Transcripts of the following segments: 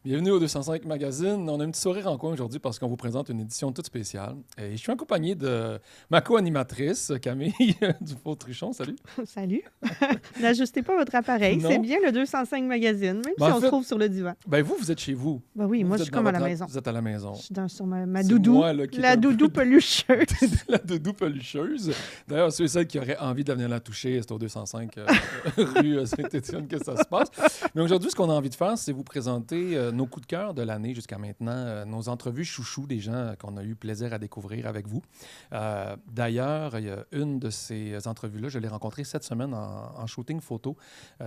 Bienvenue au 205 Magazine. On a une petite soirée en coin aujourd'hui parce qu'on vous présente une édition toute spéciale. Et je suis accompagné de ma co-animatrice, Camille Dufault-Truchon. Salut. Salut. N'ajustez pas votre appareil. Non. C'est bien le 205 Magazine, même Ben, si en on fait- se trouve sur le divan. Ben vous êtes chez vous. Ben oui, Vous moi, êtes je suis dans comme à la votre- maison. Vous êtes à la maison. Je suis sur ma C'est doudou. moi, là, qui est La un peu- doudou pelucheuse. La doudou pelucheuse. D'ailleurs, ceux et celles qui auraient envie de venir la toucher, c'est au 205 rue Saint-Étienne que ça se passe. Mais aujourd'hui, ce qu'on a envie de faire, c'est vous présenter nos coups de cœur de l'année jusqu'à maintenant, nos entrevues chouchous des gens qu'on a eu plaisir à découvrir avec vous. D'ailleurs, il y a une de ces entrevues-là, je l'ai rencontrée cette semaine en shooting photo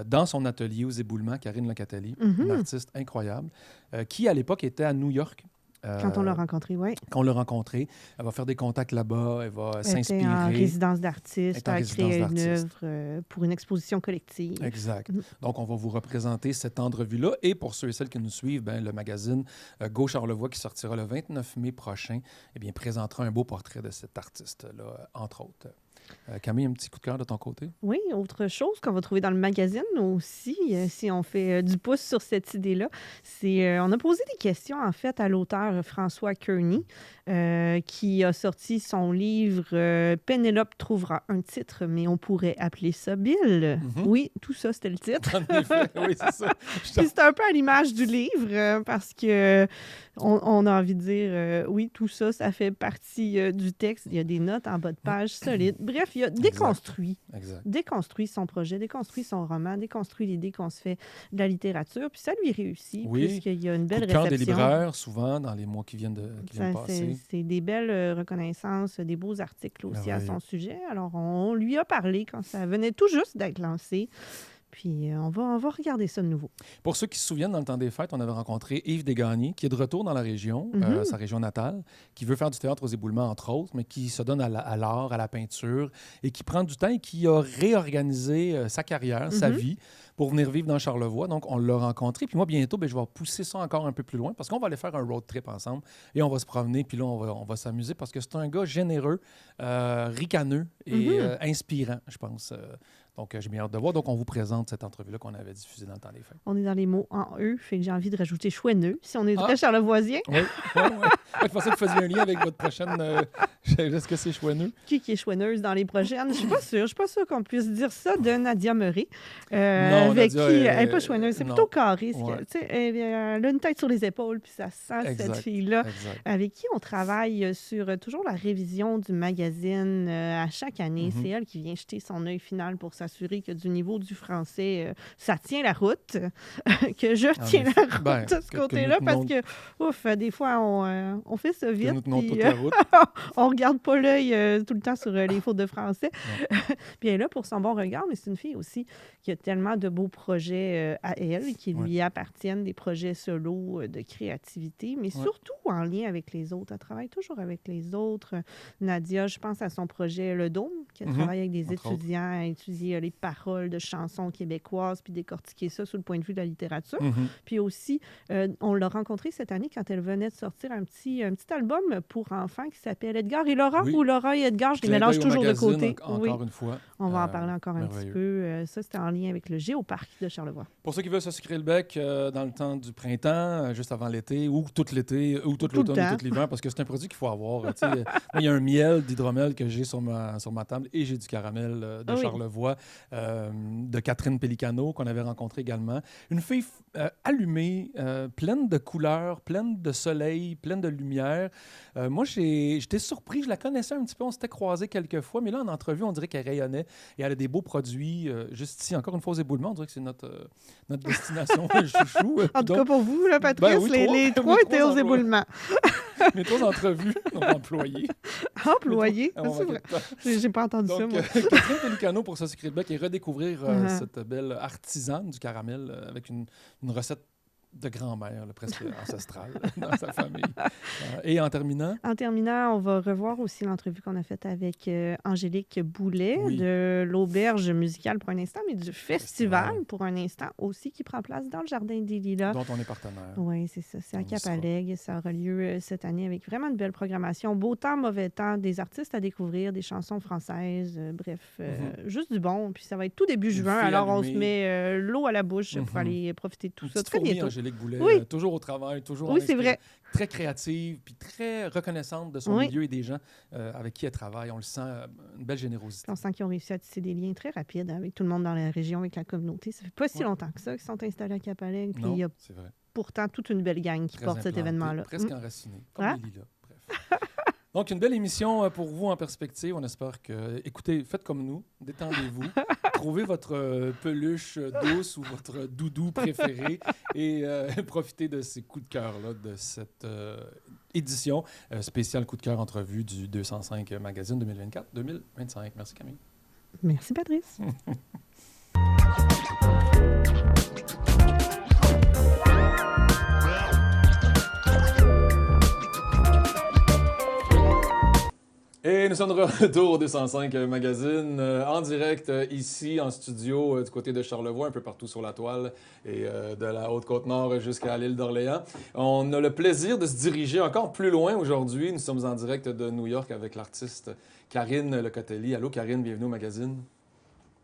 dans son atelier aux éboulements, Karine Locatelli, une artiste incroyable, qui à l'époque était à New York. Quand on l'a rencontré, oui. Quand on l'a rencontrée, elle va faire des contacts là-bas, elle va Elle s'inspirer. était en résidence d'artiste, Elle est en a résidence créé une d'artiste. œuvre pour une exposition collective. Exact. Donc, on va vous représenter cette entrevue-là. Et pour ceux et celles qui nous suivent, ben, le magazine Go Charlevoix, qui sortira le 29 mai prochain, eh bien, présentera un beau portrait de cet artiste-là, entre autres. Camille, un petit coup de cœur de ton côté? Oui, autre chose qu'on va trouver dans le magazine aussi, si on fait du pouce sur cette idée-là, c'est on a posé des questions en fait à l'auteur François Kearney, qui a sorti son livre Pénélope trouvera un titre, mais on pourrait appeler ça Bill. Oui, tout ça, c'était le titre. En effet, oui, c'est ça. Puis c'est un peu à l'image du livre, parce que on a envie de dire, oui, tout ça, ça fait partie du texte. Il y a des notes en bas de page solides. Bref, il a déconstruit. Exact. Déconstruit son projet, déconstruit son roman, déconstruit l'idée qu'on se fait de la littérature. Puis ça lui réussit, Oui. puisqu'il y a une Coup belle de cœur des réception. libraires, souvent, dans les mois qui viennent de Ça, passer. c'est des belles reconnaissances, des beaux articles aussi à Merveilleux. son sujet. Alors, on lui a parlé quand ça venait tout juste d'être lancé. Puis, on va regarder ça de nouveau. Pour ceux qui se souviennent, dans le temps des fêtes, on avait rencontré Yves Desgagnés, qui est de retour dans la région, sa région natale, qui veut faire du théâtre aux éboulements, entre autres, mais qui se donne à l'art, à la peinture, et qui prend du temps et qui a réorganisé sa carrière, sa vie, pour venir vivre dans Charlevoix. Donc, on l'a rencontré. Puis moi, bientôt, ben, je vais pousser ça encore un peu plus loin, parce qu'on va aller faire un road trip ensemble, et on va se promener, puis là, on va s'amuser, parce que c'est un gars généreux, ricaneux et inspirant, je pense. Donc, j'ai bien hâte de voir. Donc, on vous présente cette entrevue-là qu'on avait diffusée dans le temps des fêtes. On est dans les mots en E, fait que j'ai envie de rajouter chouineux, si on est Ah! très charlevoisien. Oui, oui, oui. Je pensais que vous faisiez un lien avec votre prochaine... Est-ce que c'est chouineux? Qui est chouineuse dans les prochaines? Je suis pas sûre. Je suis pas sûre qu'on puisse dire ça de Nadia Murray. Non, avec Nadia, qui elle n'est pas chouineuse. C'est non. plutôt carré. Ouais. Tu sais, elle a une tête sur les épaules, puis ça sent Exact. cette fille-là. Exact. Avec qui on travaille sur toujours la révision du magazine à chaque année. C'est elle qui vient jeter son œil final pour s'assurer que du niveau du français, ça tient la route, que je tiens la route Ben, de ce que côté-là, nous parce tenons- que, ouf, des fois, on fait ça Que vite. nous tenons puis, toute la route. on regarde pas l'œil tout le temps sur les fautes de français. Puis elle est là pour son bon regard, mais c'est une fille aussi qui a tellement de beaux projets à elle, qui lui appartiennent, des projets solo de créativité, mais surtout en lien avec les autres. Elle travaille toujours avec les autres. Nadia, je pense à son projet Le Dôme, qui travaille avec des Entre étudiants à étudier les paroles de chansons québécoises, puis décortiquer ça sous le point de vue de la littérature. Puis aussi, on l'a rencontrée cette année quand elle venait de sortir un petit album pour enfants qui s'appelle Edgar et Laura, Oui. ou Laura et Edgar, je les Clin mélange d'œil au toujours de magazine, côté. Encore une fois. On va en parler encore un petit merveilleux. peu. Ça, c'était en lien avec le Géoparc de Charlevoix. Pour ceux qui veulent se sucrer le bec dans le temps du printemps, juste avant l'été, ou tout l'été, ou tout Tout le l'automne, ou temps. tout l'hiver, parce que c'est un produit qu'il faut avoir. Tu sais, moi, il y a un miel d'hydromel que j'ai sur ma table, et j'ai du caramel de Charlevoix, de Catherine Pellicano, qu'on avait rencontré également. Une fille allumée, pleine de couleurs, pleine de soleil, pleine de lumière. Moi, j'étais surpris, je la connaissais un petit peu, on s'était croisés quelques fois, mais là, en entrevue, on dirait qu'elle rayonnait et elle a des beaux produits. Juste ici, encore une fois, aux éboulements, on dirait que c'est notre destination chouchou. En tout cas, pour vous, là, Patrice, Ben oui, les trois trois étaient aux emplois. éboulements. Mes 3 entrevues employés. Employés, On va c'est vrai. manquer de temps. J'ai pas entendu ça, Donc, moi. Catherine Pellicano pour ce secret de bec et redécouvrir Uh-huh. cette belle artisane du caramel avec une recette de grand-mère, là, presque ancestrale, dans sa famille. Et en terminant, En terminant, on va revoir aussi l'entrevue qu'on a faite avec Angélique Boulet Oui. de l'Auberge musicale pour un instant, mais du festival Festival. pour un instant aussi qui prend place dans le Jardin des Lilas. dont on est partenaire. Oui, c'est ça. C'est à On y sera. Cap-Alègue. Ça aura lieu cette année avec vraiment une belle programmation. Beau temps, mauvais temps, des artistes à découvrir, des chansons françaises, bref, juste du bon. Puis ça va être tout début juin, fille alors on allumée. se met l'eau à la bouche pour aller profiter de tout ça très Petite fourmi, bientôt. Angélique Boulet, Oui. toujours au travail, toujours en Oui, c'est vrai. très créative, puis très reconnaissante de son Oui. milieu et des gens avec qui elle travaille. On le sent, une belle générosité. On sent qu'ils ont réussi à tisser des liens très rapides avec tout le monde dans la région, avec la communauté. Ça fait pas si longtemps que ça qu'ils sont installés à Cap-Alec. Puis il y a C'est vrai. pourtant toute une belle gang qui Très porte cet implanté, événement-là. presque enraciné, comme Ah. les lilas. Bref. Donc, une belle émission pour vous en perspective. On espère que... Écoutez, faites comme nous, détendez-vous, trouvez votre peluche douce ou votre doudou préféré et profitez de ces coups de cœur-là, de cette édition spéciale coup de cœur entrevue du 205 Magazine 2024-2025. Merci Camille. Merci Patrice. Et nous sommes de retour au 205 Magazine, en direct ici, en studio, du côté de Charlevoix, un peu partout sur la toile, et de la Haute-Côte-Nord jusqu'à l'île d'Orléans. On a le plaisir de se diriger encore plus loin aujourd'hui. Nous sommes en direct de New York avec l'artiste Karine Lecotelli. Allô Karine, bienvenue au magazine.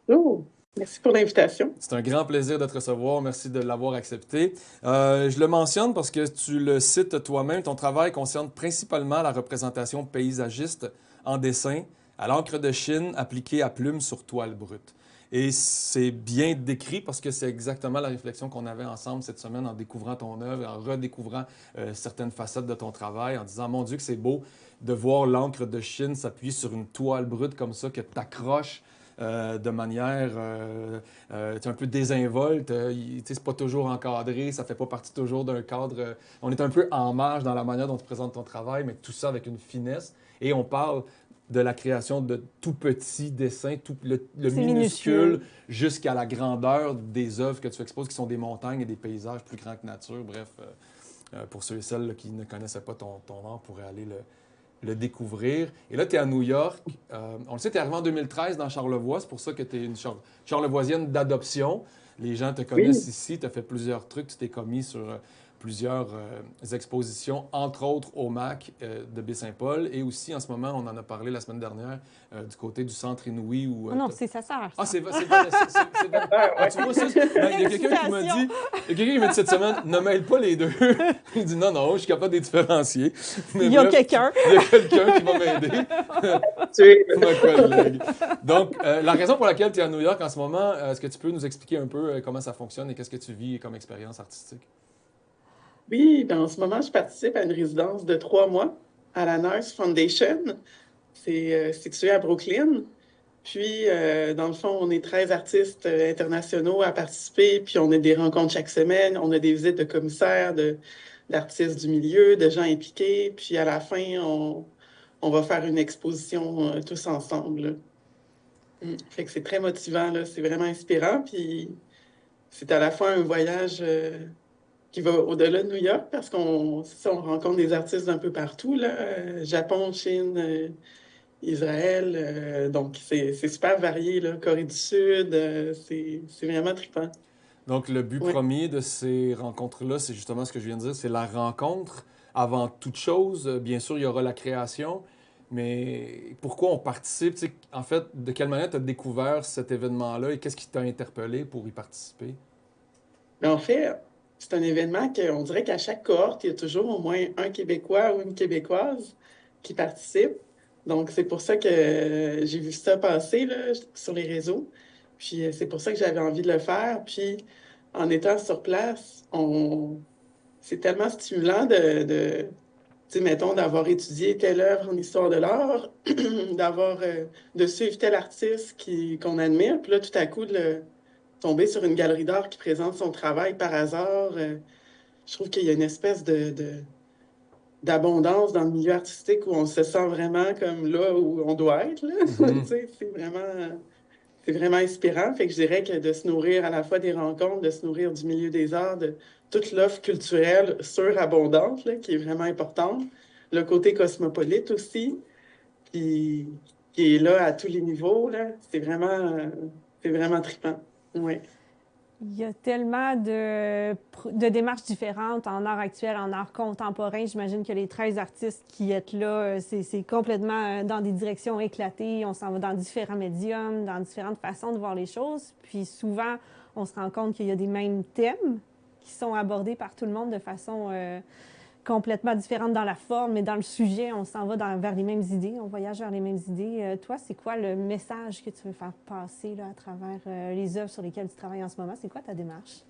Oh, merci pour l'invitation. C'est un grand plaisir de te recevoir. Merci de l'avoir accepté. Je le mentionne parce que tu le cites toi-même. Ton travail concerne principalement la représentation paysagiste en dessin à l'encre de Chine appliquée à plume sur toile brute. Et c'est bien décrit parce que c'est exactement la réflexion qu'on avait ensemble cette semaine en découvrant ton œuvre, en redécouvrant certaines facettes de ton travail, en disant « Mon Dieu, que c'est beau de voir l'encre de Chine s'appuyer sur une toile brute comme ça, que tu accroches de manière un peu désinvolte. C'est pas toujours encadré, ça fait pas partie toujours d'un cadre. On est un peu en marge dans la manière dont tu présentes ton travail, mais tout ça avec une finesse. Et on parle de la création de tout petits dessins, tout le minuscule, jusqu'à la grandeur des œuvres que tu exposes, qui sont des montagnes et des paysages plus grands que nature. Bref, pour ceux et celles là, qui ne connaissaient pas ton art, pourraient aller le découvrir. Et là, tu es à New York. On le sait, tu es arrivé en 2013 dans Charlevoix. C'est pour ça que tu es une Charlevoisienne d'adoption. Les gens te connaissent ici. Tu as fait plusieurs trucs. Tu t'es commis sur plusieurs expositions, entre autres au MAC de Baie-Saint-Paul. Et aussi, en ce moment, on en a parlé la semaine dernière, du côté du Centre Inouï. Où, non, c'est sa sœur. Ah, c'est vrai. Ah, tu vois, ça, il y a quelqu'un qui m'a dit cette semaine, ne mêle pas les deux. Il dit non, je suis capable de les différencier. Mais il y a quelqu'un. Il y a quelqu'un qui va m'aider. Tu es Ma collègue. Donc, la raison pour laquelle tu es à New York en ce moment, est-ce que tu peux nous expliquer un peu comment ça fonctionne et qu'est-ce que tu vis comme expérience artistique? Oui, ben en ce moment, je participe à une résidence de 3 mois à la Nurse Foundation. C'est situé à Brooklyn. Puis, dans le fond, on est 13 artistes internationaux à participer. Puis, on a des rencontres chaque semaine. On a des visites de commissaires, d'artistes du milieu, de gens impliqués. Puis, à la fin, on va faire une exposition tous ensemble. Fait que c'est très motivant, là. C'est vraiment inspirant. Puis, c'est à la fois un voyage qui va au-delà de New York parce qu'on rencontre des artistes d'un peu partout, là. Japon, Chine, Israël. Donc, c'est super varié, là. Corée du Sud, c'est vraiment trippant. Donc, le but premier de ces rencontres-là, c'est justement ce que je viens de dire, c'est la rencontre avant toute chose. Bien sûr, il y aura la création, mais pourquoi on participe? Tu sais, en fait, de quelle manière tu as découvert cet événement-là et qu'est-ce qui t'a interpellé pour y participer? Mais en fait, c'est un événement qu'on dirait qu'à chaque cohorte, il y a toujours au moins un Québécois ou une Québécoise qui participe. Donc, c'est pour ça que j'ai vu ça passer là, sur les réseaux. Puis, c'est pour ça que j'avais envie de le faire. Puis, en étant sur place, c'est tellement stimulant tu sais, mettons, d'avoir étudié telle œuvre en histoire de l'art, de suivre tel artiste qu'on admire. Puis là, tout à coup, de tomber sur une galerie d'art qui présente son travail par hasard. Je trouve qu'il y a une espèce d'abondance dans le milieu artistique où on se sent vraiment comme là où on doit être. Là. Tu sais, c'est vraiment inspirant. Fait que je dirais que de se nourrir à la fois des rencontres, de se nourrir du milieu des arts, de toute l'offre culturelle surabondante, là, qui est vraiment importante. Le côté cosmopolite aussi, qui est là à tous les niveaux. Là. C'est vraiment trippant. Oui. Il y a tellement de démarches différentes en art actuel, en art contemporain. J'imagine que les 13 artistes qui êtes là, c'est complètement dans des directions éclatées. On s'en va dans différents médiums, dans différentes façons de voir les choses. Puis souvent, on se rend compte qu'il y a des mêmes thèmes qui sont abordés par tout le monde de façon complètement différente dans la forme, mais dans le sujet, on s'en va vers les mêmes idées, on voyage vers les mêmes idées. Toi, c'est quoi le message que tu veux faire passer là, à travers les œuvres sur lesquelles tu travailles en ce moment? C'est quoi ta démarche?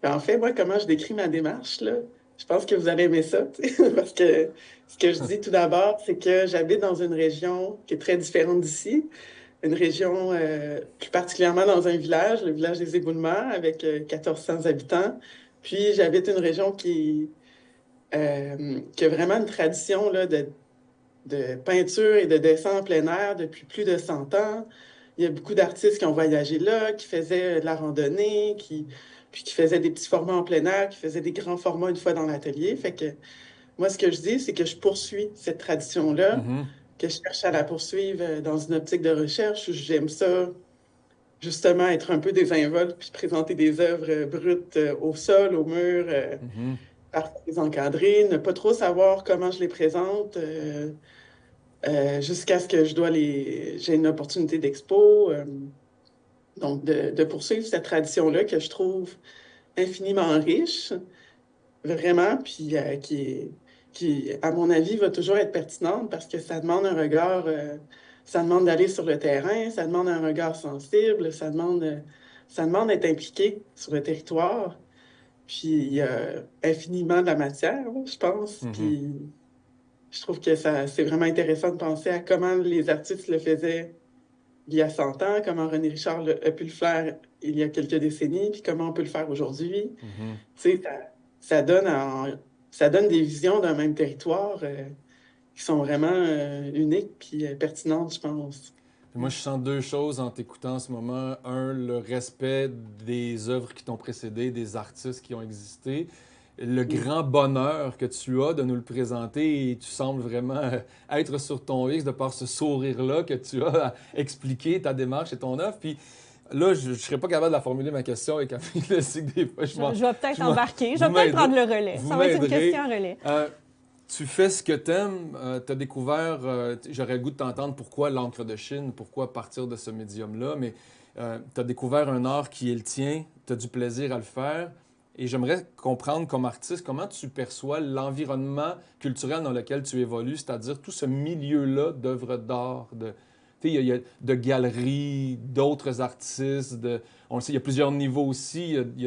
En fait, moi, comment je décris ma démarche, là, je pense que vous allez aimer ça, parce que ce que je dis tout d'abord, c'est que j'habite dans une région qui est très différente d'ici, une région plus particulièrement dans un village, le village des Éboulements, avec 1400 habitants. Puis j'habite une région qui a vraiment une tradition là, de peinture et de dessin en plein air depuis plus de 100 ans. Il y a beaucoup d'artistes qui ont voyagé là, qui faisaient de la randonnée, puis qui faisaient des petits formats en plein air, qui faisaient des grands formats une fois dans l'atelier. Fait que moi, ce que je dis, c'est que je poursuis cette tradition-là, que je cherche à la poursuivre dans une optique de recherche où j'aime ça, justement, être un peu désinvolte, puis présenter des œuvres brutes au sol, au mur, parfois les encadrer, ne pas trop savoir comment je les présente. Jusqu'à ce que j'ai une opportunité d'expo. Donc, de poursuivre cette tradition-là que je trouve infiniment riche, vraiment, puis qui, à mon avis, va toujours être pertinente parce que ça demande un regard, ça demande d'aller sur le terrain, ça demande un regard sensible, ça demande d'être impliqué sur le territoire. Puis, il y a infiniment de la matière, là, je pense. Puis, je trouve que c'est vraiment intéressant de penser à comment les artistes le faisaient il y a 100 ans, comment René Richard a pu le faire il y a quelques décennies, puis comment on peut le faire aujourd'hui. Tu sais, ça donne des visions d'un même territoire qui sont vraiment uniques puis pertinentes, je pense. Moi, je sens deux choses en t'écoutant en ce moment. Un, le respect des œuvres qui t'ont précédé, des artistes qui ont existé. Le grand bonheur que tu as de nous le présenter et tu sembles vraiment être sur ton X de par ce sourire-là que tu as à expliquer ta démarche et ton œuvre. Puis là, je ne serais pas capable de la formuler ma question et Camille le sait que des fois, je vais peut-être embarquer. Je vais peut-être prendre le relais. Ça va être une question relais. Tu fais ce que t'aimes. Tu as découvert, j'aurais le goût de t'entendre pourquoi l'encre de Chine, pourquoi partir de ce médium-là, mais tu as découvert un art qui est le tien, tu as du plaisir à le faire. Et j'aimerais comprendre comme artiste comment tu perçois l'environnement culturel dans lequel tu évolues, c'est-à-dire tout ce milieu-là d'œuvres d'art, il y a de galeries, d'autres artistes, on le sait, il y a plusieurs niveaux aussi, il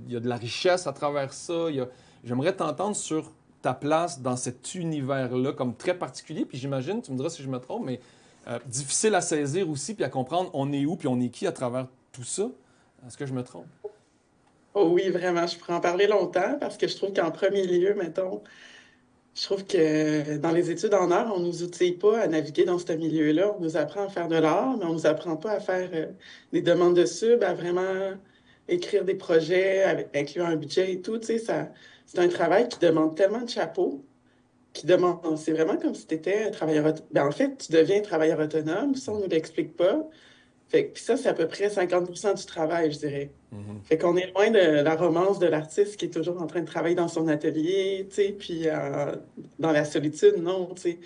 y a de la richesse à travers ça. J'aimerais t'entendre sur ta place dans cet univers-là comme très particulier, puis j'imagine, tu me diras si je me trompe, mais difficile à saisir aussi, puis à comprendre on est où, puis on est qui à travers tout ça. Est-ce que je me trompe? Oh oui, vraiment, je pourrais en parler longtemps parce que je trouve qu'en premier lieu, mettons, je trouve que dans les études en art, on ne nous outille pas à naviguer dans ce milieu-là. On nous apprend à faire de l'art, mais on ne nous apprend pas à faire des demandes de sub, à vraiment écrire des projets, inclure un budget et tout. Tu sais, c'est un travail qui demande tellement de chapeaux, c'est vraiment comme si tu étais un travailleur autonome. Ben, en fait, tu deviens travailleur autonome, ça, on ne nous l'explique pas. Puis ça, c'est à peu près 50% du travail, je dirais. Fait qu'on est loin de la romance de l'artiste qui est toujours en train de travailler dans son atelier, tu sais, puis dans la solitude, non, tu sais.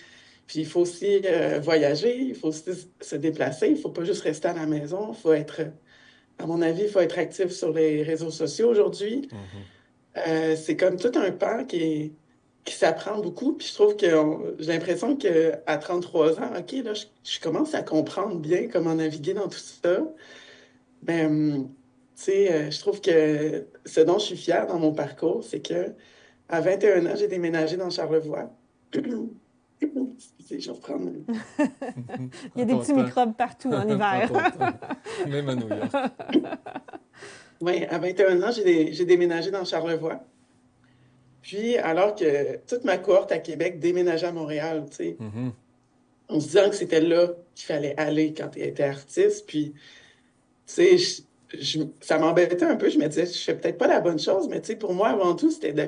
Puis il faut aussi voyager, il faut aussi se déplacer, il ne faut pas juste rester à la maison, il faut être, à mon avis, il faut être actif sur les réseaux sociaux aujourd'hui. C'est comme tout un pan qui s'apprend beaucoup, puis je trouve que j'ai l'impression qu'à 33 ans, OK, là, je commence à comprendre bien comment naviguer dans tout ça. Ben, tu sais, je trouve que ce dont je suis fière dans mon parcours, c'est que à 21 ans, j'ai déménagé dans Charlevoix. Excusez, je vais reprendre. Il y a des petits microbes partout en hiver. Même à New York. Oui, à 21 ans, j'ai déménagé dans Charlevoix. Puis, alors que toute ma cohorte à Québec déménageait à Montréal, tu sais, en se disant que c'était là qu'il fallait aller quand tu étais artiste. Puis, tu sais, ça m'embêtait un peu. Je me disais, je fais peut-être pas la bonne chose, mais tu sais, pour moi, avant tout, c'était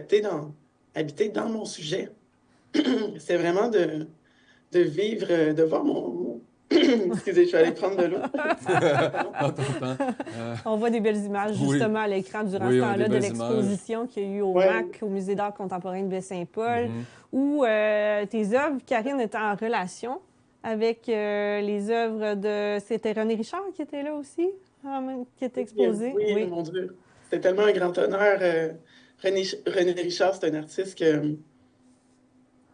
habiter dans mon sujet. C'est vraiment de vivre, de voir mon... Excusez, je vais aller prendre de l'eau. On voit des belles images, justement, à l'écran durant ce temps-là de l'exposition qu'il y a eu au MAC, au Musée d'art contemporain de Baie-Saint-Paul, où tes œuvres, Karine, étaient en relation avec les œuvres de... C'était René Richard qui était là aussi, qui était exposé? Oui, mon Dieu. c'était tellement un grand honneur. René Richard, c'est un artiste que,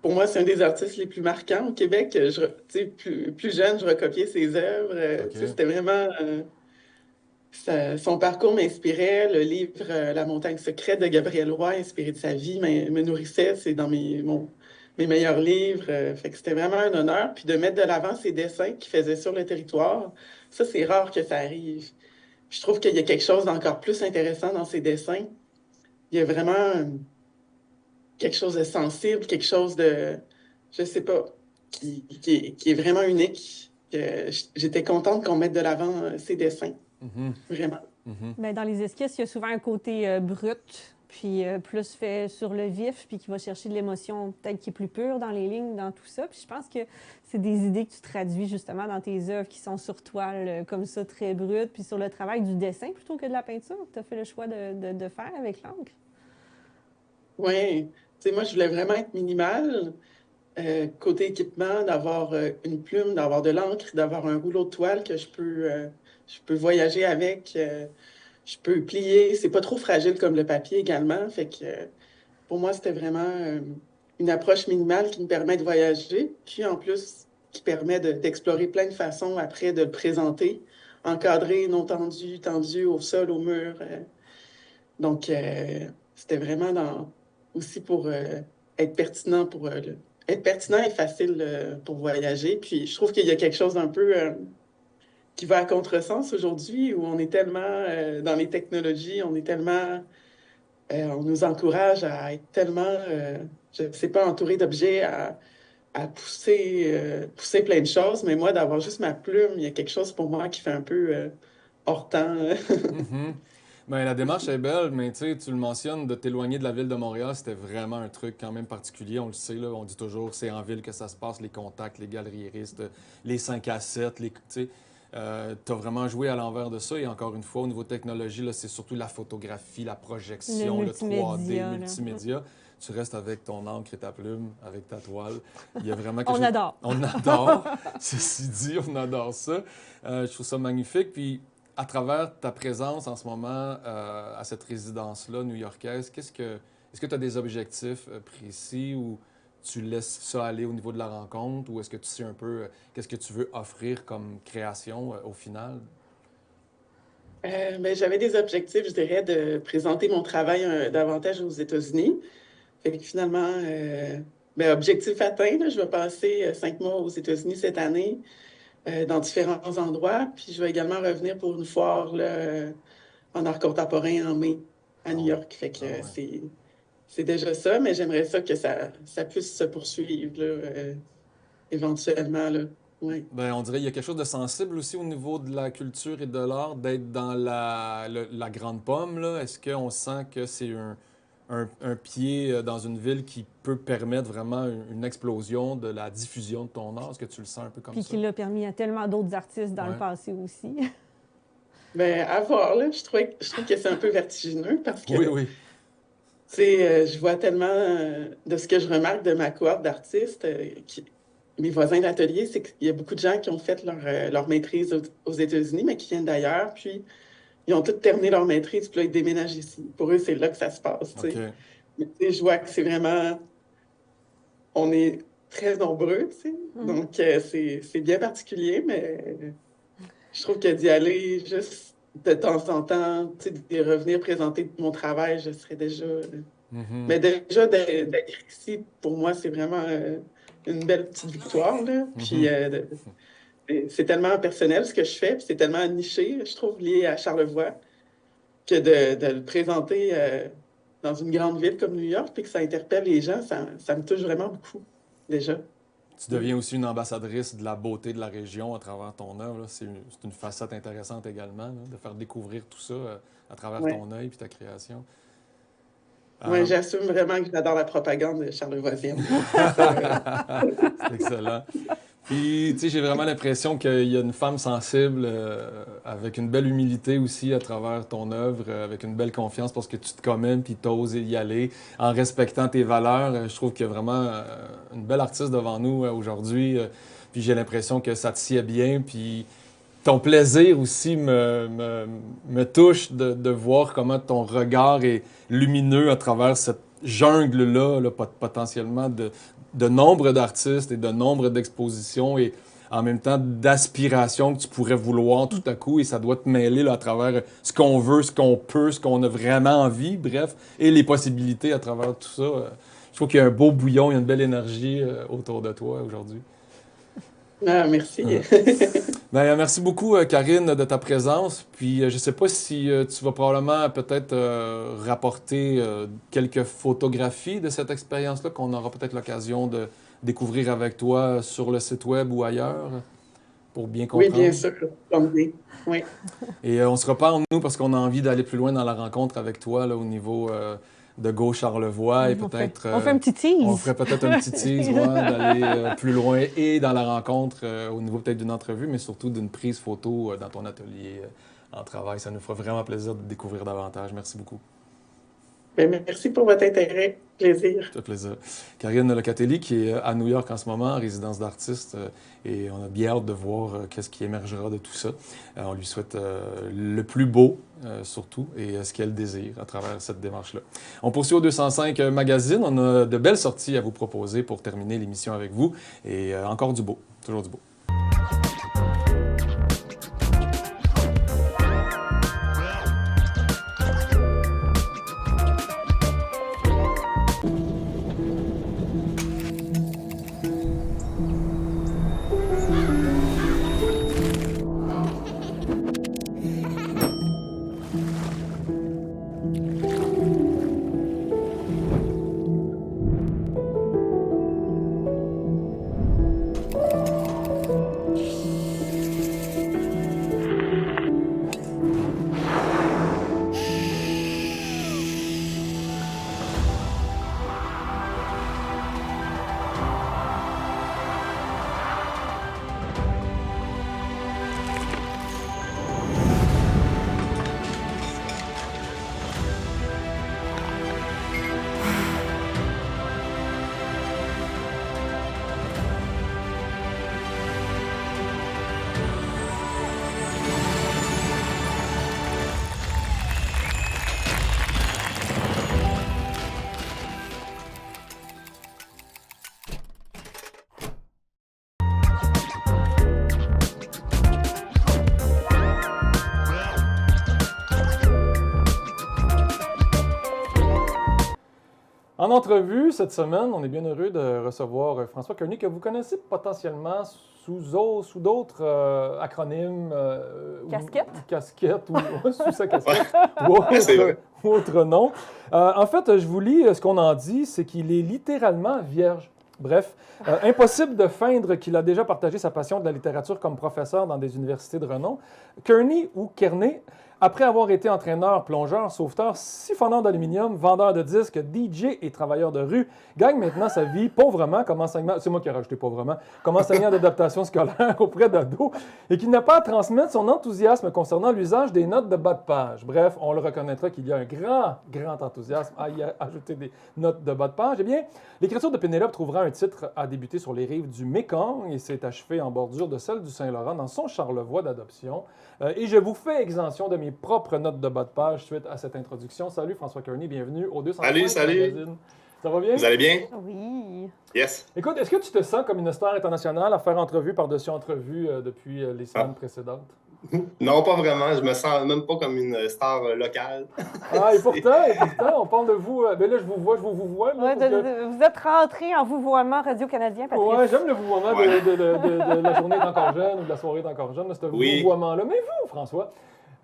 pour moi, c'est un des artistes les plus marquants au Québec. Plus jeune, je recopiais ses œuvres. OK. C'était vraiment... son parcours m'inspirait. Le livre La montagne secrète de Gabriel Roy, inspiré de sa vie, me nourrissait. C'est dans mes meilleurs livres. Fait que c'était vraiment un honneur. Puis de mettre de l'avant ses dessins qu'il faisait sur le territoire, ça, c'est rare que ça arrive. Je trouve qu'il y a quelque chose d'encore plus intéressant dans ses dessins. Il y a vraiment quelque chose de sensible, quelque chose de, je sais pas, qui est vraiment unique. J'étais contente qu'on mette de l'avant ses dessins. Vraiment. Bien, dans les esquisses, il y a souvent un côté brut, puis plus fait sur le vif, puis qui va chercher de l'émotion peut-être qui est plus pure dans les lignes, dans tout ça. Puis je pense que c'est des idées que tu traduis justement dans tes œuvres qui sont sur toile, comme ça, très brutes, puis sur le travail du dessin plutôt que de la peinture. Tu as fait le choix de faire avec l'encre. Oui. Tu sais, moi, je voulais vraiment être minimale. Côté équipement, d'avoir une plume, d'avoir de l'encre, d'avoir un rouleau de toile que je peux voyager avec. Je peux plier. C'est pas trop fragile comme le papier également. Fait que pour moi, c'était vraiment une approche minimale qui me permet de voyager. Puis en plus, qui permet d'explorer plein de façons après de le présenter. Encadré, non tendu, tendu au sol, au mur. Donc, c'était vraiment aussi pour être pertinent être pertinent et facile pour voyager. Puis je trouve qu'il y a quelque chose d'un peu qui va à contresens aujourd'hui, où on est tellement dans les technologies, on nous encourage à être tellement, je ne sais pas, entouré d'objets, à pousser plein de choses. Mais moi, d'avoir juste ma plume, il y a quelque chose pour moi qui fait un peu hors temps. Ben, la démarche est belle, mais tu le mentionnes, de t'éloigner de la ville de Montréal, c'était vraiment un truc quand même particulier. On le sait, là, on dit toujours c'est en ville que ça se passe, les contacts, les galeristes, les 5 à 7, tu sais. T'as vraiment joué à l'envers de ça. Et encore une fois, au niveau technologie, là, c'est surtout la photographie, la projection, le 3D, le multimédia. Tu restes avec ton encre et ta plume, avec ta toile. Il y a vraiment quelque On adore. On adore. Ceci dit, on adore ça. Je trouve ça magnifique. Puis, à travers ta présence en ce moment à cette résidence-là new-yorkaise, est-ce que tu as des objectifs précis ou tu laisses ça aller au niveau de la rencontre ou est-ce que tu sais un peu qu'est-ce que tu veux offrir comme création au final? Ben, j'avais des objectifs, je dirais, de présenter mon travail davantage aux États-Unis. Fait que finalement, ben, objectif atteint, là, je vais passer 5 mois aux États-Unis cette année, dans différents endroits. Puis je vais également revenir pour une foire là, en art contemporain en mai à Ah New ouais. York. Fait que Ah ouais. c'est déjà ça, mais j'aimerais ça que ça puisse se poursuivre là, éventuellement. Là. Ouais. Ben, on dirait qu'il y a quelque chose de sensible aussi au niveau de la culture et de l'art, d'être dans la grande pomme, là. Est-ce qu'on sent que c'est un pied dans une ville qui peut permettre vraiment une explosion de la diffusion de ton art? Est-ce que tu le sens un peu comme Puis ça? qui l'a permis à tellement d'autres artistes dans Ouais. le passé aussi. Ben, à voir, là, je trouve que c'est un peu vertigineux parce que Oui, oui. tu sais, je vois tellement de ce que je remarque de ma cohorte d'artistes, mes voisins d'atelier, c'est qu'il y a beaucoup de gens qui ont fait leur maîtrise aux États-Unis, mais qui viennent d'ailleurs, puis ils ont tous terminé leur maîtrise, puis là, ils déménagent ici. Pour eux, c'est là que ça se passe, tu OK. sais. Mais tu sais, je vois que c'est vraiment, on est très nombreux, tu sais. Donc, c'est bien particulier, mais je trouve que d'y aller juste de temps en temps, tu sais, de revenir présenter mon travail, je serais déjà... Mhm. Mais déjà, d'être ici, pour moi, c'est vraiment une belle petite victoire, là. Puis Mhm. c'est tellement personnel ce que je fais, puis c'est tellement niché, je trouve, lié à Charlevoix, que de le présenter dans une grande ville comme New York, puis que ça interpelle les gens, ça me touche vraiment beaucoup, déjà. Tu Oui. deviens aussi une ambassadrice de la beauté de la région à travers ton œuvre, là. C'est une facette intéressante également, là, de faire découvrir tout ça à travers Ouais. ton œil et ta création. Ouais, Euh, j'assume vraiment que j'adore la propagande charlevoisienne. c'est excellent. Puis, tu sais, j'ai vraiment l'impression qu'il y a une femme sensible avec une belle humilité aussi à travers ton œuvre, avec une belle confiance parce que tu te commènes puis t'oses y aller en respectant tes valeurs. Je trouve qu'il y a vraiment une belle artiste devant nous aujourd'hui. Puis j'ai l'impression que ça te sied bien. Puis ton plaisir aussi me touche de voir comment ton regard est lumineux à travers cette jungle-là, là, potentiellement de nombre d'artistes et de nombre d'expositions et en même temps d'aspirations que tu pourrais vouloir tout à coup et ça doit te mêler là, à travers ce qu'on veut, ce qu'on peut, ce qu'on a vraiment envie, bref, et les possibilités à travers tout ça. Je trouve qu'il y a un beau bouillon, il y a une belle énergie autour de toi aujourd'hui. Ah, merci. Ben, merci beaucoup, Karine, de ta présence. Puis, je ne sais pas si tu vas probablement peut-être rapporter quelques photographies de cette expérience-là qu'on aura peut-être l'occasion de découvrir avec toi sur le site web ou ailleurs pour bien Oui, comprendre. bien sûr. Oui. Et on se reparle, nous, parce qu'on a envie d'aller plus loin dans la rencontre avec toi là, au niveau de Gaulle-Charlevoix et peut-être... on fait un petit tease. On ferait peut-être un petit tease, ouais, d'aller plus loin et dans la rencontre au niveau peut-être d'une entrevue, mais surtout d'une prise photo dans ton atelier en travail. Ça nous fera vraiment plaisir de découvrir davantage. Merci beaucoup. Bien, merci pour votre intérêt. Plaisir. Ça fait plaisir. Karine Locatelli, qui est à New York en ce moment, en résidence d'artiste, et on a bien hâte de voir qu'est-ce qui émergera de tout ça. On lui souhaite le plus beau, surtout, et ce qu'elle désire à travers cette démarche-là. On poursuit au 205 Magazine. On a de belles sorties à vous proposer pour terminer l'émission avec vous, et encore du beau, toujours du beau. En entrevue, cette semaine, on est bien heureux de recevoir François Kearney, que vous connaissez potentiellement sous d'autres acronymes. Casquette ou sous sa casquette ou autre nom. En fait, je vous lis ce qu'on en dit, c'est qu'il est littéralement vierge. Bref, impossible de feindre qu'il a déjà partagé sa passion de la littérature comme professeur dans des universités de renom. Kearney ou Kearney, après avoir été entraîneur, plongeur, sauveteur, siphonneur d'aluminium, vendeur de disques, DJ et travailleur de rue, gagne maintenant sa vie pauvrement comme enseignant, c'est moi qui ai rajouté pauvrement, comme enseignant d'adaptation scolaire auprès d'ados et qui n'a pas à transmettre son enthousiasme concernant l'usage des notes de bas de page. Bref, on le reconnaîtra qu'il y a un grand enthousiasme à y ajouter des notes de bas de page. Eh bien, l'écriture de Pénélope trouvera un titre à débuter sur les rives du Mékong et s'est achevée en bordure de celle du Saint-Laurent dans son Charlevoix d'adoption. Et je vous fais exemption de mes propres notes de bas de page suite à cette introduction. Salut François Kearney, bienvenue au 205 Salut. Magazine. Ça va bien? Vous allez bien? Oui. Yes. Écoute, est-ce que tu te sens comme une star internationale à faire entrevue par-dessus entrevue depuis les semaines précédentes? Non, pas vraiment. Je me sens même pas comme une star locale. Ah, et pourtant, on parle de vous. Ben là, je vous vois. Là, Vous êtes rentré en vouvoiement Radio-Canadien, Patrice. Ouais, j'aime le vouvoiement de la journée d'encore jeune ou de la soirée d'encore jeune, ce vouvoiement-là. Mais vous, François,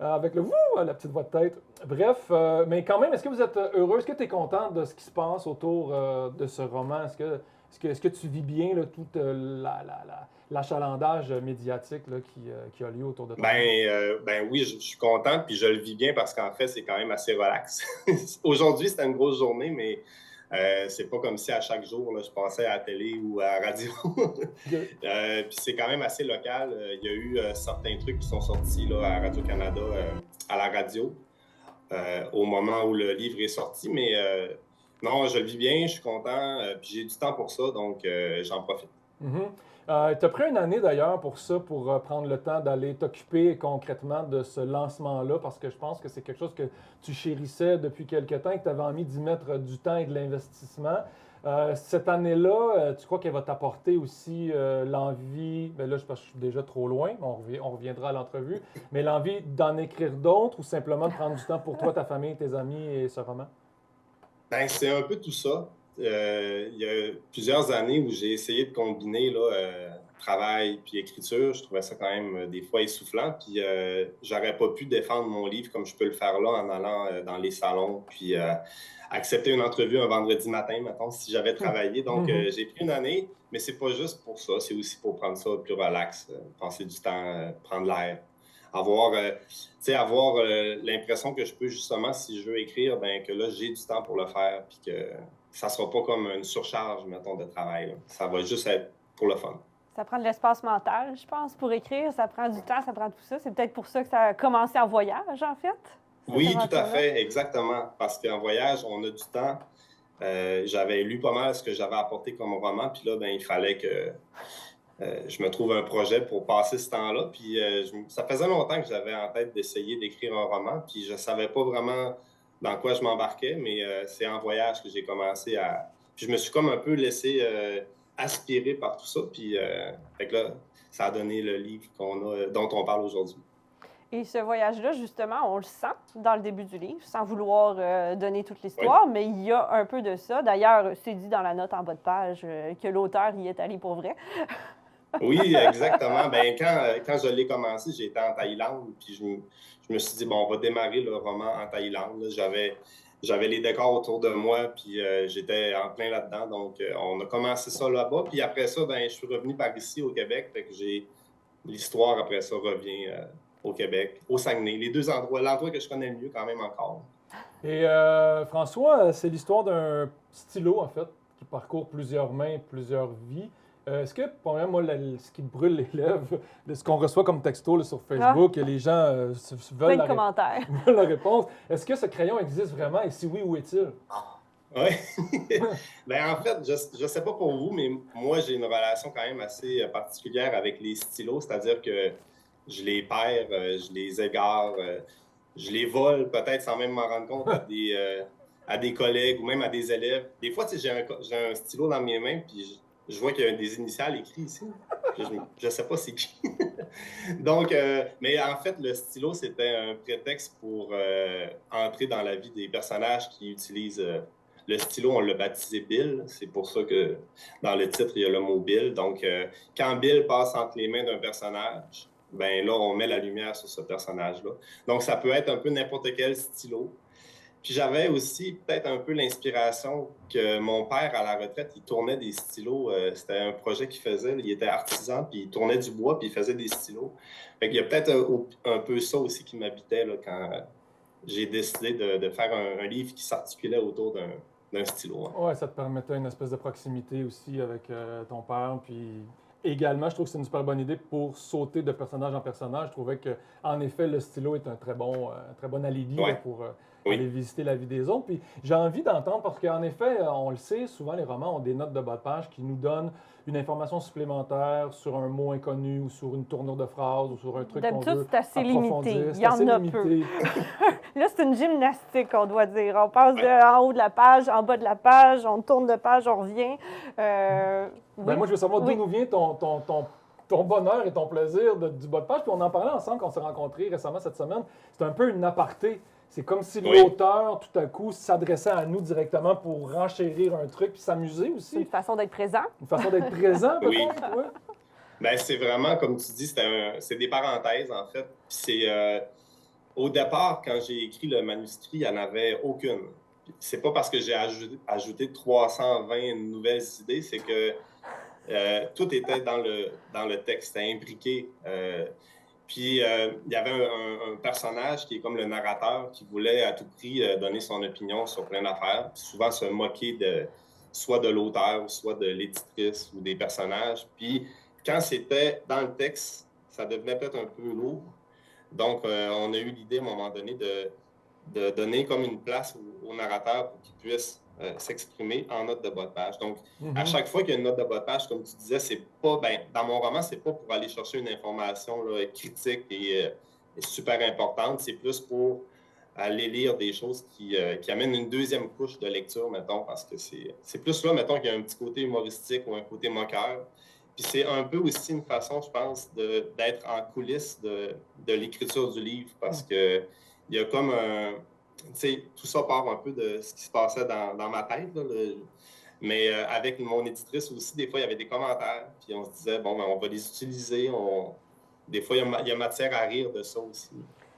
avec le vous, la petite voix de tête. Bref, mais quand même, est-ce que vous êtes heureux? Est-ce que tu es content de ce qui se passe autour de ce roman? Est-ce que tu vis bien là, tout l'achalandage médiatique là, qui a lieu autour de toi? Ben oui, je suis content, puis je le vis bien parce qu'en fait, c'est quand même assez relax. Aujourd'hui, c'était une grosse journée, mais c'est pas comme si à chaque jour, là, je passais à la télé ou à la radio. Puis c'est quand même assez local. Il y a eu certains trucs qui sont sortis là, à Radio-Canada, à la radio, au moment où le livre est sorti, mais non, je le vis bien, je suis content, puis j'ai du temps pour ça, donc j'en profite. Mm-hmm. Tu as pris une année d'ailleurs pour ça, pour prendre le temps d'aller t'occuper concrètement de ce lancement-là, parce que je pense que c'est quelque chose que tu chérissais depuis quelque temps et que tu avais envie d'y mettre du temps et de l'investissement. Cette année-là, tu crois qu'elle va t'apporter aussi l'envie, là je pense que je suis déjà trop loin, on reviendra à l'entrevue, mais l'envie d'en écrire d'autres ou simplement de prendre du temps pour toi, ta famille, tes amis et ce roman? Ben, c'est un peu tout ça. Il y a plusieurs années où j'ai essayé de combiner là, travail puis écriture. Je trouvais ça quand même des fois essoufflant. Puis j'aurais pas pu défendre mon livre comme je peux le faire là en allant dans les salons puis accepter une entrevue un vendredi matin, mettons, si j'avais travaillé. Donc j'ai pris une année, mais c'est pas juste pour ça. C'est aussi pour prendre ça plus relax, passer du temps, prendre l'air. Avoir l'impression que je peux justement, si je veux écrire, ben que là, j'ai du temps pour le faire, puis que ça ne sera pas comme une surcharge, mettons, de travail. Là. Ça va juste être pour le fun. Ça prend de l'espace mental, je pense, pour écrire. Ça prend du temps, ça prend tout ça. C'est peut-être pour ça que ça a commencé en voyage, en fait. Oui, tout à fait, exactement. Parce qu'en voyage, on a du temps. J'avais lu pas mal ce que j'avais apporté comme roman, puis là, ben, il fallait que je me trouve un projet pour passer ce temps-là. Puis ça faisait longtemps que j'avais en tête d'essayer d'écrire un roman, puis je ne savais pas vraiment dans quoi je m'embarquais, mais c'est en voyage que j'ai commencé à... Puis je me suis comme un peu laissé aspirer par tout ça, puis fait que là, ça a donné le livre dont on parle aujourd'hui. Et ce voyage-là, justement, on le sent dans le début du livre, sans vouloir donner toute l'histoire, mais il y a un peu de ça. D'ailleurs, c'est dit dans la note en bas de page que l'auteur y est allé pour vrai. Oui, exactement. Ben, quand je l'ai commencé, j'étais en Thaïlande, puis je me suis dit, bon, on va démarrer le roman en Thaïlande. J'avais les décors autour de moi, puis j'étais en plein là-dedans. Donc, on a commencé ça là-bas. Puis après ça, ben, je suis revenu par ici, au Québec. Fait que l'histoire, après ça, revient au Québec, au Saguenay. Les deux endroits, l'endroit que je connais le mieux quand même encore. Et François, c'est l'histoire d'un stylo, en fait, qui parcourt plusieurs mains, plusieurs vies. Est-ce que, pour moi, ce qui me brûle les lèvres, de ce qu'on reçoit comme texto là, sur Facebook, et les gens veulent, veulent la réponse, est-ce que ce crayon existe vraiment et si oui, où est-il? Oui. Ben, en fait, je ne sais pas pour vous, mais moi, j'ai une relation quand même assez particulière avec les stylos, c'est-à-dire que je les perds, je les égare, je les vole peut-être sans même m'en rendre compte à des collègues ou même à des élèves. Des fois, j'ai un stylo dans mes mains, puis je vois qu'il y a des initiales écrites ici. Je ne sais pas c'est qui. Donc, mais en fait, le stylo, c'était un prétexte pour entrer dans la vie des personnages qui utilisent le stylo. On l'a baptisé Bill. C'est pour ça que dans le titre, il y a le mot Bill. Donc, quand Bill passe entre les mains d'un personnage, ben là, on met la lumière sur ce personnage-là. Donc, ça peut être un peu n'importe quel stylo. Puis j'avais aussi peut-être un peu l'inspiration que mon père, à la retraite, il tournait des stylos. C'était un projet qu'il faisait. Il était artisan, puis il tournait du bois, puis il faisait des stylos. Fait qu'il y a peut-être un peu ça aussi qui m'habitait là, quand j'ai décidé de faire un livre qui s'articulait autour d'un stylo. Hein. Oui, ça te permettait une espèce de proximité aussi avec ton père. Puis également, je trouve que c'est une super bonne idée pour sauter de personnage en personnage. Je trouvais qu'en effet, le stylo est un très bon alibi là, pour aller visiter la vie des autres. Puis j'ai envie d'entendre, parce qu'en effet, on le sait, souvent les romans ont des notes de bas de page qui nous donnent une information supplémentaire sur un mot inconnu ou sur une tournure de phrase ou sur un truc qu'on veut D'habitude, c'est assez limité. Il y en a peu. Là, c'est une gymnastique, on doit dire. On passe en haut de la page, en bas de la page, on tourne de page, on revient. Ben, moi, je veux savoir d'où nous vient ton bonheur et ton plaisir du bas de page. Puis on en parlait ensemble quand on s'est rencontrés récemment cette semaine. C'est un peu une aparté. C'est comme si l'auteur, tout à coup, s'adressait à nous directement pour renchérir un truc puis s'amuser aussi. C'est une façon d'être présent. Une façon d'être présent, peut-être, oui. Ben, c'est vraiment, comme tu dis, c'est des parenthèses, en fait. Puis au départ, quand j'ai écrit le manuscrit, il n'y en avait aucune. C'est pas parce que j'ai ajouté 320 nouvelles idées, c'est que tout était dans le texte, c'était imbriqué. Puis, il y avait un personnage qui est comme le narrateur qui voulait à tout prix donner son opinion sur plein d'affaires, puis souvent se moquer soit de l'auteur, soit de l'éditrice ou des personnages. Puis, quand c'était dans le texte, ça devenait peut-être un peu lourd. Donc, on a eu l'idée à un moment donné de donner comme une place au narrateur pour qu'il puisse s'exprimer en note de bas de page. Donc, à chaque fois qu'il y a une note de bas de page, comme tu disais, c'est pas, dans mon roman, c'est pas pour aller chercher une information là, critique et super importante, c'est plus pour aller lire des choses qui amènent une deuxième couche de lecture, mettons, parce que c'est plus là, mettons, qu'il y a un petit côté humoristique ou un côté moqueur. Puis c'est un peu aussi une façon, je pense, d'être en coulisses de l'écriture du livre, parce que il y a comme un... Tu sais, tout ça part un peu de ce qui se passait dans ma tête, là, mais avec mon éditrice aussi, des fois, il y avait des commentaires, puis on se disait, bon, on va les utiliser. Des fois, il y a matière à rire de ça aussi.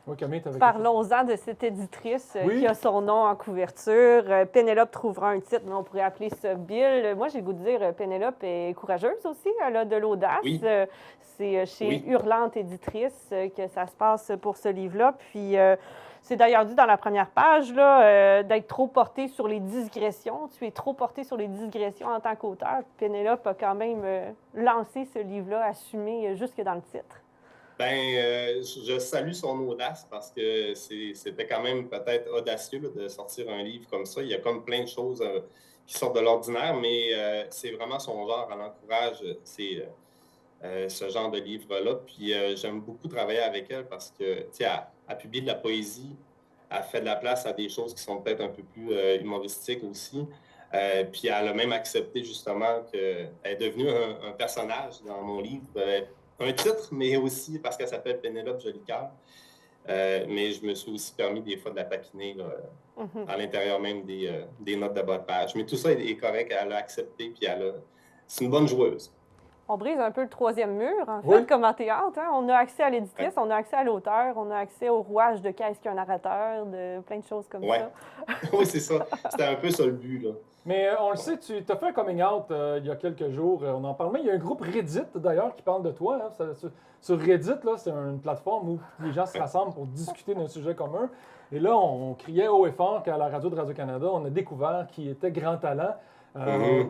Oui, Camille, parlons-en de cette éditrice qui a son nom en couverture. Pénélope trouvera un titre, mais on pourrait appeler ça Bill. Moi, j'ai le goût de dire Pénélope est courageuse aussi. Elle a de l'audace. Oui. C'est chez Hurlante Éditrice que ça se passe pour ce livre-là. Puis, c'est d'ailleurs dit dans la première page là, d'être trop porté sur les digressions. Tu es trop porté sur les digressions en tant qu'auteur. Pénélope a quand même lancé ce livre-là, assumé jusque dans le titre. Je salue son audace parce que c'était quand même peut-être audacieux là, de sortir un livre comme ça. Il y a comme plein de choses qui sortent de l'ordinaire, mais c'est vraiment son genre. Elle encourage ce genre de livre-là. Puis j'aime beaucoup travailler avec elle parce que, tu sais, elle publie de la poésie, elle fait de la place à des choses qui sont peut-être un peu plus humoristiques aussi. Puis elle a même accepté justement qu'elle est devenue un personnage dans mon livre. Un titre, mais aussi parce qu'elle s'appelle Pénélope Jolicoeur. Mais je me suis aussi permis des fois de la taquiner là, à l'intérieur même des notes de bas de page. Mais tout ça est correct, elle a accepté, puis c'est une bonne joueuse. On brise un peu le troisième mur, en fait, comme en théâtre. Hein? On a accès à l'éditrice, on a accès à l'auteur, on a accès au rouage de qu'est-ce qu'un narrateur, de plein de choses comme ça. Oui, c'est ça. C'était un peu ça le but, là. Mais on le sait, tu as fait un coming out il y a quelques jours, on en parlait. Il y a un groupe Reddit, d'ailleurs, qui parle de toi. Hein. Sur Reddit, là, c'est une plateforme où les gens se rassemblent pour discuter d'un sujet commun. Et là, on criait haut et fort qu'à la radio de Radio-Canada, on a découvert qu'il était grand talent.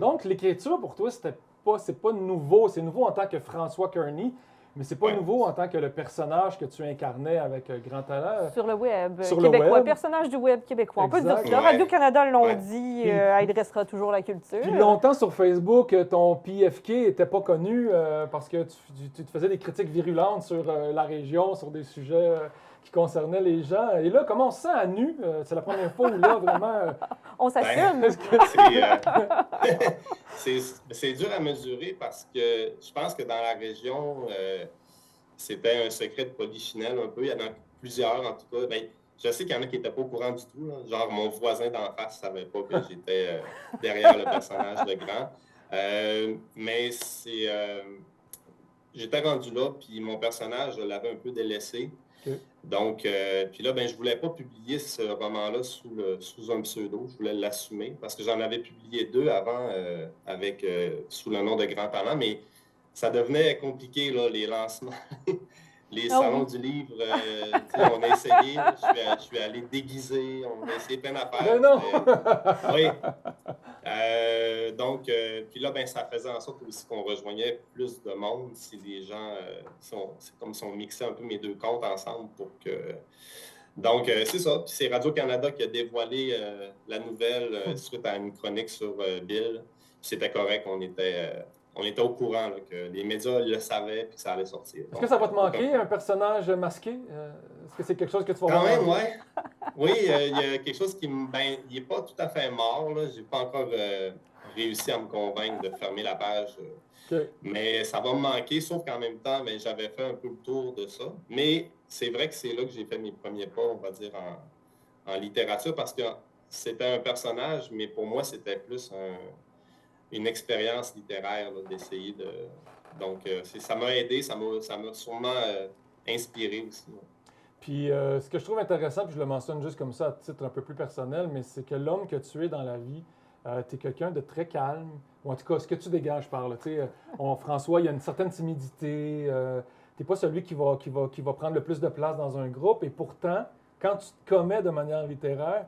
Donc, l'écriture, pour toi, c'est pas nouveau. C'est nouveau en tant que François Kearney, mais c'est pas nouveau en tant que le personnage que tu incarnais avec grand talent. Sur le web québécois, personnage du web québécois. Exact. On peut dire ça. Radio-Canada l'ont dit, elle dressera toujours la culture. Puis longtemps sur Facebook, ton PFK n'était pas connu parce que tu te faisais des critiques virulentes sur la région, sur des sujets qui concernaient les gens. Et là, comment on se sent à nu? C'est la première fois où là, vraiment... on s'assume. C'est dur à mesurer parce que je pense que dans la région, c'était un secret de polichinelle un peu. Il y en a plusieurs, en tout cas. Je sais qu'il y en a qui n'étaient pas au courant du tout. Là. Genre, mon voisin d'en face ne savait pas que j'étais derrière le personnage de Grand. Mais j'étais rendu là, puis mon personnage, je l'avais un peu délaissé. Okay. Donc, puis là, je ne voulais pas publier ce roman-là sous un pseudo. Je voulais l'assumer parce que j'en avais publié 2 avant sous le nom de Grand Talent, mais ça devenait compliqué, là, les lancements, les salons du livre. On a essayé, je suis allé déguiser, on a essayé plein d'affaires. Non! Oui. Donc, puis là, ça faisait en sorte aussi qu'on rejoignait plus de monde si les gens, c'est comme si on mixait un peu mes 2 comptes ensemble pour que... Donc, c'est ça. Puis c'est Radio-Canada qui a dévoilé la nouvelle suite à une chronique sur Bill. C'était correct, on était au courant là, que les médias le savaient et que ça allait sortir. Est-ce que ça va te manquer, un personnage masqué? Est-ce que c'est quelque chose que tu vas voir? Quand même, oui. Oui, il y a quelque chose qui il n'est pas tout à fait mort. Je n'ai pas encore réussi à me convaincre de fermer la page. Okay. Mais ça va me manquer, sauf qu'en même temps, j'avais fait un peu le tour de ça. Mais c'est vrai que c'est là que j'ai fait mes premiers pas, on va dire, en littérature, parce que c'était un personnage, mais pour moi, c'était plus une expérience littéraire d'essayer de... Donc, ça m'a aidé, ça m'a sûrement inspiré aussi. Ouais. Puis, ce que je trouve intéressant, puis je le mentionne juste comme ça à titre un peu plus personnel, mais c'est que l'homme que tu es dans la vie, tu es quelqu'un de très calme, ou en tout cas, ce que tu dégages par là. François, il y a une certaine timidité, tu n'es pas celui qui va prendre le plus de place dans un groupe, et pourtant, quand tu te commets de manière littéraire,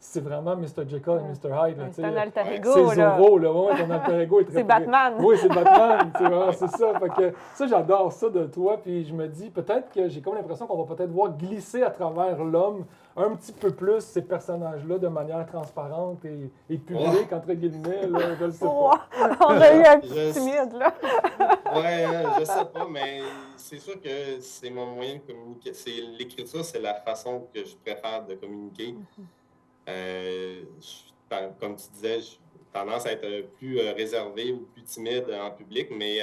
c'est vraiment Mr. Jekyll et Mr. Hyde. Là, c'est un alter ego. C'est Zorro, là. Ouais, ton alter ego est très... C'est Batman. Oui, c'est Batman. C'est ça. Fait que, ça, j'adore ça de toi. Puis je me dis, peut-être que j'ai comme l'impression qu'on va peut-être voir glisser à travers l'homme un petit peu plus ces personnages-là de manière transparente et publique, entre guillemets. Là, je le sais pas. On a eu un petit timide, là. Ouais, je sais pas, mais c'est sûr que c'est mon moyen de communiquer. L'écriture, c'est la façon que je préfère de communiquer. Comme tu disais, j'ai tendance à être plus réservé ou plus timide en public, mais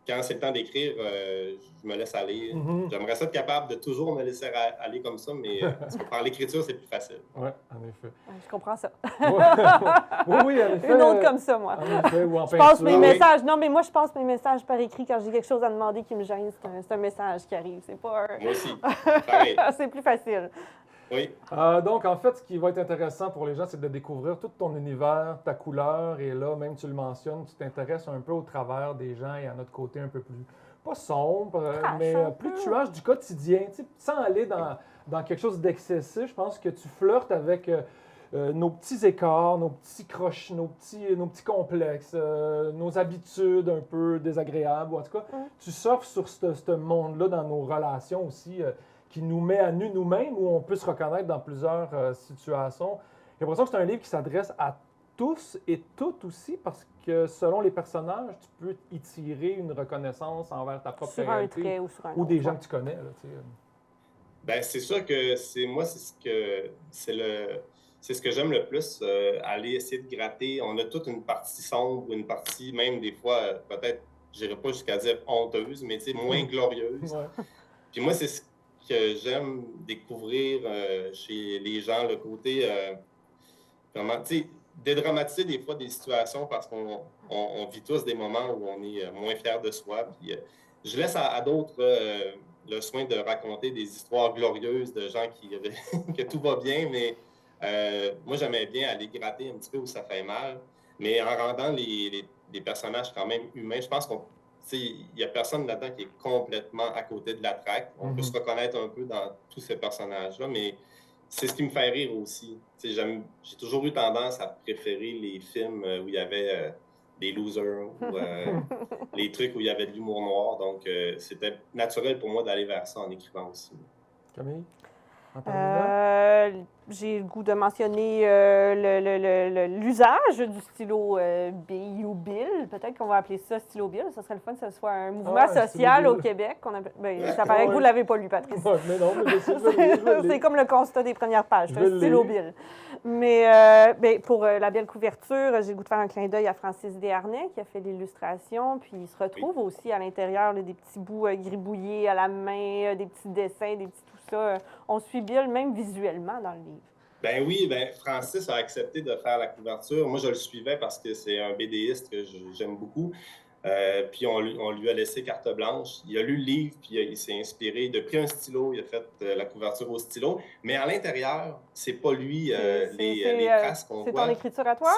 quand c'est le temps d'écrire, je me laisse aller. J'aimerais ça être capable de toujours me laisser aller comme ça, mais parce que par l'écriture, c'est plus facile. Oui, en effet. Je comprends ça. Oui, en effet. Une autre comme ça, moi. En effet, ou en je passe mes oui. messages. Non, mais moi, je passe mes messages par écrit quand j'ai quelque chose à demander qui me gêne. C'est un message qui arrive. C'est pas un... Moi aussi. Pareil. C'est plus facile. Oui. Donc, en fait, ce qui va être intéressant pour les gens, c'est de découvrir tout ton univers, ta couleur. Et là, même tu le mentionnes, tu t'intéresses un peu au travers des gens et à notre côté un peu plus, pas sombre, mais plus tuage du quotidien. Tu sais, sans aller dans quelque chose d'excessif, je pense que tu flirtes avec nos petits écarts, nos petits croches, nos petits complexes, nos habitudes un peu désagréables. Ou en tout cas, tu surfes sur ce monde-là dans nos relations aussi. Qui nous met à nu nous-mêmes, où on peut se reconnaître dans plusieurs situations. J'ai l'impression que c'est un livre qui s'adresse à tous et toutes aussi, parce que selon les personnages, tu peux y tirer une reconnaissance envers ta propre sur réalité. Un trait ou sur un ou autre, des gens que tu connais. Là, ben, c'est sûr que c'est ce que j'aime le plus, aller essayer de gratter. On a toute une partie sombre, une partie même des fois, peut-être, je n'irai pas jusqu'à dire honteuse, mais moins glorieuse. Ouais. Puis moi, c'est ce que j'aime découvrir chez les gens, le côté, dédramatiser des fois des situations parce qu'on vit tous des moments où on est moins fiers de soi. Puis je laisse à d'autres le soin de raconter des histoires glorieuses de gens que tout va bien, mais moi, j'aimais bien aller gratter un petit peu où ça fait mal, mais en rendant les personnages quand même humains. Je pense il n'y a personne là-dedans qui est complètement à côté de la traque. On peut se reconnaître un peu dans tous ces personnages-là, mais c'est ce qui me fait rire aussi. J'ai toujours eu tendance à préférer les films où il y avait des losers ou les trucs où il y avait de l'humour noir. Donc, c'était naturel pour moi d'aller vers ça en écrivant aussi. Camille? J'ai le goût de mentionner l'usage du stylo Bill ou Bill. Peut-être qu'on va appeler ça stylo Bill. Ça serait le fun que ce soit un mouvement social au Québec. Ça paraît que vous ne l'avez pas lu, Patrice. Mais non, mais c'est comme le constat des premières pages. C'est un stylo Bill. Mais pour la belle couverture, j'ai le goût de faire un clin d'œil à Francis Desharnais qui a fait l'illustration. Puis il se retrouve aussi à l'intérieur des petits bouts gribouillés à la main, des petits dessins, des petits tout ça. On suit Bill même visuellement dans le livre. Ben oui, Francis a accepté de faire la couverture. Moi, je le suivais parce que c'est un BDiste que j'aime beaucoup. Puis on lui a laissé carte blanche. Il a lu le livre, puis il s'est inspiré. Il a pris un stylo, il a fait la couverture au stylo. Mais à l'intérieur, c'est pas lui. Les traces qu'on voit. C'est ton écriture à toi?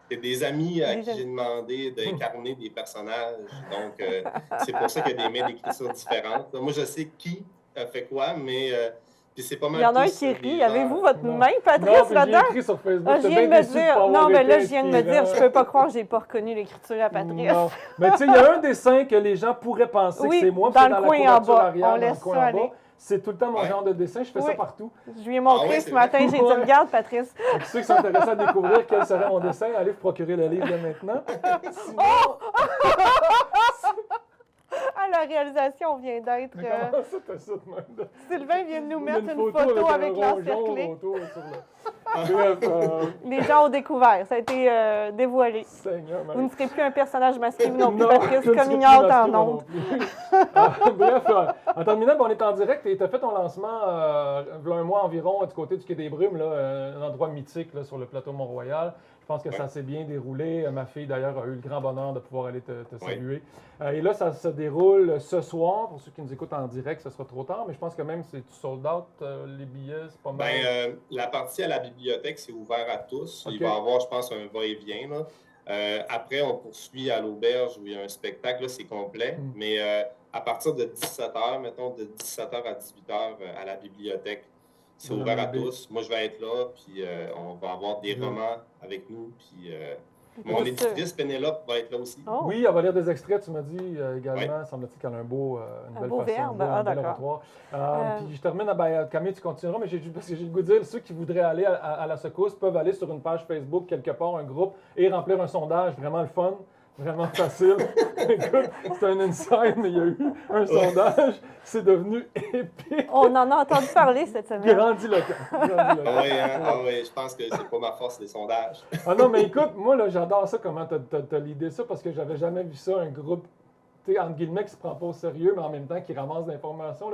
C'est des amis à qui j'ai demandé d'incarner des personnages. Donc, c'est pour ça qu'il y a des mains d'écriture différentes. Moi, je sais qui a fait quoi, mais... Puis c'est pas mal. Il y en a un qui rit. Avez-vous votre main, Patrice, là-dedans? J'ai écrit sur Facebook. Je viens de me dire. Non, mais là, je viens de me dire, je peux pas croire que j'ai pas reconnu l'écriture à Patrice. Non. Mais tu sais, il y a un dessin que les gens pourraient penser que c'est moi. Dans le coin en bas. On laisse ça aller. C'est tout le temps mon genre de dessin. Je fais ça partout. Je lui ai montré ce matin. J'ai dit, regarde, Patrice. Donc, ceux qui sont intéressés à découvrir quel serait mon dessin, allez vous procurer le livre de maintenant. Sinon... Ah, la réalisation vient d'être... Sylvain vient de nous mettre une photo avec l'encerclé. Les gens ont découvert. Ça a été dévoilé. Seigneur, vous ne serez plus un personnage masculin non plus, Patrice, comme ignore en honte. Bref, en terminant, on est en direct et tu as fait ton lancement il y a un mois environ du côté du Quai des Brumes, là, un endroit mythique là, sur le plateau Mont-Royal. Je pense que ça s'est bien déroulé. Ma fille, d'ailleurs, a eu le grand bonheur de pouvoir aller te saluer. Et là, ça se déroule ce soir. Pour ceux qui nous écoutent en direct, ce sera trop tard, mais je pense que même c'est sold out, les billets, c'est pas mal. La partie à la bibliothèque, c'est ouvert à tous. Okay. Il va y avoir, je pense, un va-et-vient. Après, on poursuit à l'auberge où il y a un spectacle, là, c'est complet. Mais à partir de 17h, mettons, de 17h à 18h à la bibliothèque, C'est ouvert à tous. Moi, je vais être là, puis on va avoir des romans avec nous, puis mon éditrice Pénélope va être là aussi. Oh. Oui, elle va lire des extraits, tu m'as dit également. Oui. Semble-t-il qu'elle a une belle beau façon, verbe. un bel oratoire. Puis je termine, Camille, tu continueras, mais parce que j'ai le goût de dire, ceux qui voudraient aller à la secousse peuvent aller sur une page Facebook, quelque part, un groupe, et remplir un sondage vraiment le fun. Vraiment facile. Écoute, c'est un inside, mais il y a eu un sondage. C'est devenu épique. On en a entendu parler cette semaine. Grandiloquent. Oui, je pense que c'est pas ma force, les sondages. Ah non, mais écoute, moi, là, j'adore ça, comment t'as l'idée ça, parce que j'avais jamais vu ça, un groupe, entre guillemets, qui se prend pas au sérieux, mais en même temps qui ramasse l'information.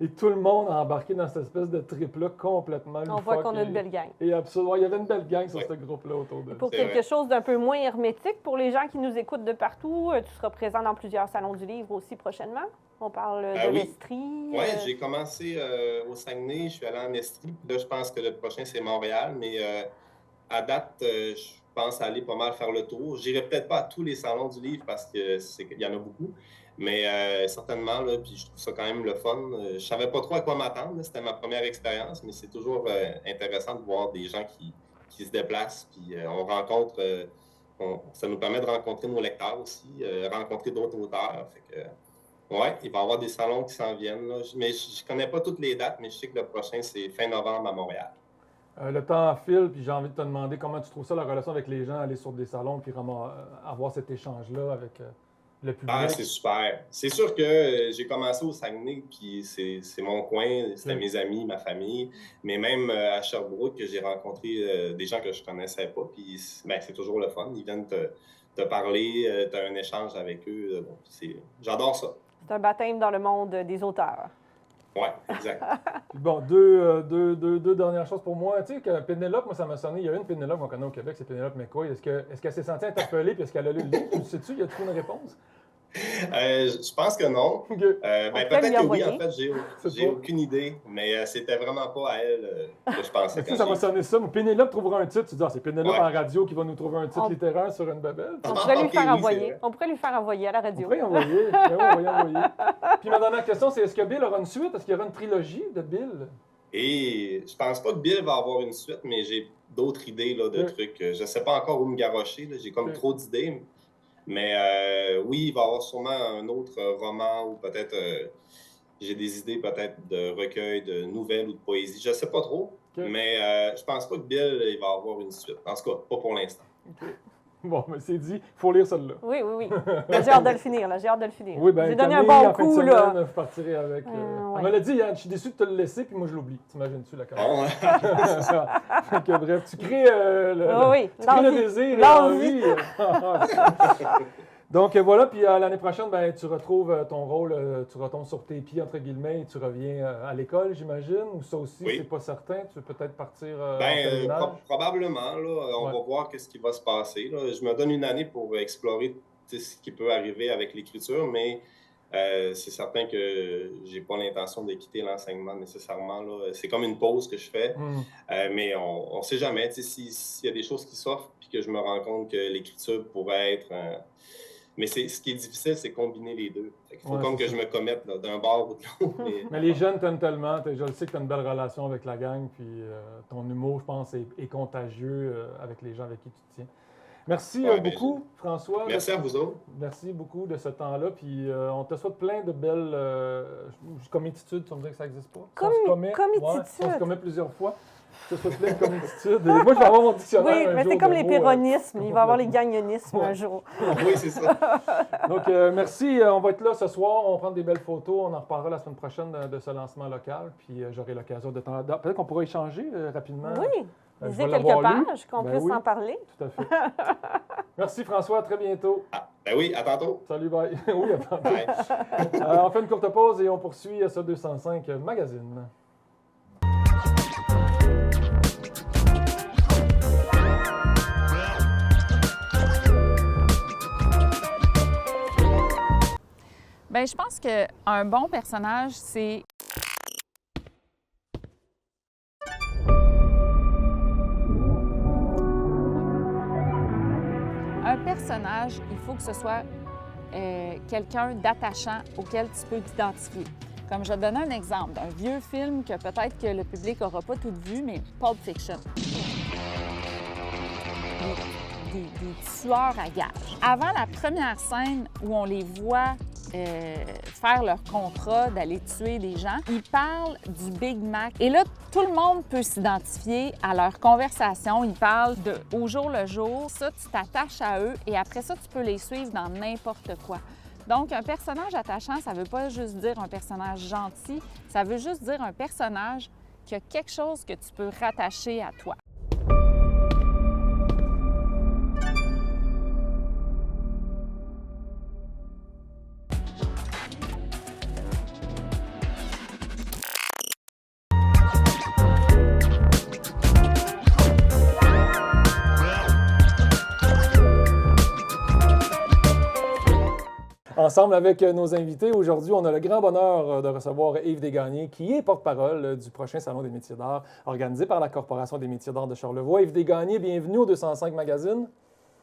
Et tout le monde a embarqué dans cette espèce de trip-là complètement. On voit qu'on a une belle gang. Et absolument, il y avait une belle gang sur ce groupe-là autour de. Pour quelque chose d'un peu moins hermétique, pour les gens qui nous écoutent de partout, tu seras présent dans plusieurs salons du livre aussi prochainement. On parle de l'Estrie. Oui, j'ai commencé au Saguenay, je suis allé en Estrie. Là, je pense que le prochain, c'est Montréal, mais à date, je pense aller pas mal faire le tour. J'irai peut-être pas à tous les salons du livre parce qu'il y en a beaucoup. Mais certainement, là, puis je trouve ça quand même le fun. Je savais pas trop à quoi m'attendre. C'était ma première expérience, mais c'est toujours intéressant de voir des gens qui se déplacent. Puis on rencontre, ça nous permet de rencontrer nos lecteurs aussi, rencontrer d'autres auteurs. Fait que, il va y avoir des salons qui s'en viennent. Là. Mais je connais pas toutes les dates, mais je sais que le prochain, c'est fin novembre à Montréal. Le temps file, puis j'ai envie de te demander comment tu trouves ça, la relation avec les gens, aller sur des salons, puis vraiment avoir cet échange-là avec le public. Ah, c'est super. C'est sûr que j'ai commencé au Saguenay, puis c'est mon coin, c'était mes amis, ma famille. Mais même à Sherbrooke, j'ai rencontré des gens que je connaissais pas, puis c'est toujours le fun. Ils viennent te parler, tu as un échange avec eux. J'adore ça. C'est un baptême dans le monde des auteurs. Oui, exact. Bon, deux dernières choses pour moi. Tu sais, que Pénélope, moi, ça m'a sonné. Il y a une Pénélope qu'on connaît au Québec, c'est Pénélope McCoy. Est-ce qu'elle s'est sentie interpellée puis est-ce qu'elle a lu le livre? Tu sais-tu, y a-t-il une réponse? Je pense que non. Okay. Peut-être que oui, en fait, j'ai aucune idée, mais c'était vraiment pas à elle que je pensais. Ça m'a sonné ça. Pénélope trouvera un titre. Tu dis, c'est Pénélope en radio qui va nous trouver un titre littéraire sur une babelle. On pourrait lui faire envoyer. On pourrait lui faire envoyer à la radio. On pourrait envoyer. Puis ma dernière question, c'est est-ce que Bill aura une suite? Est-ce qu'il y aura une trilogie de Bill? Et je pense pas que Bill va avoir une suite, mais j'ai d'autres idées là, de trucs. Je sais pas encore où me garrocher. J'ai comme trop d'idées. Mais oui, il va y avoir sûrement un autre roman ou peut-être j'ai des idées peut-être de recueil, de nouvelles ou de poésie. Je ne sais pas trop, mais je pense pas que Bill il va avoir une suite. En tout cas, pas pour l'instant. Okay. Bon, mais c'est dit, il faut lire celle-là. Oui. J'ai hâte de le finir. Oui, ben, j'ai donné un bon coup, là. Je partirai avec. Elle me l'a dit, Yann, je suis déçu de te le laisser, puis moi, je l'oublie. T'imagines-tu, la caméra? Donc, bref, tu crées le désir et l'envie. Donc, voilà, puis l'année prochaine, ben, tu retrouves ton rôle, tu retombes sur tes pieds, entre guillemets, et tu reviens à l'école, j'imagine, ou ça aussi, c'est pas certain? Tu veux peut-être partir probablement, là, on va voir ce qui va se passer. Là. Je me donne une année pour explorer ce qui peut arriver avec l'écriture, mais c'est certain que j'ai pas l'intention de quitter l'enseignement nécessairement. Là. C'est comme une pause que je fais, mais on ne sait jamais. S'il y a des choses qui s'offrent, puis que je me rends compte que l'écriture pourrait être... Mais ce qui est difficile, c'est combiner les deux. Il faut que je me commette d'un bord ou de l'autre. Mais les jeunes t'aiment tellement. Je le sais que tu as une belle relation avec la gang. Puis ton humour, je pense, est contagieux avec les gens avec qui tu te tiens. Merci beaucoup, François. Merci à vous autres. Merci beaucoup de ce temps-là. Puis on te souhaite plein de belles committitudes. Tu vas me dire que ça n'existe pas? Committitudes. On se commet plusieurs fois. Ça se plein de committitudes. Moi, je vais avoir mon dictionnaire. Oui, mais c'est comme les péronismes. Il va y avoir les gagnonismes un jour. Oui, c'est ça. Donc, merci. On va être là ce soir. On va prendre des belles photos. On en reparlera la semaine prochaine de ce lancement local. Puis j'aurai l'occasion de temps. Peut-être qu'on pourra échanger rapidement. Oui. Lisez quelques pages, qu'on puisse en parler. Tout à fait. Merci, François. À très bientôt. Ben oui, à tantôt. Salut, bye. Oui, à tantôt. Bye. On fait une courte pause et on poursuit ce 205 Magazine. Bien, je pense qu'un bon personnage, c'est... Un personnage, il faut que ce soit quelqu'un d'attachant auquel tu peux t'identifier. Comme je vais te donner un exemple d'un vieux film que peut-être que le public n'aura pas tout vu, mais Pulp Fiction. Des tueurs à gages. Avant la première scène où on les voit faire leur contrat d'aller tuer des gens, ils parlent du Big Mac. Et là, tout le monde peut s'identifier à leur conversation. Ils parlent de au jour le jour. Ça, tu t'attaches à eux et après ça, tu peux les suivre dans n'importe quoi. Donc, un personnage attachant, ça ne veut pas juste dire un personnage gentil, ça veut juste dire un personnage qui a quelque chose que tu peux rattacher à toi. Ensemble avec nos invités, aujourd'hui, on a le grand bonheur de recevoir Yves Desgagnés, qui est porte-parole du prochain Salon des métiers d'art organisé par la Corporation des métiers d'art de Charlevoix. Yves Desgagnés, bienvenue au 205 Magazine.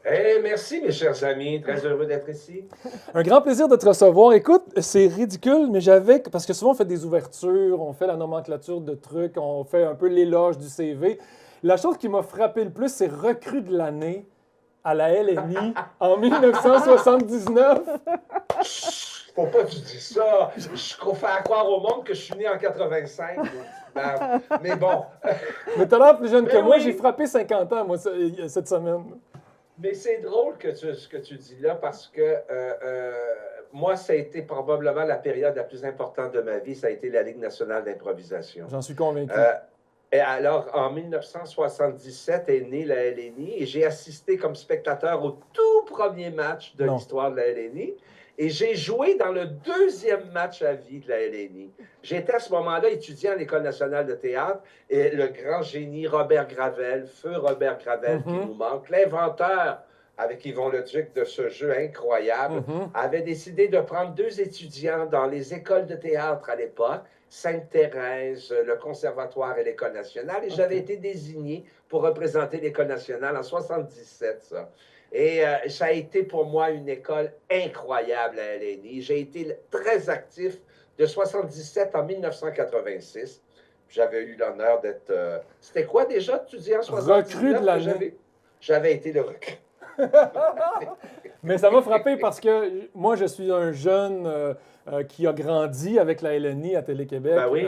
Hey, merci, mes chers amis. Très heureux d'être ici. Un grand plaisir de te recevoir. Écoute, c'est ridicule, mais parce que souvent, on fait des ouvertures, on fait la nomenclature de trucs, on fait un peu l'éloge du CV. La chose qui m'a frappé le plus, c'est recrue de l'année à la LNI en 1979. Faut pas que tu dises ça. Je faire croire au monde que je suis né en 85. Mais bon. Mais t'as l'air plus jeune que moi. Oui. J'ai frappé 50 ans, moi, cette semaine. Mais c'est drôle ce que tu dis là parce que moi, ça a été probablement la période la plus importante de ma vie. Ça a été la Ligue nationale d'improvisation. J'en suis convaincu. Et alors, en 1977 est née la LNI et j'ai assisté comme spectateur au tout premier match de l'histoire de la LNI. Et j'ai joué dans le deuxième match à vie de la LNI. J'étais à ce moment-là étudiant à l'École nationale de théâtre et le grand génie Robert Gravel, feu Robert Gravel qui nous manque, l'inventeur avec Yvon Leduc de ce jeu incroyable, avait décidé de prendre 2 étudiants dans les écoles de théâtre à l'époque, Sainte-Thérèse, le Conservatoire et l'École nationale, et j'avais été désigné pour représenter l'École nationale en 77, ça. Et ça a été pour moi une école incroyable à LNI. J'ai été très actif de 77 en 1986. J'avais eu l'honneur d'être... C'était quoi déjà, tu dis, en 79? Recrue de l'année. J'avais été le recrue. Mais ça m'a frappé parce que moi, je suis un jeune qui a grandi avec la LNI à Télé-Québec. Ben oui.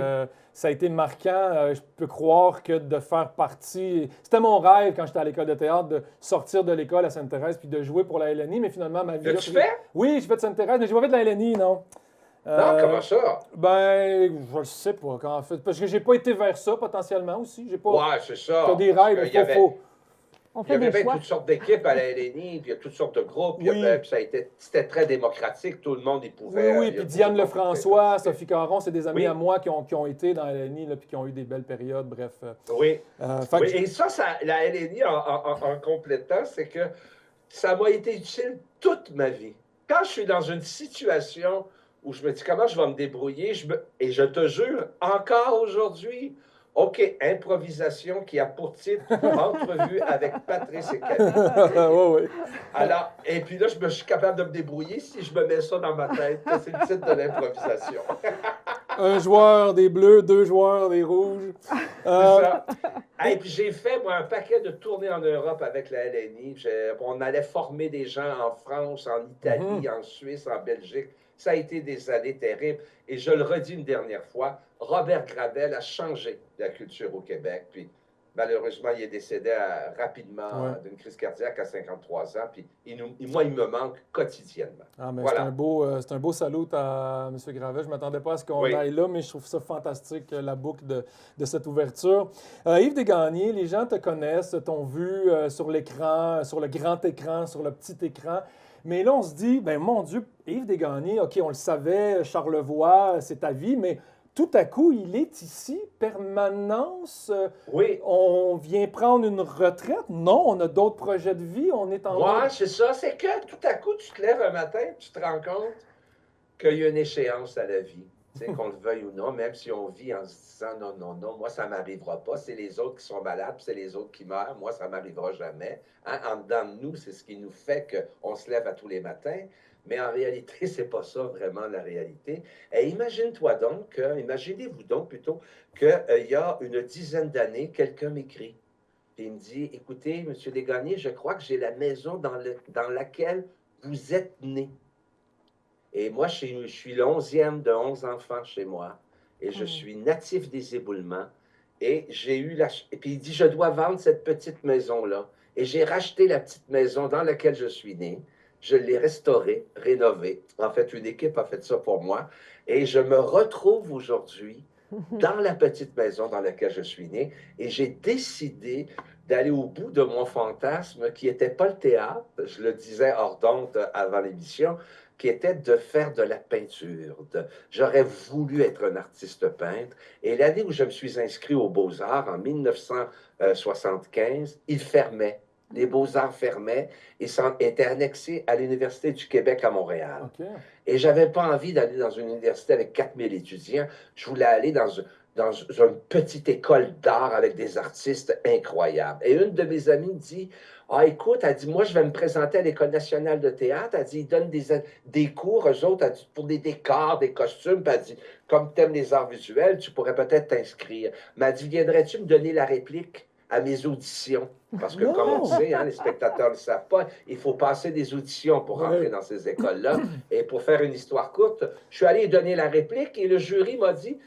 Ça a été marquant. Je peux croire que de faire partie... C'était mon rêve quand j'étais à l'école de théâtre de sortir de l'école à Sainte-Thérèse puis de jouer pour la LNI, mais finalement, ma vie... L'as-tu fait? Oui, j'ai fait de Sainte-Thérèse, mais j'ai pas fait de la LNI, non. Non, comment ça? Ben, je le sais pas, en fait. Parce que j'ai pas été vers ça, potentiellement, aussi. J'ai pas... Ouais, c'est ça. T'as des rêves, il faut... On Il y fait avait des choix. toutes sortes d'équipes à la LNI, puis il y a toutes sortes de groupes, puis c'était très démocratique, tout le monde y pouvait... Oui, puis Diane Lefrançois, Sophie Caron, c'est des amis à moi qui ont été dans la LNI, puis qui ont eu des belles périodes, bref. Oui. Et ça, la LNI, en complétant, c'est que ça m'a été utile toute ma vie. Quand je suis dans une situation où je me dis comment je vais me débrouiller, et je te jure, encore aujourd'hui... OK, improvisation qui a pour titre Entrevue avec Patrice et Camille. Oui. Alors, et puis là, je suis capable de me débrouiller si je me mets ça dans ma tête. C'est le titre de l'improvisation. Un joueur des bleus, 2 joueurs des rouges. C'est ça. Et puis j'ai fait, moi, un paquet de tournées en Europe avec la LNI. On allait former des gens en France, en Italie, en Suisse, en Belgique. Ça a été des années terribles. Et je le redis une dernière fois, Robert Gravel a changé la culture au Québec. Puis malheureusement, il est décédé rapidement d'une crise cardiaque à 53 ans. Puis moi, il me manque quotidiennement. Ah, mais voilà. C'est un beau salut à M. Gravel. Je ne m'attendais pas à ce qu'on aille là, mais je trouve ça fantastique, la boucle de cette ouverture. Yves Desgagnés, les gens te connaissent, t'ont vu sur l'écran, sur le grand écran, sur le petit écran. Mais là, on se dit, ben mon Dieu, Yves Desgagnés, OK, on le savait, Charlevoix, c'est ta vie, mais tout à coup, il est ici, permanence. Oui. On vient prendre une retraite. Non, on a d'autres projets de vie, on est en... Oui, c'est ça. C'est que tout à coup, tu te lèves un matin, tu te rends compte qu'il y a une échéance à la vie. Tu sais, qu'on le veuille ou non, même si on vit en se disant non, moi, ça ne m'arrivera pas. C'est les autres qui sont malades, puis c'est les autres qui meurent. Moi, ça ne m'arrivera jamais. Hein? En dedans de nous, c'est ce qui nous fait qu'on se lève à tous les matins. Mais en réalité, c'est pas ça vraiment la réalité. Et imaginez-vous donc plutôt qu'il y a une dizaine d'années, quelqu'un m'écrit. Puis il me dit, écoutez, M. Desgagnés, je crois que j'ai la maison dans laquelle vous êtes né. Et moi, je suis l'11e de 11 enfants chez moi. Et je suis natif des éboulements. Et j'ai eu la... Et puis il dit, je dois vendre cette petite maison-là. Et j'ai racheté la petite maison dans laquelle je suis né. Je l'ai restaurée, rénovée. En fait, une équipe a fait ça pour moi. Et je me retrouve aujourd'hui dans la petite maison dans laquelle je suis né. Et j'ai décidé d'aller au bout de mon fantasme qui n'était pas le théâtre, je le disais hors d'onde avant l'émission, qui était de faire de la peinture. J'aurais voulu être un artiste peintre. Et l'année où je me suis inscrit aux Beaux-Arts, en 1975, ils fermaient. Les Beaux-Arts fermaient et étaient annexés à l'Université du Québec à Montréal. OK. Et je n'avais pas envie d'aller dans une université avec 4000 étudiants. Je voulais aller dans une petite école d'art avec des artistes incroyables. Et une de mes amies me dit, ah, écoute, elle dit, moi, je vais me présenter à l'École nationale de théâtre. Elle dit, ils donnent des cours, eux autres, elle dit, pour des décors, des costumes. Puis elle dit, comme tu aimes les arts visuels, tu pourrais peut-être t'inscrire. Mais elle dit, viendrais-tu me donner la réplique à mes auditions? Parce que, comme on sait, les spectateurs ne le savent pas, il faut passer des auditions pour rentrer dans ces écoles-là. Et pour faire une histoire courte, je suis allé donner la réplique et le jury m'a dit,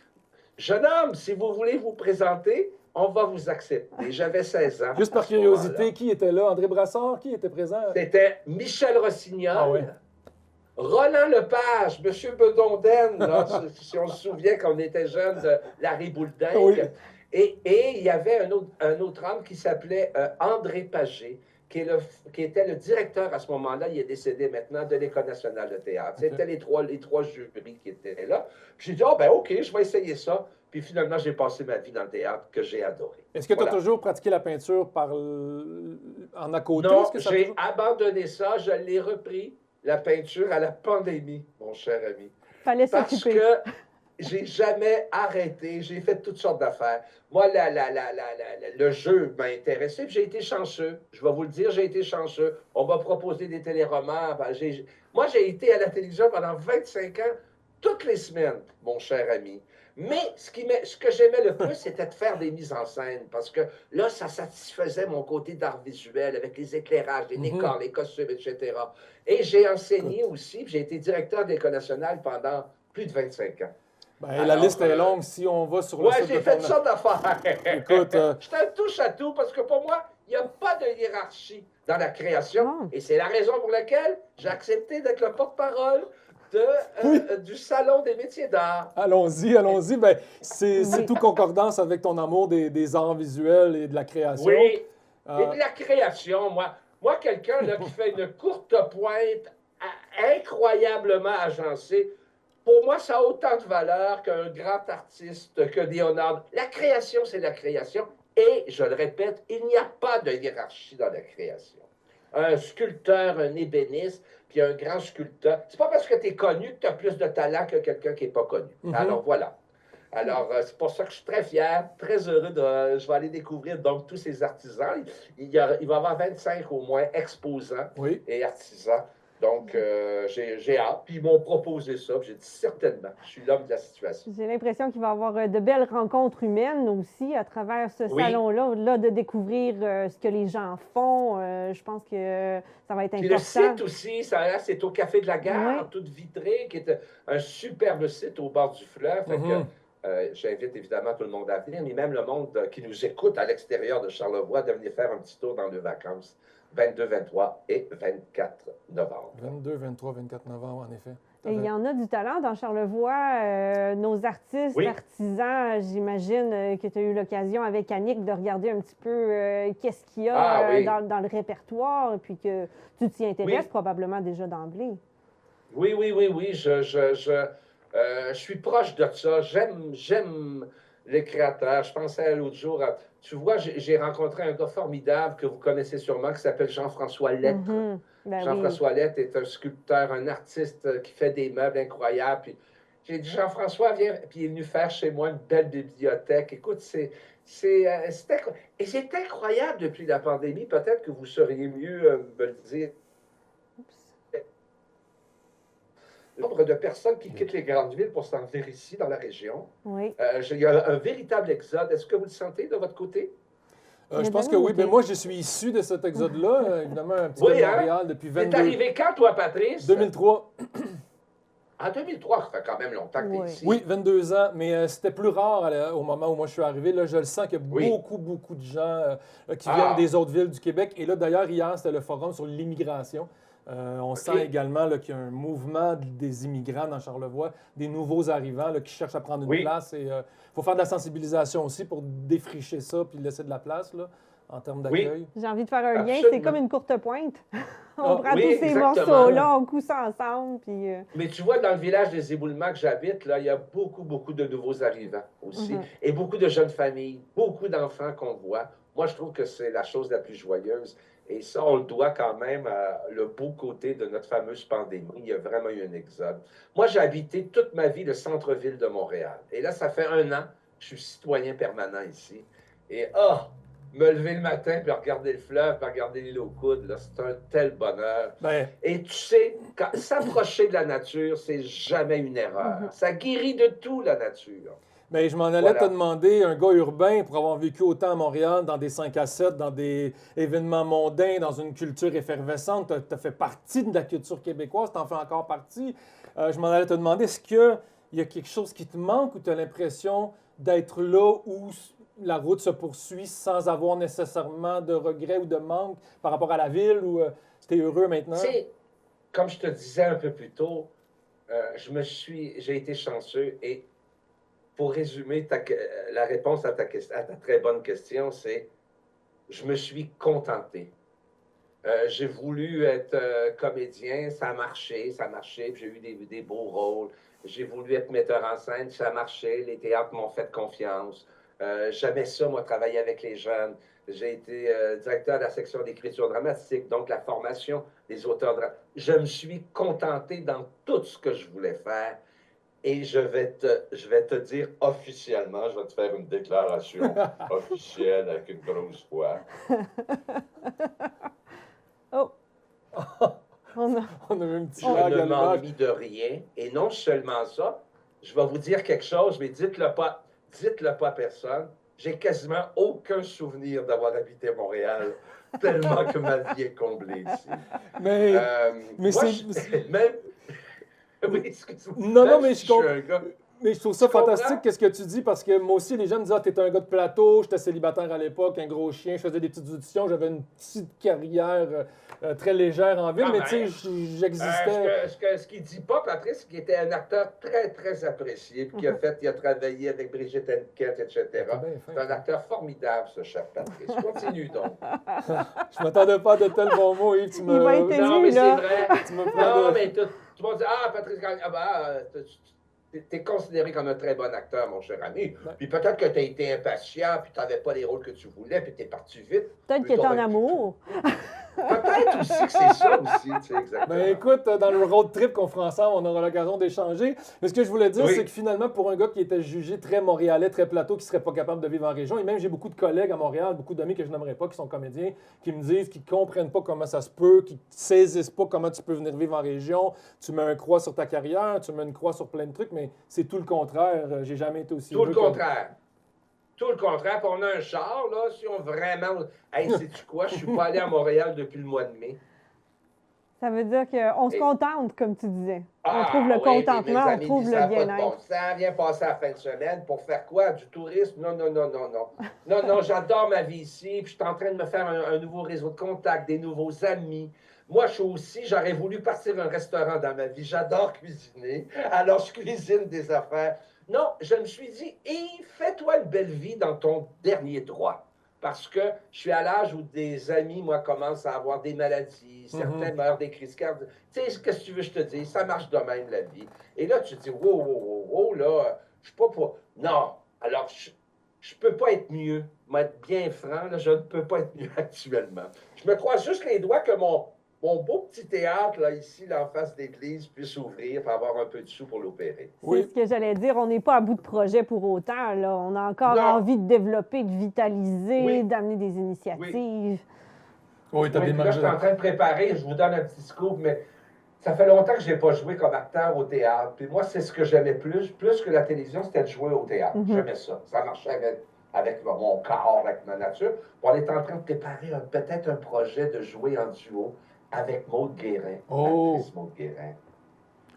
jeune homme, si vous voulez vous présenter, on va vous accepter. J'avais 16 ans. Juste par curiosité, qui était là? André Brassard, qui était présent? C'était Michel Rossignol, Roland Lepage, M. Bedonden, là, si on se souvient quand on était jeune de Larry Boulding. Oui. Et il y avait un autre homme qui s'appelait André Pagé, qui était le directeur à ce moment-là, il est décédé maintenant, de l'École nationale de théâtre. Okay. C'était les trois jurys qui étaient là. J'ai dit, OK, je vais essayer ça. Puis finalement, j'ai passé ma vie dans le théâtre que j'ai adoré. Est-ce que tu as toujours pratiqué la peinture en à côté? Non, j'ai abandonné ça. Je l'ai repris, la peinture, à la pandémie, mon cher ami. Fallait s'occuper. Parce que j'ai jamais arrêté. J'ai fait toutes sortes d'affaires. Moi, le jeu m'a intéressé, puis j'ai été chanceux. Je vais vous le dire, j'ai été chanceux. On m'a proposé des téléromans. Moi, j'ai été à la télévision pendant 25 ans, toutes les semaines, mon cher ami. Mais ce que j'aimais le plus, c'était de faire des mises en scène, parce que là, ça satisfaisait mon côté d'art visuel, avec les éclairages, les décors, les costumes, etc. Et j'ai enseigné aussi, puis j'ai été directeur de l'École nationale pendant plus de 25 ans. Ben, la liste est longue si on va sur le site. Oui, j'ai fait ça d'affaires. Écoute, j'étais un touche à tout parce que pour moi, il n'y a pas de hiérarchie dans la création. Et c'est la raison pour laquelle j'ai accepté d'être le porte-parole du Salon des métiers d'art. Allons-y. Ben, c'est tout concordance avec ton amour des arts visuels et de la création. Oui, et de la création. Moi quelqu'un qui fait une courte pointe incroyablement agencée, pour moi, ça a autant de valeur qu'un grand artiste, que Léonard. La création, c'est la création. Et, je le répète, il n'y a pas de hiérarchie dans la création. Un sculpteur, un ébéniste, puis un grand sculpteur, c'est pas parce que tu es connu que tu as plus de talent que quelqu'un qui n'est pas connu. Alors, voilà. Alors, c'est pour ça que je suis très fier, très heureux je vais aller découvrir donc tous ces artisans. Il va y avoir 25 au moins exposants et artisans. Donc, j'ai hâte. Puis ils m'ont proposé ça. J'ai dit certainement, je suis l'homme de la situation. J'ai l'impression qu'il va y avoir de belles rencontres humaines aussi à travers ce salon-là, au-delà de découvrir ce que les gens font. Je pense que ça va être important. Puis le site aussi, c'est au Café de la Gare, toute vitrée, qui est un superbe site au bord du fleuve. Fait que, j'invite évidemment tout le monde à venir, mais même le monde qui nous écoute à l'extérieur de Charlevoix, de venir faire un petit tour dans les vacances. 22, 23 et 24 novembre. 22, 23, 24 novembre, en effet. Et il y en a du talent dans Charlevoix. Nos artistes, artisans, j'imagine que tu as eu l'occasion avec Annick de regarder un petit peu qu'est-ce qu'il y a dans le répertoire, puis que tu t'y intéresses probablement déjà d'emblée. Oui. Je suis proche de ça. J'aime les créateurs. Je pensais l'autre jour tu vois, j'ai rencontré un gars formidable que vous connaissez sûrement qui s'appelle Jean-François Lettre. Jean-François Lettre est un sculpteur, un artiste qui fait des meubles incroyables. Puis j'ai dit, Jean-François, viens. Puis il est venu faire chez moi une belle bibliothèque. Écoute, c'est incroyable depuis la pandémie. Peut-être que vous sauriez mieux me le dire. le nombre de personnes qui quittent les grandes villes pour s'en venir ici, dans la région. Oui. Il y a un véritable exode. Est-ce que vous le sentez de votre côté? Je pense que oui. Ben, moi, je suis issu de cet exode-là, évidemment, un petit peu de Montréal depuis 22... T'es arrivé quand, toi, Patrice? 2003. En 2003, ça fait quand même longtemps que tu es ici. Oui, 22 ans, mais c'était plus rare au moment où moi je suis arrivé. Là, je le sens qu'il y a beaucoup de gens qui viennent des autres villes du Québec. Et là, d'ailleurs, hier, c'était le forum sur l'immigration. On sent également qu'il y a un mouvement des immigrants dans Charlevoix, des nouveaux arrivants là, qui cherchent à prendre une place. Et faut faire de la sensibilisation aussi pour défricher ça puis laisser de la place là, en termes d'accueil. J'ai envie de faire un lien, c'est comme une courte pointe. On prend tous ces exactement. morceaux-là, on couche ça ensemble. Puis, Mais tu vois, dans le village des Éboulements que j'habite, là, il y a beaucoup de nouveaux arrivants aussi. Et beaucoup de jeunes familles, beaucoup d'enfants qu'on voit. Moi, je trouve que c'est la chose la plus joyeuse. Et ça, on le doit quand même à le beau côté de notre fameuse pandémie. Il y a vraiment eu un exode. Moi, j'ai habité toute ma vie le centre-ville de Montréal. Et là, ça fait 1 an que je suis citoyen permanent ici. Et me lever le matin, puis regarder le fleuve, puis regarder l'île aux coudes, là, c'est un tel bonheur. Et tu sais, s'approcher de la nature, c'est jamais une erreur. Ça guérit de tout, la nature. Mais je m'en allais te demander, un gars urbain, pour avoir vécu autant à Montréal, dans des 5 à 7, dans des événements mondains, dans une culture effervescente, tu as fait partie de la culture québécoise, tu en fais encore partie. Je m'en allais te demander, est-ce qu'il y a quelque chose qui te manque ou tu as l'impression d'être là où la route se poursuit sans avoir nécessairement de regrets ou de manque par rapport à la ville ou tu es heureux maintenant? Tu sais, comme je te disais un peu plus tôt, j'ai été chanceux et pour résumer la réponse à ta très bonne question, c'est je me suis contenté. J'ai voulu être comédien, ça a marché, puis j'ai eu des beaux rôles. J'ai voulu être metteur en scène, ça a marché, les théâtres m'ont fait confiance. J'aimais ça, moi, travailler avec les jeunes. J'ai été directeur de la section d'écriture dramatique, donc la formation des auteurs dramatiques. Je me suis contenté dans tout ce que je voulais faire. Et je vais te dire officiellement, je vais te faire une déclaration officielle avec une grosse voix. On a eu un petit lag à l'image. Je ne m'ennuie de rien. Et non seulement ça, je vais vous dire quelque chose, mais dites-le pas à personne. J'ai quasiment aucun souvenir d'avoir habité Montréal, tellement que ma vie est comblée ici. Mais même... Oui, excuse-moi. Non, mais je trouve ça fantastique, qu'est-ce que tu dis, parce que moi aussi, les gens me disent « Ah, t'es un gars de plateau, j'étais célibataire à l'époque, un gros chien, je faisais des petites auditions, j'avais une petite carrière très légère en ville, mais tu sais, j'existais... Ce qu'il dit pas, Patrice, c'est qu'il était un acteur très apprécié, puis il a travaillé avec Brigitte Henquette, etc. C'est un acteur formidable, ce cher Patrice. Continue donc. Je m'attendais pas à de tels bons mots, Yves. Il va être ému, non, mais là. c'est vrai. Non, mais tout le monde dit « Ah, Patrice Gagnon, tu es considéré comme un très bon acteur, mon cher ami. Puis peut-être que tu as été impatient, puis tu n'avais pas les rôles que tu voulais, puis tu es parti vite. Peut-être qu'il est en amour. Peut-être aussi que c'est ça aussi, tu sais, exactement. Ben écoute, dans le road trip qu'on fera ensemble, on aura l'occasion d'échanger. Mais ce que je voulais dire, c'est que finalement, pour un gars qui était jugé très montréalais, très plateau, qui ne serait pas capable de vivre en région, et même j'ai beaucoup de collègues à Montréal, beaucoup d'amis que je n'aimerais pas, qui sont comédiens, qui me disent qu'ils ne comprennent pas comment ça se peut, qui ne saisissent pas comment tu peux venir vivre en région. Tu mets un croix sur ta carrière, tu mets une croix sur plein de trucs, mais c'est tout le contraire. J'ai jamais été aussi heureux. Tout le contraire. Tout le contraire. Puis on a un char, là, si on vraiment... Hey, sais-tu quoi? Je suis pas allé à Montréal depuis le mois de mai. Ça veut dire qu'on se contente, comme tu disais. On trouve le contentement, on trouve le bien-être. Ça vient passer la fin de semaine pour faire quoi? Du tourisme? Non. Non, j'adore ma vie ici. Puis je suis en train de me faire un nouveau réseau de contacts, des nouveaux amis. Moi, j'aurais voulu partir un restaurant dans ma vie. J'adore cuisiner. Alors, je cuisine des affaires. Non, je me suis dit, fais-toi une belle vie dans ton dernier droit. Parce que je suis à l'âge où des amis, moi, commencent à avoir des maladies, certains meurent des crises cardiaques. Tu sais, qu'est-ce que tu veux que je te dise? Ça marche de même, la vie. Et là, tu te dis, wow, là, je suis pas pour... Non, alors, je peux pas être mieux. Moi, être bien franc, là, je ne peux pas être mieux actuellement. Je me croise juste les doigts que mon beau petit théâtre, là, ici, là, en face d'église, puisse ouvrir pour avoir un peu de sous pour l'opérer. C'est ce que j'allais dire. On n'est pas à bout de projet pour autant. Là. On a encore envie de développer, de vitaliser, d'amener des initiatives. Oui, tu as bien margé. Je suis en train de préparer, je vous donne un petit scoop, mais Ça fait longtemps que je n'ai pas joué comme acteur au théâtre. Puis moi, c'est ce que j'aimais plus que la télévision, c'était de jouer au théâtre. J'aimais ça. Ça marchait avec mon corps, avec ma nature. Puis on est en train de préparer peut-être un projet de jouer en duo avec Maude Guérin. Actrice Maude Guérin.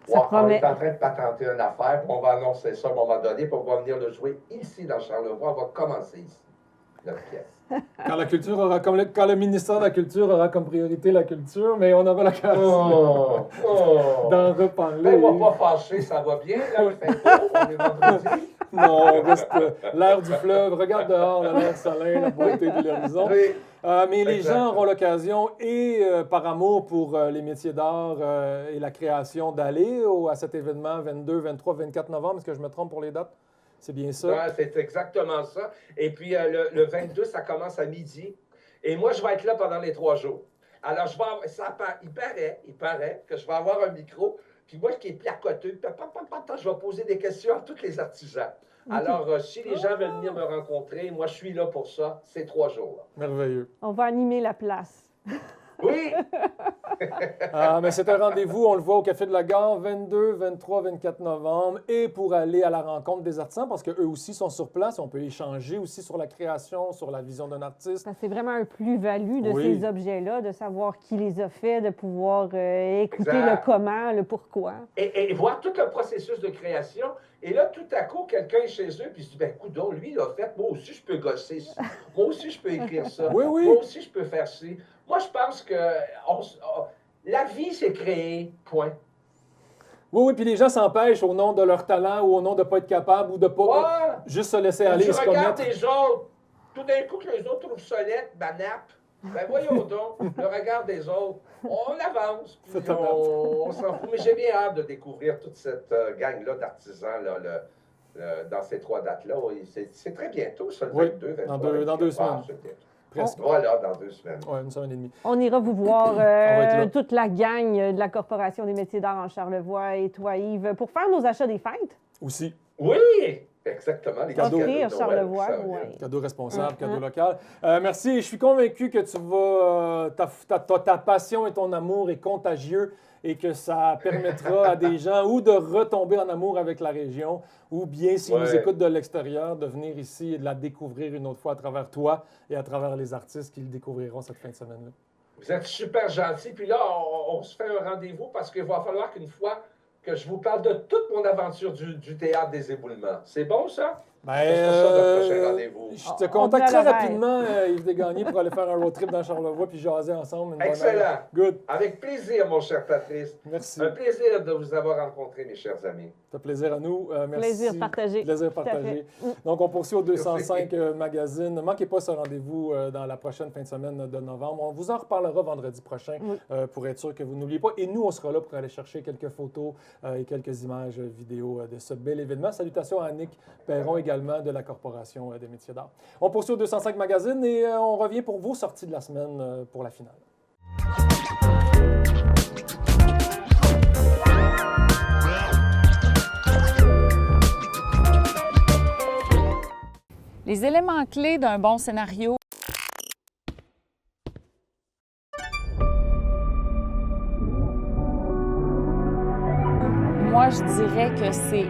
On est en train de patenter une affaire, puis on va annoncer ça à un moment donné, puis on va venir le jouer ici dans Charlevoix. On va commencer ici, notre pièce. Quand la culture aura quand le ministère de la Culture aura comme priorité la culture, mais on aura l'occasion d'en reparler. Ben, on va pas fâcher, ça va bien, là, il fait beau, on est vendredi. Non, on reste l'air du fleuve, regarde dehors, l'air salin, la beauté de l'horizon. Oui. Mais les gens auront l'occasion, par amour pour les métiers d'art et la création, d'aller à cet événement 22, 23, 24 novembre. Est-ce que je me trompe pour les dates? C'est bien ça? Ouais, c'est exactement ça. Et puis, le 22, ça commence à midi. Et moi, je vais être là pendant les 3 jours. Alors, il paraît que je vais avoir un micro. Puis moi, qui est placoteux, je vais poser des questions à tous les artisans. Alors, si les gens veulent venir me rencontrer, moi, je suis là pour ça, ces 3 jours-là. Merveilleux. On va animer la place. Oui! Mais c'est un rendez-vous, on le voit au Café de la Gare, 22, 23, 24 novembre. Et pour aller à la rencontre des artisans, parce qu'eux aussi sont sur place, on peut échanger aussi sur la création, sur la vision d'un artiste. C'est vraiment un plus-value de ces objets-là, de savoir qui les a faits, de pouvoir écouter le comment, le pourquoi. Et voir tout le processus de création. Et là, tout à coup, quelqu'un est chez eux, puis il se dit, ben, coudonc, lui, il a fait, moi aussi, je peux gosser ça. Moi aussi, je peux écrire ça. Oui. Moi aussi, je peux faire ci. Moi, je pense que la vie, c'est créer, point. Oui, puis les gens s'empêchent au nom de leur talent ou au nom de ne pas être capable ou de ne pas juste se laisser aller. Tu regardes les autres, tout d'un coup que les autres trouvent ça laid, nappe. Ben voyons donc, le regard des autres. On avance, puis on s'en fout. Mais j'ai bien hâte de découvrir toute cette gang-là d'artisans là, dans ces 3 dates-là. C'est très bientôt, ça, le 22, 23. Dans 2 semaines. Presque. Voilà, dans 2 semaines. Oui, 1 semaine et demie. On ira vous voir, toute la gang de la Corporation des métiers d'art en Charlevoix et toi, Yves, pour faire nos achats des fêtes. Aussi. Oui! Exactement. Les cadeaux. Offrir Charlevoix, Cadeau responsable, cadeau local. Merci. Je suis convaincu que tu vas... Ta passion et ton amour est contagieux et que ça permettra à des gens ou de retomber en amour avec la région ou bien, s'ils nous écoutent de l'extérieur, de venir ici et de la découvrir une autre fois à travers toi et à travers les artistes qu'ils découvriront cette fin de semaine-là. Vous êtes super gentils. Puis là, on se fait un rendez-vous parce qu'il va falloir qu'une fois que je vous parle de toute mon aventure du théâtre des éboulements. C'est bon, ça? Je te contacte très rapidement, Yves Desgagnés, pour aller faire un road trip dans Charlevoix puis jaser ensemble. Excellent. Good. Avec plaisir, mon cher Patrice. Merci. Un plaisir de vous avoir rencontré, mes chers amis. C'est un plaisir à nous. Merci. Plaisir partagé. Plaisir partagé. Donc, on poursuit au 205 magazine. Ne manquez pas ce rendez-vous dans la prochaine fin de semaine de novembre. On vous en reparlera vendredi prochain pour être sûr que vous n'oubliez pas. Et nous, on sera là pour aller chercher quelques photos et quelques images vidéo de ce bel événement. Salutations à Annick Perron également de la Corporation des métiers d'art. On poursuit au 205 magazine et on revient pour vos sorties de la semaine pour la finale. Les éléments clés d'un bon scénario. Moi, je dirais que c'est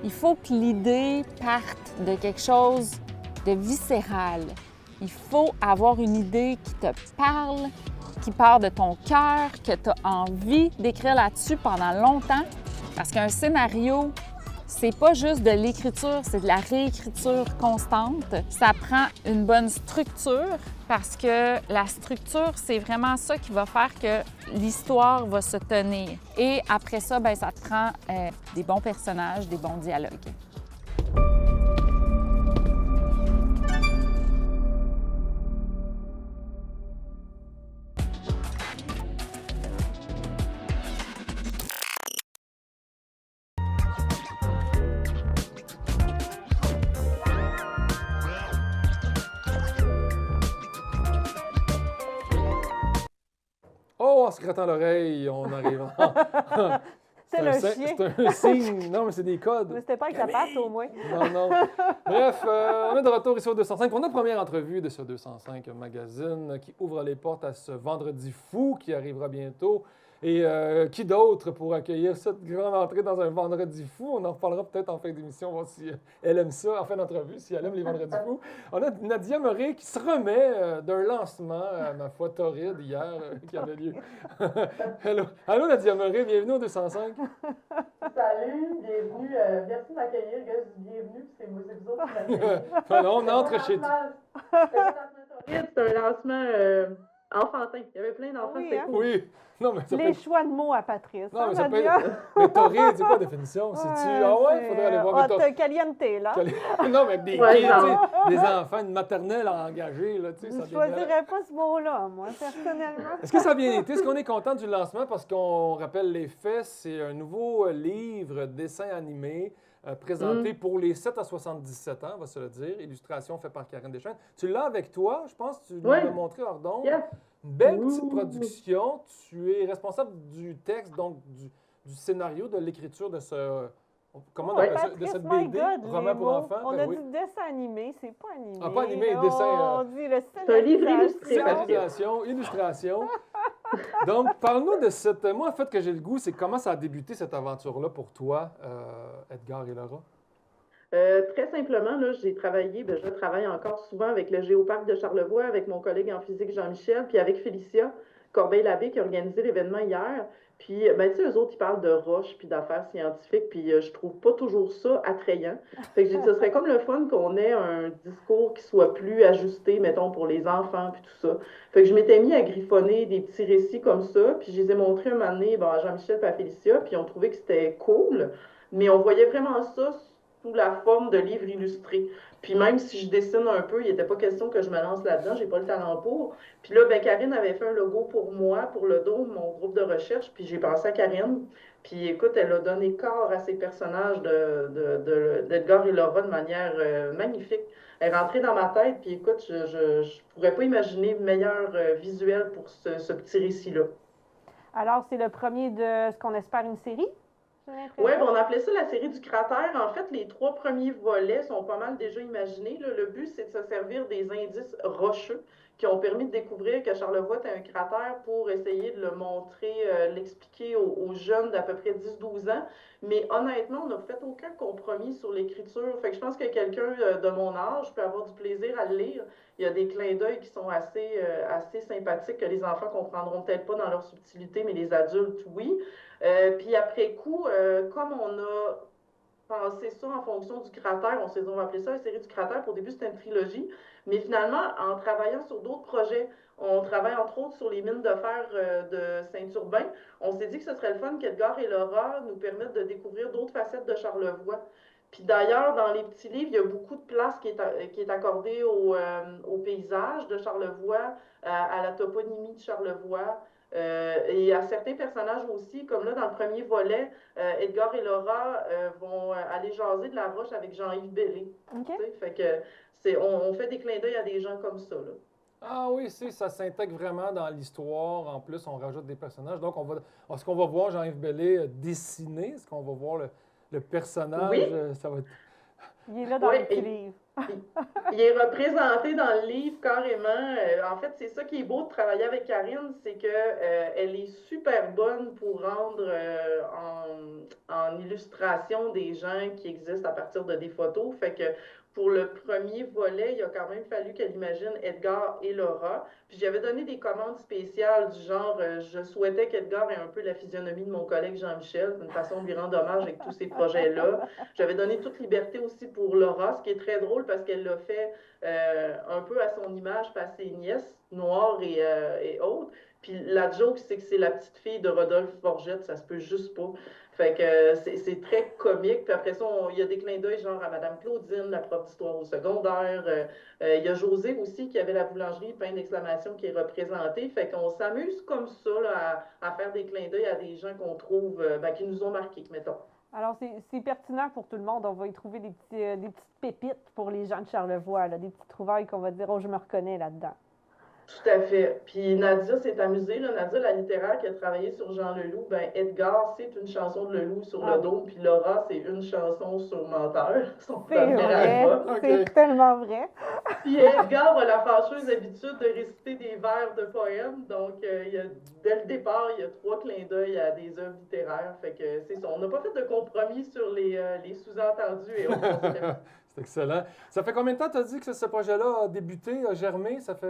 il faut que l'idée parte de quelque chose de viscéral. Il faut avoir une idée qui te parle, qui part de ton cœur, que tu as envie d'écrire là-dessus pendant longtemps. Parce qu'un scénario, c'est pas juste de l'écriture, c'est de la réécriture constante. Ça prend une bonne structure parce que la structure, c'est vraiment ça qui va faire que l'histoire va se tenir. Et après ça, bien, ça te prend des bons personnages, des bons dialogues. Oh, en se grattant l'oreille, on arrive. C'est le chien. C'est un signe. Non, mais c'est des codes. Mais c'était pas avec la patte, au moins. Non, non. Bref, on est de retour ici au 205 pour notre première entrevue de ce 205 magazine qui ouvre les portes à ce vendredi fou qui arrivera bientôt. Et qui d'autre pour accueillir cette grande entrée dans un vendredi fou? On en reparlera peut-être en fin d'émission, voir si elle aime ça, en fin d'entrevue, si elle aime les vendredis fous. On a Nadia Murray qui se remet d'un lancement, ma foi, torride hier, qui avait lieu. Allô, Nadia Murray, bienvenue au 205. Salut, bienvenue. Merci de m'accueillir, gars. Bienvenue, c'est vous autres qui m'accueillez. On entre chez C'est un lancement enfantin. Il y avait plein d'enfants, Oui, c'était hein? cool. Oui. Non, mais ça Les choix de mots à Patrice. Non, mais ça peut Nadia? être... Mais torride, c'est quoi la définition? C'est-tu... Ah ouais, il faudrait aller voir. Hot caliente, là. Non, mais des Ouais, kids, non. des enfants, une maternelle engagée, là, tu sais, Je ça ne choisirais pas ce mot-là, moi, personnellement. Est-ce que ça a bien été? Est-ce qu'on est content du lancement? Parce qu'on rappelle les faits, c'est un nouveau livre, dessin animé, présenté pour les 7 à 77 ans, on va se le dire. Illustration faite par Karine Deschênes. Tu l'as avec toi, je pense, tu nous l'as montré hors d'onde. Yes. Une belle petite production. Tu es responsable du texte, donc du scénario, de l'écriture de ce... Comment on appelle ça? De cette BD, roman pour enfants. On Ben a oui. dit dessin animé, c'est pas animé. Ah, pas animé, là. dessin, On dit le C'est un livre illustré. Scénarisation, illustration. Donc, parle-nous de cette... Moi, en fait, que j'ai le goût, c'est comment ça a débuté, cette aventure-là, pour toi, Edgar et Laura? Très simplement, là, je travaille encore souvent avec le Géoparc de Charlevoix, avec mon collègue en physique Jean-Michel, puis avec Félicia Corbeil-Labbé qui a organisé l'événement hier. Puis, ben, tu sais, eux autres, ils parlent de roches puis d'affaires scientifiques, puis je trouve pas toujours ça attrayant. Fait que j'ai dit, ce serait comme le fun qu'on ait un discours qui soit plus ajusté, mettons, pour les enfants, puis tout ça. Fait que je m'étais mis à griffonner des petits récits comme ça, puis je les ai montrés un moment donné, à Jean-Michel et à Félicia, puis ils ont trouvé que c'était cool, mais on voyait vraiment ça sous la forme de livres illustrés. Puis même si je dessine un peu, il n'était pas question que je me lance là-dedans, j'ai pas le talent pour. Puis là, ben, Karine avait fait un logo pour moi, pour le dos de mon groupe de recherche, puis j'ai pensé à Karine. Puis écoute, elle a donné corps à ces personnages d'Edgar et Laura de manière magnifique. Elle est rentrée dans ma tête, puis écoute, je pourrais pas imaginer meilleur visuel pour ce petit récit-là. Alors, c'est le premier de ce qu'on espère une série? Oui, on appelait ça la série du cratère. En fait, les 3 premiers volets sont pas mal déjà imaginés. Là. Le but, c'est de se servir des indices rocheux qui ont permis de découvrir que Charlevoix est un cratère pour essayer de le montrer, l'expliquer aux jeunes d'à peu près 10-12 ans. Mais honnêtement, on n'a fait aucun compromis sur l'écriture. Fait que je pense que quelqu'un de mon âge peut avoir du plaisir à le lire. Il y a des clins d'œil qui sont assez sympathiques que les enfants comprendront peut-être pas dans leur subtilité, mais les adultes, oui. Puis après coup, comme on a pensé ça en fonction du cratère, on s'est dit on va appeler ça la série du cratère. Pour au début, c'était une trilogie. Mais finalement, en travaillant sur d'autres projets, on travaille entre autres sur les mines de fer de Saint-Urbain. On s'est dit que ce serait le fun qu'Edgar et Laura nous permettent de découvrir d'autres facettes de Charlevoix. Puis d'ailleurs, dans les petits livres, il y a beaucoup de place qui est accordée au paysage de Charlevoix, à la toponymie de Charlevoix. Et à certains personnages aussi, comme là dans le premier volet, Edgar et Laura vont aller jaser de la roche avec Jean-Yves Bellé. Okay. Fait que on fait des clins d'œil à des gens comme ça. Là. Ah oui, ça s'intègre vraiment dans l'histoire. En plus, on rajoute des personnages. Donc, est-ce qu'on va voir Jean-Yves Bellé dessiner? Est-ce qu'on va voir le personnage? Oui. Ça va être... Il est là dans le petit livre. Il est représenté dans le livre carrément. En fait, c'est ça qui est beau de travailler avec Karine, c'est qu'elle est super bonne pour rendre en illustration des gens qui existent à partir de des photos. Fait que pour le premier volet, il a quand même fallu qu'elle imagine Edgar et Laura. Puis j'avais donné des commandes spéciales du genre, je souhaitais qu'Edgar ait un peu la physionomie de mon collègue Jean-Michel, d'une façon de lui rendre hommage avec tous ces projets-là. J'avais donné toute liberté aussi pour Laura, ce qui est très drôle parce qu'elle l'a fait un peu à son image par ses nièces, noires et autres. Puis la joke, c'est que c'est la petite fille de Rodolphe Forgette, ça se peut juste pas. Fait que c'est très comique. Puis après ça, il y a des clins d'œil genre à Madame Claudine, la prof d'histoire au secondaire. Il y a José aussi qui avait la boulangerie, point d'exclamation, qui est représentée. Fait qu'on s'amuse comme ça là, à faire des clins d'œil à des gens qu'on trouve, qui nous ont marqués, mettons. Alors, c'est pertinent pour tout le monde. On va y trouver des petites pépites pour les gens de Charlevoix, là, des petites trouvailles qu'on va dire « Oh, je me reconnais là-dedans ». Tout à fait. Puis Nadia s'est amusée, là. Nadia, la littéraire qui a travaillé sur Jean Leloup, ben Edgar, c'est une chanson de Leloup sur le dôme, puis Laura, c'est une chanson sur Menteur, son premier album. C'est tellement vrai. Puis Edgar a la fâcheuse habitude de réciter des vers de poèmes, donc dès le départ, il y a 3 clins d'œil à des œuvres littéraires. Fait que c'est ça. On n'a pas fait de compromis sur les sous-entendus et autres. C'est excellent. Ça fait combien de temps, tu as dit que ce projet-là a débuté, a germé? Ça fait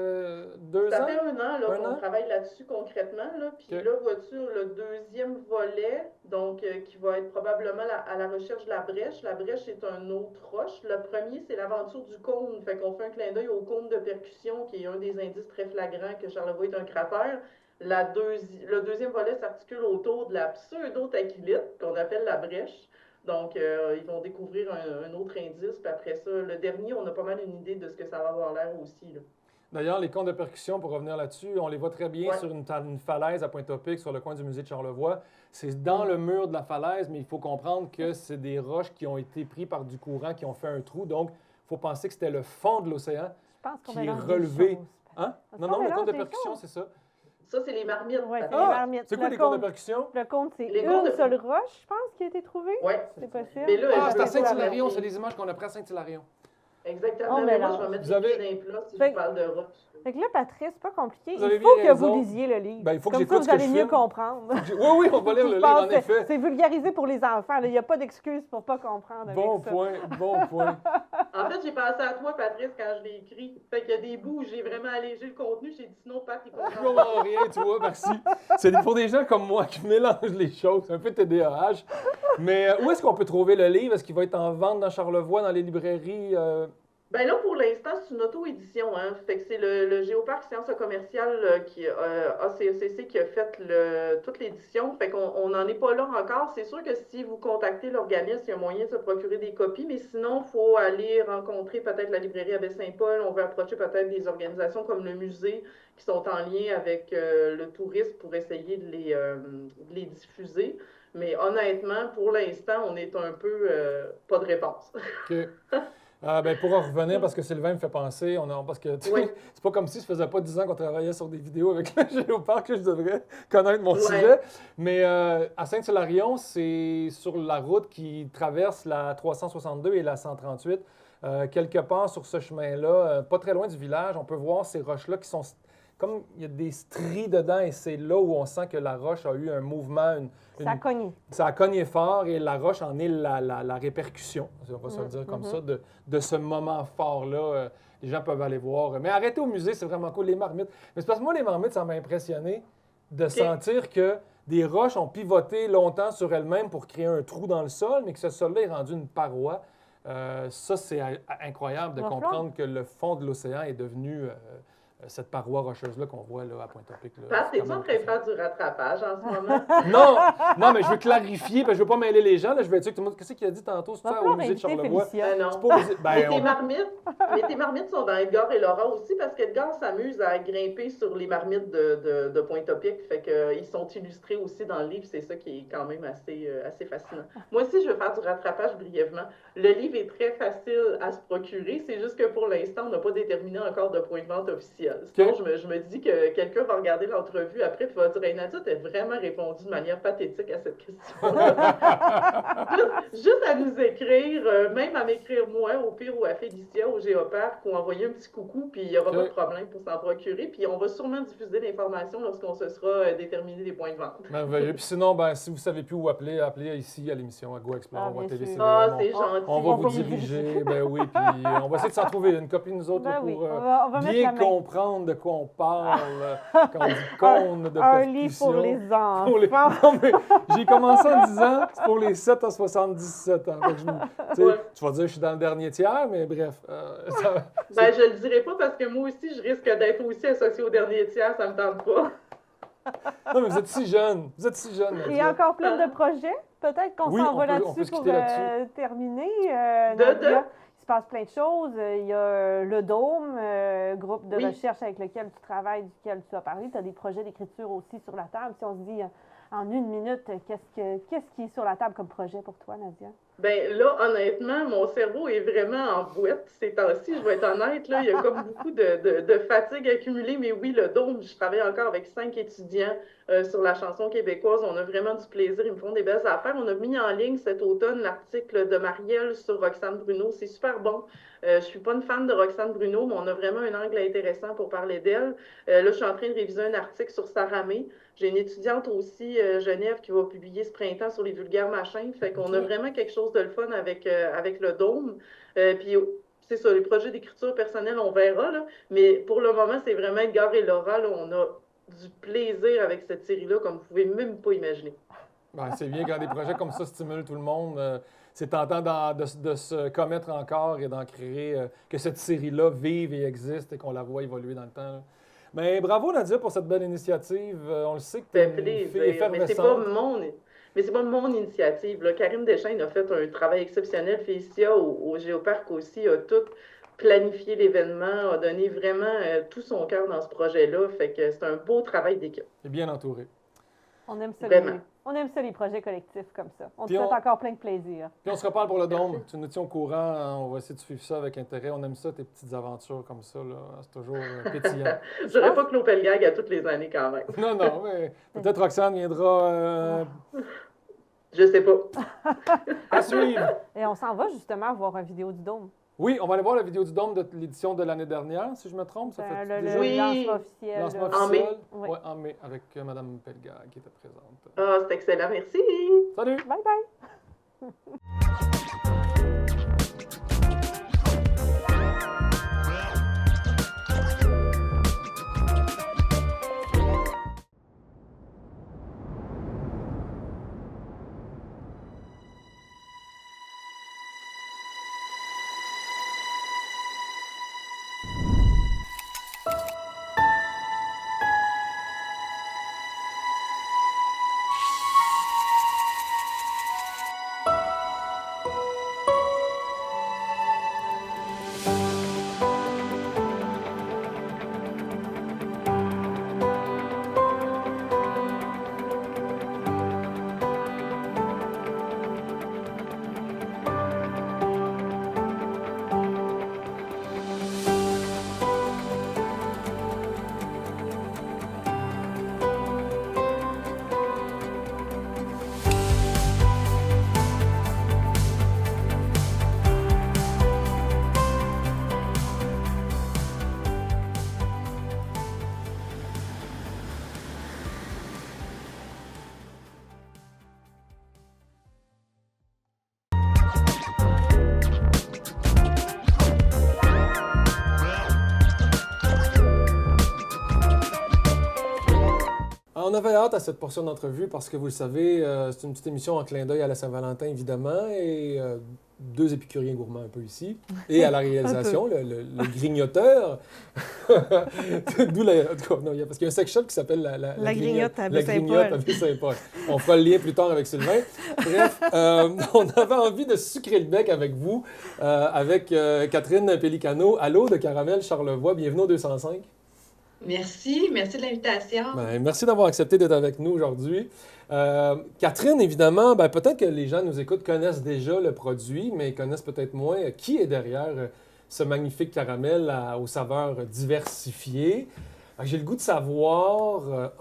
2 ans? Ça fait 1 an qu'on travaille là-dessus concrètement. Là. Puis là, vois-tu, le deuxième volet, donc qui va être probablement à la recherche de la brèche. La brèche est un autre roche. Le premier, c'est l'aventure du cône. Fait qu'on fait un clin d'œil au cône de percussion, qui est un des indices très flagrants que Charlevoix est un cratère. Le deuxième volet s'articule autour de la pseudo-taquilite, qu'on appelle la brèche. Donc, ils vont découvrir un autre indice. Puis après ça, le dernier, on a pas mal une idée de ce que ça va avoir l'air aussi. Là. D'ailleurs, les cônes de percussion, pour revenir là-dessus, on les voit très bien sur une falaise à Pointe-au-Pic, sur le coin du musée de Charlevoix. C'est dans le mur de la falaise, mais il faut comprendre que c'est des roches qui ont été prises par du courant, qui ont fait un trou. Donc, il faut penser que c'était le fond de l'océan qui est relevé. Hein? Non, le cône de percussion, c'est ça. Ça, c'est les marmites. Oui, c'est les marmites. C'est quoi les cônes de percussion? Le cône, c'est une seule roche, je pense, qui a été trouvée. Oui. C'est possible. C'est à Saint-Hilarion, c'est les images qu'on a prises à Saint-Hilarion. Exactement. Mais moi, je vais mettre des plats si je parle de roche. Fait que là, Patrice, c'est pas compliqué. Il faut que vous lisiez le livre. Ben, il faut que comme ça, vous allez mieux comprendre. Oui, on va lire le livre, en effet. C'est vulgarisé pour les enfants. Il n'y a pas d'excuse pour pas comprendre avec bon point. En fait, j'ai pensé à toi, Patrice, quand je l'ai écrit. Fait qu'il y a des bouts où j'ai vraiment allégé le contenu. J'ai dit sinon, Pat, il comprend. Je comprends rien, tu vois, merci. C'est pour des gens comme moi qui mélangent les choses. C'est un peu TDAH. Mais où est-ce qu'on peut trouver le livre? Est-ce qu'il va être en vente dans Charlevoix, dans les librairies? Ben là, pour l'instant, c'est une auto-édition. Hein. Fait que c'est le Géoparc Sciences commerciales ACECC qui a fait toute l'édition. Fait qu'on n'en est pas là encore. C'est sûr que si vous contactez l'organisme, il y a moyen de se procurer des copies, mais sinon, il faut aller rencontrer peut-être la librairie Abbé-Saint-Paul. On veut approcher peut-être des organisations comme le musée qui sont en lien avec le tourisme pour essayer de les diffuser. Mais honnêtement, pour l'instant, on est un peu pas de réponse. OK. Pour en revenir, parce que Sylvain me fait penser, parce que c'est pas comme si ça faisait pas 10 ans qu'on travaillait sur des vidéos avec le Géoparc que je devrais connaître mon sujet. Mais à Saint-Hilarion, c'est sur la route qui traverse la 362 et la 138. Quelque part sur ce chemin-là, pas très loin du village, on peut voir ces roches-là qui sont comme il y a des stries dedans et c'est là où on sent que la roche a eu un mouvement. Ça a cogné. Ça a cogné fort et la roche en est la répercussion, on va se le dire comme ça, de ce moment fort-là. Les gens peuvent aller voir. Mais arrêtez au musée, c'est vraiment cool. Les marmites. Mais c'est parce que moi, les marmites, ça m'a impressionné de sentir que des roches ont pivoté longtemps sur elles-mêmes pour créer un trou dans le sol, mais que ce sol-là est rendu une paroi. Ça, c'est incroyable de comprendre que le fond de l'océan est devenu cette paroi rocheuse-là qu'on voit là, à Pointe-au-Pic. Pat, t'es-tu en train de faire du rattrapage en ce moment? Non, mais je veux clarifier, parce que je ne veux pas mêler les gens. Là, je vais dire que tout le monde, qu'est-ce qu'il a dit tantôt? C'est ça, au musée de Charlevoix? Non. Mais tes marmites sont dans Edgar et Laura aussi, parce qu'Edgar s'amuse à grimper sur les marmites de Pointe-au-Pic. Fait qu'ils sont illustrés aussi dans le livre. C'est ça qui est quand même assez fascinant. Moi aussi, je veux faire du rattrapage brièvement. Le livre est très facile à se procurer. C'est juste que pour l'instant, on n'a pas déterminé encore de point de vente officiel. Sinon, je me dis que quelqu'un va regarder l'entrevue après et va dire hey, Nadia, t'as vraiment répondu de manière pathétique à cette question-là. juste à nous écrire, même à m'écrire moi, au pire, ou à Félicia, au Géoparc, ou envoyer un petit coucou, puis il n'y aura pas de problème pour s'en procurer. Puis on va sûrement diffuser l'information lorsqu'on se sera déterminé des points de vente. Merveilleux. Puis sinon, si vous ne savez plus où appeler, appelez ici à l'émission, à Go Explore ou à TV. C'est gentil. On va vous diriger. Oui, puis on va essayer de s'en trouver une copie, nous autres, pour on va bien comprendre de quoi on parle quand on dit cône de percussion. Un livre pour les enfants. Non, mais j'ai commencé en disant c'est pour les 7 à 77 ans. Tu vas dire que je suis dans le dernier tiers, mais bref. Je le dirai pas parce que moi aussi, je risque d'être aussi associé au dernier tiers, ça me tente pas. Non, mais vous êtes si jeune. Il y a encore plein de projets. Peut-être qu'on s'en va là-dessus pour terminer. Il se passe plein de choses. Il y a le Dôme, groupe de recherche avec lequel tu travailles, duquel tu as parlé. Tu as des projets d'écriture aussi sur la table. Si on se dit en une minute, qu'est-ce qui est sur la table comme projet pour toi, Nadia? Ben là, honnêtement, mon cerveau est vraiment en boîte ces temps-ci, je vais être honnête, là, il y a comme beaucoup de fatigue accumulée, mais oui, le Dôme, je travaille encore avec 5 étudiants sur la chanson québécoise, on a vraiment du plaisir, ils me font des belles affaires. On a mis en ligne cet automne l'article de Marielle sur Roxane Bruno, c'est super bon. Je suis pas une fan de Roxane Bruno, mais on a vraiment un angle intéressant pour parler d'elle. Là, je suis en train de réviser un article sur Sarah May. J'ai une étudiante aussi, Genève, qui va publier ce printemps sur les vulgaires machins. Fait qu'on a vraiment quelque chose de le fun avec le Dôme. Puis c'est ça, les projets d'écriture personnelle, on verra, là. Mais pour le moment, c'est vraiment Edgar et Laura, là, on a du plaisir avec cette série-là, comme vous pouvez même pas imaginer. Ben, c'est bien quand des projets comme ça stimulent tout le monde. C'est tentant de se commettre encore et d'en créer, que cette série-là vive et existe et qu'on la voit évoluer dans le temps, là. Mais bravo, Nadia, pour cette belle initiative. On le sait que tu es une fille effervescente. Mais c'est pas mon initiative, là. Karim Deschênes a fait un travail exceptionnel. Félicia, au Géoparc aussi, a tout planifié l'événement, a donné vraiment tout son cœur dans ce projet-là. Fait que c'est un beau travail d'équipe. Et bien entouré. On aime ça, Vraiment. on aime ça, les projets collectifs comme ça. On te Puis souhaite encore plein de plaisir. Puis on se reparle pour le Dôme. Tu nous tiens au courant. On va essayer de suivre ça avec intérêt. On aime ça, tes petites aventures comme ça, là. C'est toujours pétillant. J'aurais pas Claude Pelgag à toutes les années quand même. Non, non, mais peut-être Roxane viendra Je sais pas. à suivre. Et on s'en va justement voir une vidéo du Dôme. Oui, on va aller voir la vidéo du Dôme de l'édition de l'année dernière, si je me trompe. Ça fait déjà Oui. lancement officiel. lancement En mai. officiel. Oui. Ouais, en mai, avec Mme Pelgag qui était présente. Ah, c'est excellent, merci. Salut! Bye bye! On avait hâte à cette portion d'entrevue parce que vous le savez, c'est une petite émission en clin d'œil à la Saint-Valentin, évidemment, et deux épicuriens gourmands un peu ici. Et à la réalisation, le grignoteur. D'où la... En tout cas, non, parce qu'il y a un sex shop qui s'appelle La Grignote à Baie-Saint-Paul. On fera le lien plus tard avec Sylvain. Bref, on avait envie de sucrer le bec avec vous, avec Catherine Pellicano, Allô de Caramel Charlevoix. Bienvenue au 205. Merci de l'invitation. Ben, merci d'avoir accepté d'être avec nous aujourd'hui. Catherine, évidemment, ben, peut-être que les gens nous écoutent, connaissent déjà le produit, mais connaissent peut-être moins qui est derrière ce magnifique caramel aux saveurs diversifiées. J'ai le goût de savoir,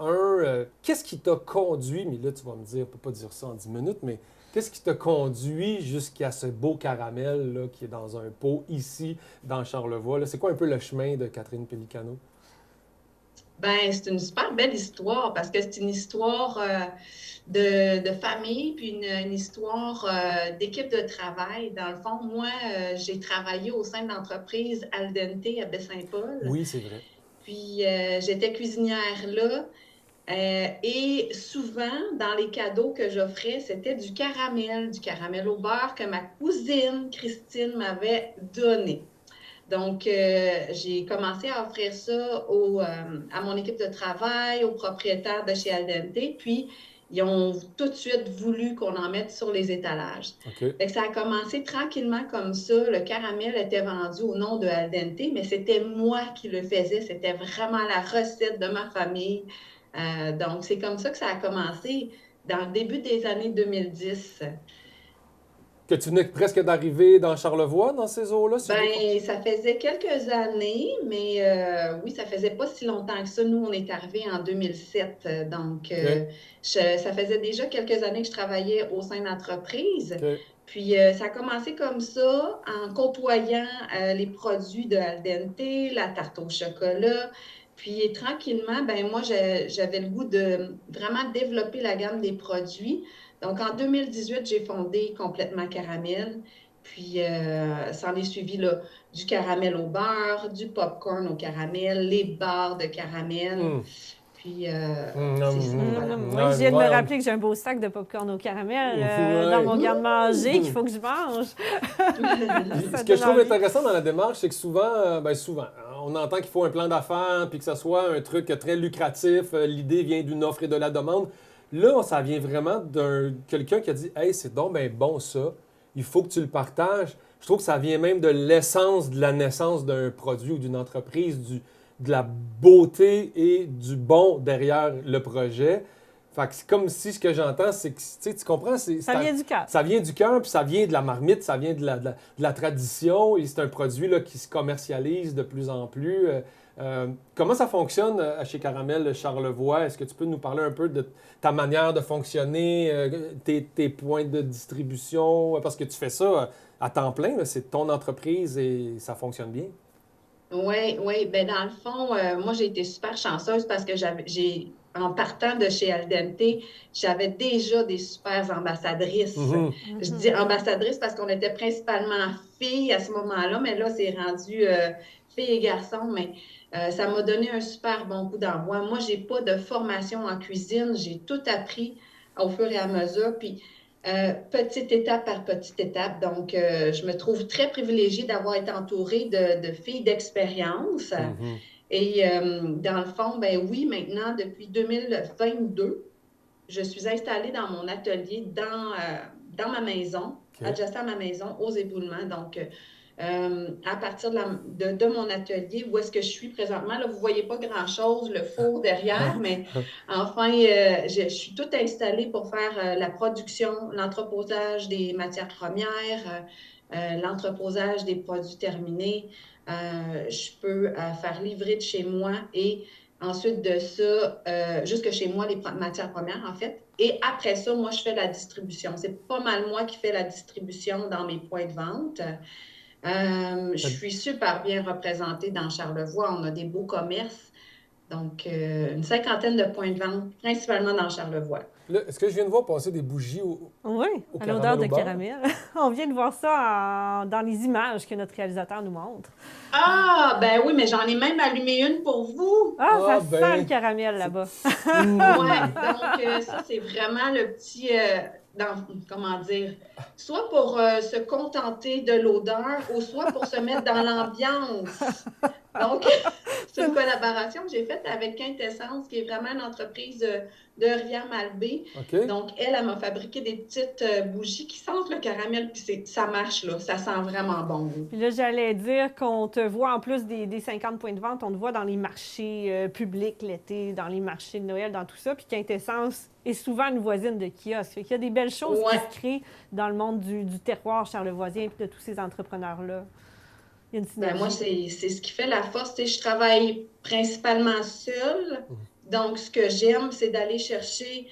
qu'est-ce qui t'a conduit, mais là tu vas me dire, on ne peut pas dire ça en 10 minutes, mais qu'est-ce qui t'a conduit jusqu'à ce beau caramel là, qui est dans un pot ici, dans Charlevoix? Là? C'est quoi un peu le chemin de Catherine Pellicano? Ben, c'est une super belle histoire parce que c'est une histoire de famille, puis une histoire d'équipe de travail. Dans le fond, moi, j'ai travaillé au sein de l'entreprise Al Dente à Baie-Saint-Paul. Oui, c'est vrai. Puis, j'étais cuisinière là. Et souvent, dans les cadeaux que j'offrais, c'était du caramel au beurre que ma cousine Christine m'avait donné. Donc, j'ai commencé à offrir ça à mon équipe de travail, aux propriétaires de chez Al Dente, puis ils ont tout de suite voulu qu'on en mette sur les étalages. Okay. Fait que ça a commencé tranquillement comme ça. Le caramel était vendu au nom de Al Dente, mais c'était moi qui le faisais. C'était vraiment la recette de ma famille. Donc, c'est comme ça que ça a commencé dans le début des années 2010. Que tu venais presque d'arriver dans Charlevoix, dans ces eaux-là? Ben, ça faisait quelques années, mais oui, ça faisait pas si longtemps que ça. Nous, on est arrivés en 2007. Donc, ça faisait déjà quelques années que je travaillais au sein d'entreprise. Okay. Puis, ça a commencé comme ça, en côtoyant les produits de Al Dente, la tarte au chocolat. Puis, tranquillement, ben moi, j'avais le goût de vraiment développer la gamme des produits. Donc, en 2018, j'ai fondé Complètement Caramel. Puis, ça en est suivi là, du caramel au beurre, du popcorn au caramel, les barres de caramel. Puis, c'est ça. Voilà. Moi, je viens de me rappeler que j'ai un beau sac de popcorn au caramel dans mon garde-manger qu'il faut que je mange. Ce que je trouve intéressant dans la démarche, c'est que souvent, on entend qu'il faut un plan d'affaires puis que ce soit un truc très lucratif. L'idée vient d'une offre et de la demande. Là, ça vient vraiment d'un quelqu'un qui a dit « Hey, c'est donc bien bon ça, il faut que tu le partages ». Je trouve que ça vient même de l'essence de la naissance d'un produit ou d'une entreprise, de la beauté et du bon derrière le projet. Fait que c'est comme si ce que j'entends, c'est que, tu comprends? Ça vient du cœur. Ça vient du cœur, puis ça vient de la marmite, ça vient de la tradition, et c'est un produit là, qui se commercialise de plus en plus. Comment ça fonctionne chez Caramel Charlevoix? Est-ce que tu peux nous parler un peu de ta manière de fonctionner, tes points de distribution? Parce que tu fais ça à temps plein, là, c'est ton entreprise et ça fonctionne bien. Oui. Ben dans le fond, moi, j'ai été super chanceuse parce que en partant de chez Al Dente, j'avais déjà des super ambassadrices. Je dis ambassadrices parce qu'on était principalement filles à ce moment-là, mais là, c'est rendu filles et garçons, mais ça m'a donné un super bon coup d'envoi. Moi, j'ai pas de formation en cuisine, j'ai tout appris au fur et à mesure, puis petite étape par petite étape. Donc, je me trouve très privilégiée d'avoir été entourée de filles d'expérience. Et dans le fond, ben oui, maintenant, depuis 2022, je suis installée dans mon atelier, dans ma maison, adjacent à ma maison, aux éboulements. Donc, à partir de mon atelier, où est-ce que je suis présentement, là, vous ne voyez pas grand-chose, le four derrière, mais enfin, je suis toute installée pour faire la production, l'entreposage des matières premières, l'entreposage des produits terminés. Je peux faire livrer de chez moi et ensuite de ça, jusque chez moi, les matières premières, en fait. Et après ça, moi, je fais la distribution. C'est pas mal moi qui fais la distribution dans mes points de vente. Je suis super bien représentée dans Charlevoix. On a des beaux commerces. Donc, une 50aine de points de vente, principalement dans Charlevoix. Là, est-ce que je viens de voir passer des bougies au à l'odeur de caramel. On vient de voir ça dans les images que notre réalisateur nous montre. Ah, ben oui, mais j'en ai même allumé une pour vous. Ça sent le caramel là-bas. Oui, donc ça, c'est vraiment le petit... comment dire, soit pour se contenter de l'odeur ou soit pour se mettre dans l'ambiance. Donc, c'est une collaboration que j'ai faite avec Quintessence, qui est vraiment une entreprise de Rivière-Malbaie. Donc, elle m'a fabriqué des petites bougies qui sentent le caramel, puis ça marche, là. Ça sent vraiment bon. Puis là, j'allais dire qu'on te voit, en plus des 50 points de vente, on te voit dans les marchés publics l'été, dans les marchés de Noël, dans tout ça. Puis Quintessence est souvent une voisine de kiosque. Il y a des belles choses qui se créent dans le monde du terroir charlevoisien et de tous ces entrepreneurs-là. Il y a une synergie. Moi, c'est ce qui fait la force. Je travaille principalement seule. Donc, ce que j'aime, c'est d'aller chercher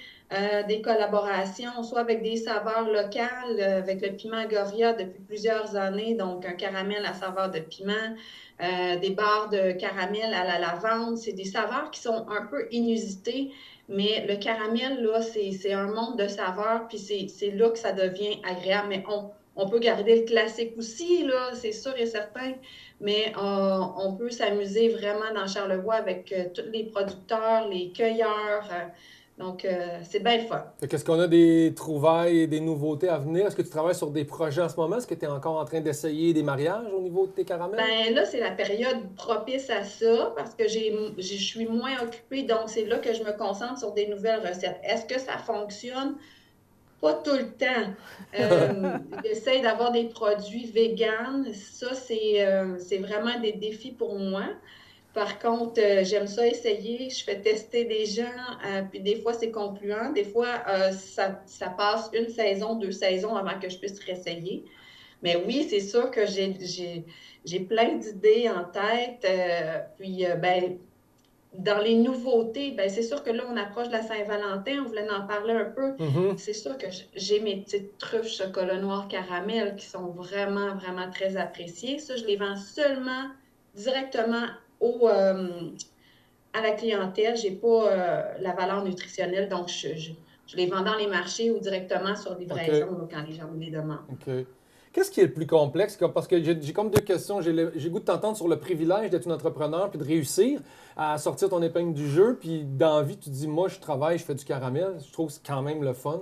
des collaborations, soit avec des saveurs locales, avec le piment Goria depuis plusieurs années, donc un caramel à saveur de piment, des barres de caramel à la lavande. C'est des saveurs qui sont un peu inusitées, mais le caramel, là, c'est un monde de saveurs, puis c'est là que ça devient agréable. Mais on peut garder le classique aussi, là, c'est sûr et certain, mais on peut s'amuser vraiment dans Charlevoix avec tous les producteurs, les cueilleurs. Donc, c'est bien le fun. Est-ce qu'on a des trouvailles et des nouveautés à venir? Est-ce que tu travailles sur des projets en ce moment? Est-ce que tu es encore en train d'essayer des mariages au niveau de tes caramels? Bien, là, c'est la période propice à ça parce que je suis moins occupée. Donc, c'est là que je me concentre sur des nouvelles recettes. Est-ce que ça fonctionne? Pas tout le temps. J'essaie d'avoir des produits véganes. Ça, c'est vraiment des défis pour moi. Par contre, j'aime ça essayer. Je fais tester des gens, puis des fois, c'est concluant. Des fois, ça passe 1 saison, 2 saisons avant que je puisse réessayer. Mais oui, c'est sûr que j'ai plein d'idées en tête. Puis, ben, dans les nouveautés, ben, c'est sûr que là, on approche de la Saint-Valentin. On voulait en parler un peu. C'est sûr que j'ai mes petites truffes chocolat noir caramel qui sont vraiment, vraiment très appréciées. Ça, je les vends seulement directement à la clientèle. Je n'ai pas la valeur nutritionnelle, donc je les vends dans les marchés ou directement sur livraison là, quand les gens me les demandent. OK. Qu'est-ce qui est le plus complexe? Parce que j'ai comme 2 questions. J'ai le goût de t'entendre sur le privilège d'être une entrepreneur puis de réussir à sortir ton épingle du jeu. Puis dans la vie, tu te dis, moi, je travaille, je fais du caramel. Je trouve que c'est quand même le fun.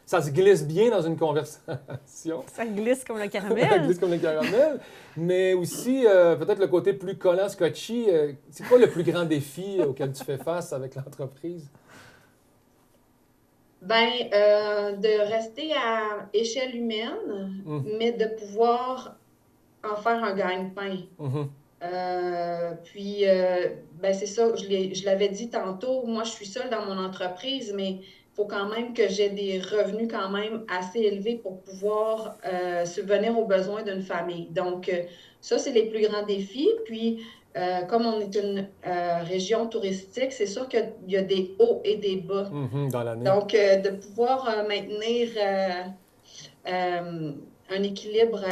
Ça se glisse bien dans une conversation. Ça glisse comme le caramel. Ça glisse comme le caramel. Mais aussi, peut-être le côté plus collant, scotchy. C'est quoi le plus grand défi auquel tu fais face avec l'entreprise? Bien, de rester à échelle humaine, mais de pouvoir en faire un gagne-pain. Puis, ben, c'est ça, je l'avais dit tantôt, moi, je suis seule dans mon entreprise, mais il faut quand même que j'ai des revenus quand même assez élevés pour pouvoir subvenir aux besoins d'une famille. Donc, ça, c'est les plus grands défis. Puis, comme on est une région touristique, c'est sûr qu'il y a des hauts et des bas. Dans l'année. Donc, de pouvoir maintenir un équilibre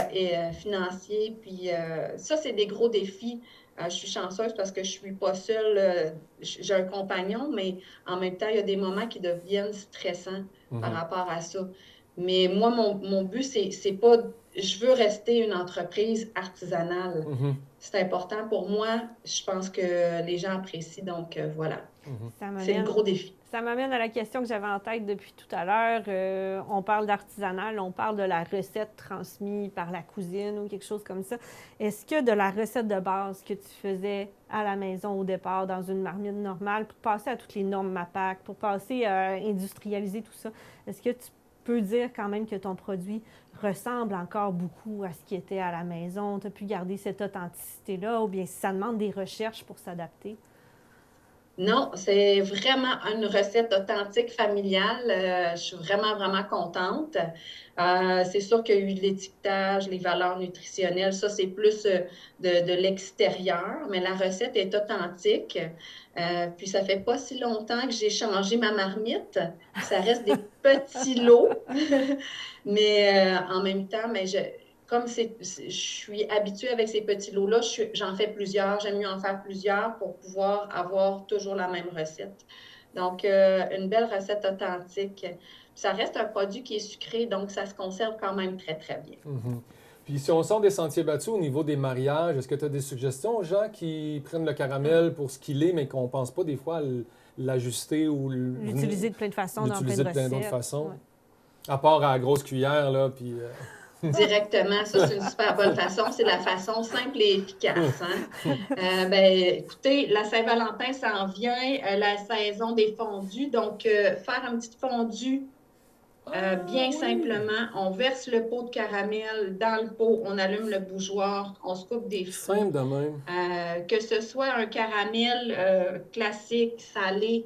financier, puis ça, c'est des gros défis. Je suis chanceuse parce que je ne suis pas seule. J'ai un compagnon, mais en même temps, il y a des moments qui deviennent stressants par rapport à ça. Mais moi, mon but, c'est pas... Je veux rester une entreprise artisanale. C'est important pour moi. Je pense que les gens apprécient. Donc, voilà. C'est un gros défi. Ça m'amène à la question que j'avais en tête depuis tout à l'heure. On parle d'artisanal, on parle de la recette transmise par la cousine ou quelque chose comme ça. Est-ce que de la recette de base que tu faisais à la maison au départ, dans une marmite normale, pour passer à toutes les normes MAPAC, pour passer à industrialiser tout ça, est-ce que tu peux dire quand même que ton produit ressemble encore beaucoup à ce qui était à la maison? Tu as pu garder cette authenticité-là ou bien si ça demande des recherches pour s'adapter? Non, c'est vraiment une recette authentique familiale. Je suis vraiment, vraiment contente. C'est sûr qu'il y a eu de l'étiquetage, les valeurs nutritionnelles. Ça, c'est plus de l'extérieur, mais la recette est authentique. Puis, ça fait pas si longtemps que j'ai changé ma marmite. Ça reste des petits lots, mais en même temps, comme je suis habituée avec ces petits lots-là, j'en fais plusieurs. J'aime mieux en faire plusieurs pour pouvoir avoir toujours la même recette. Donc, une belle recette authentique. Ça reste un produit qui est sucré, donc ça se conserve quand même très, très bien. Puis si on sort des sentiers battus au niveau des mariages, est-ce que tu as des suggestions aux gens qui prennent le caramel pour ce qu'il est, mais qu'on ne pense pas des fois à l'ajuster ou l'utiliser de plein de façons, dans plein de l'utiliser de plein d'autres façons? À part à la grosse cuillère, là, puis... Directement, ça, c'est une super bonne façon. C'est la façon simple et efficace. Écoutez, la Saint-Valentin s'en vient, la saison des fondus. Donc, faire un petit fondu bien simplement. On verse le pot de caramel dans le pot, on allume le bougeoir, on se coupe des fruits. Simple de même. Que ce soit un caramel classique, salé,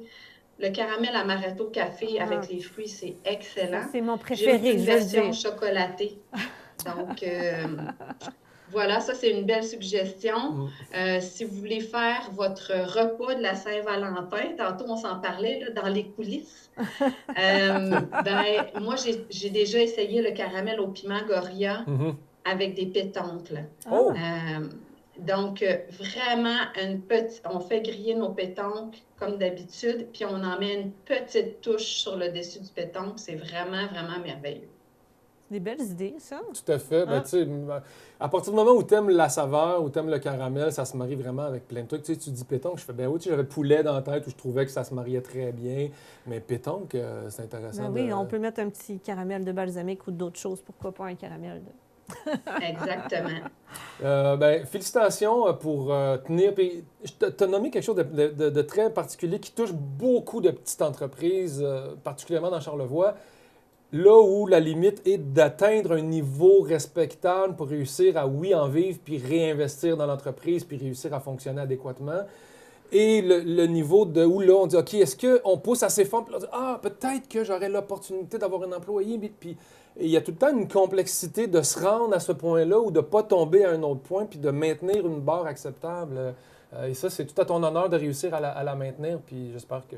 le caramel amaretto café avec les fruits, c'est excellent. C'est mon préféré. J'ai une version chocolatée. Donc, voilà, ça, c'est une belle suggestion. Si vous voulez faire votre repas de la Saint-Valentin, tantôt, on s'en parlait là, dans les coulisses. Moi, j'ai déjà essayé le caramel au piment Goria avec des pétoncles. Donc, vraiment, on fait griller nos pétoncles comme d'habitude, puis on en met une petite touche sur le dessus du pétoncle. C'est vraiment, vraiment merveilleux. C'est des belles idées, ça. Tout à fait. Ben, tu sais, à partir du moment où tu aimes la saveur, où tu aimes le caramel, ça se marie vraiment avec plein de trucs. Tu sais, tu dis pétoncle, je fais, ben oui, tu sais, j'avais poulet dans la tête où je trouvais que ça se mariait très bien. Mais pétoncle, c'est intéressant. Ben oui, on peut mettre un petit caramel de balsamique ou d'autres choses. Pourquoi pas un caramel de... Exactement. Félicitations pour tenir. Puis, tu as nommé quelque chose de très particulier qui touche beaucoup de petites entreprises, particulièrement dans Charlevoix. là où la limite est d'atteindre un niveau respectable pour réussir à, oui, en vivre, puis réinvestir dans l'entreprise, puis réussir à fonctionner adéquatement. Et le niveau de où là, on dit, OK, est-ce qu'on pousse assez fort? Puis là, on dit, peut-être que j'aurais l'opportunité d'avoir un employé. Puis il y a tout le temps une complexité de se rendre à ce point-là ou de ne pas tomber à un autre point, puis de maintenir une barre acceptable. Et ça, c'est tout à ton honneur de réussir à la maintenir. Puis j'espère que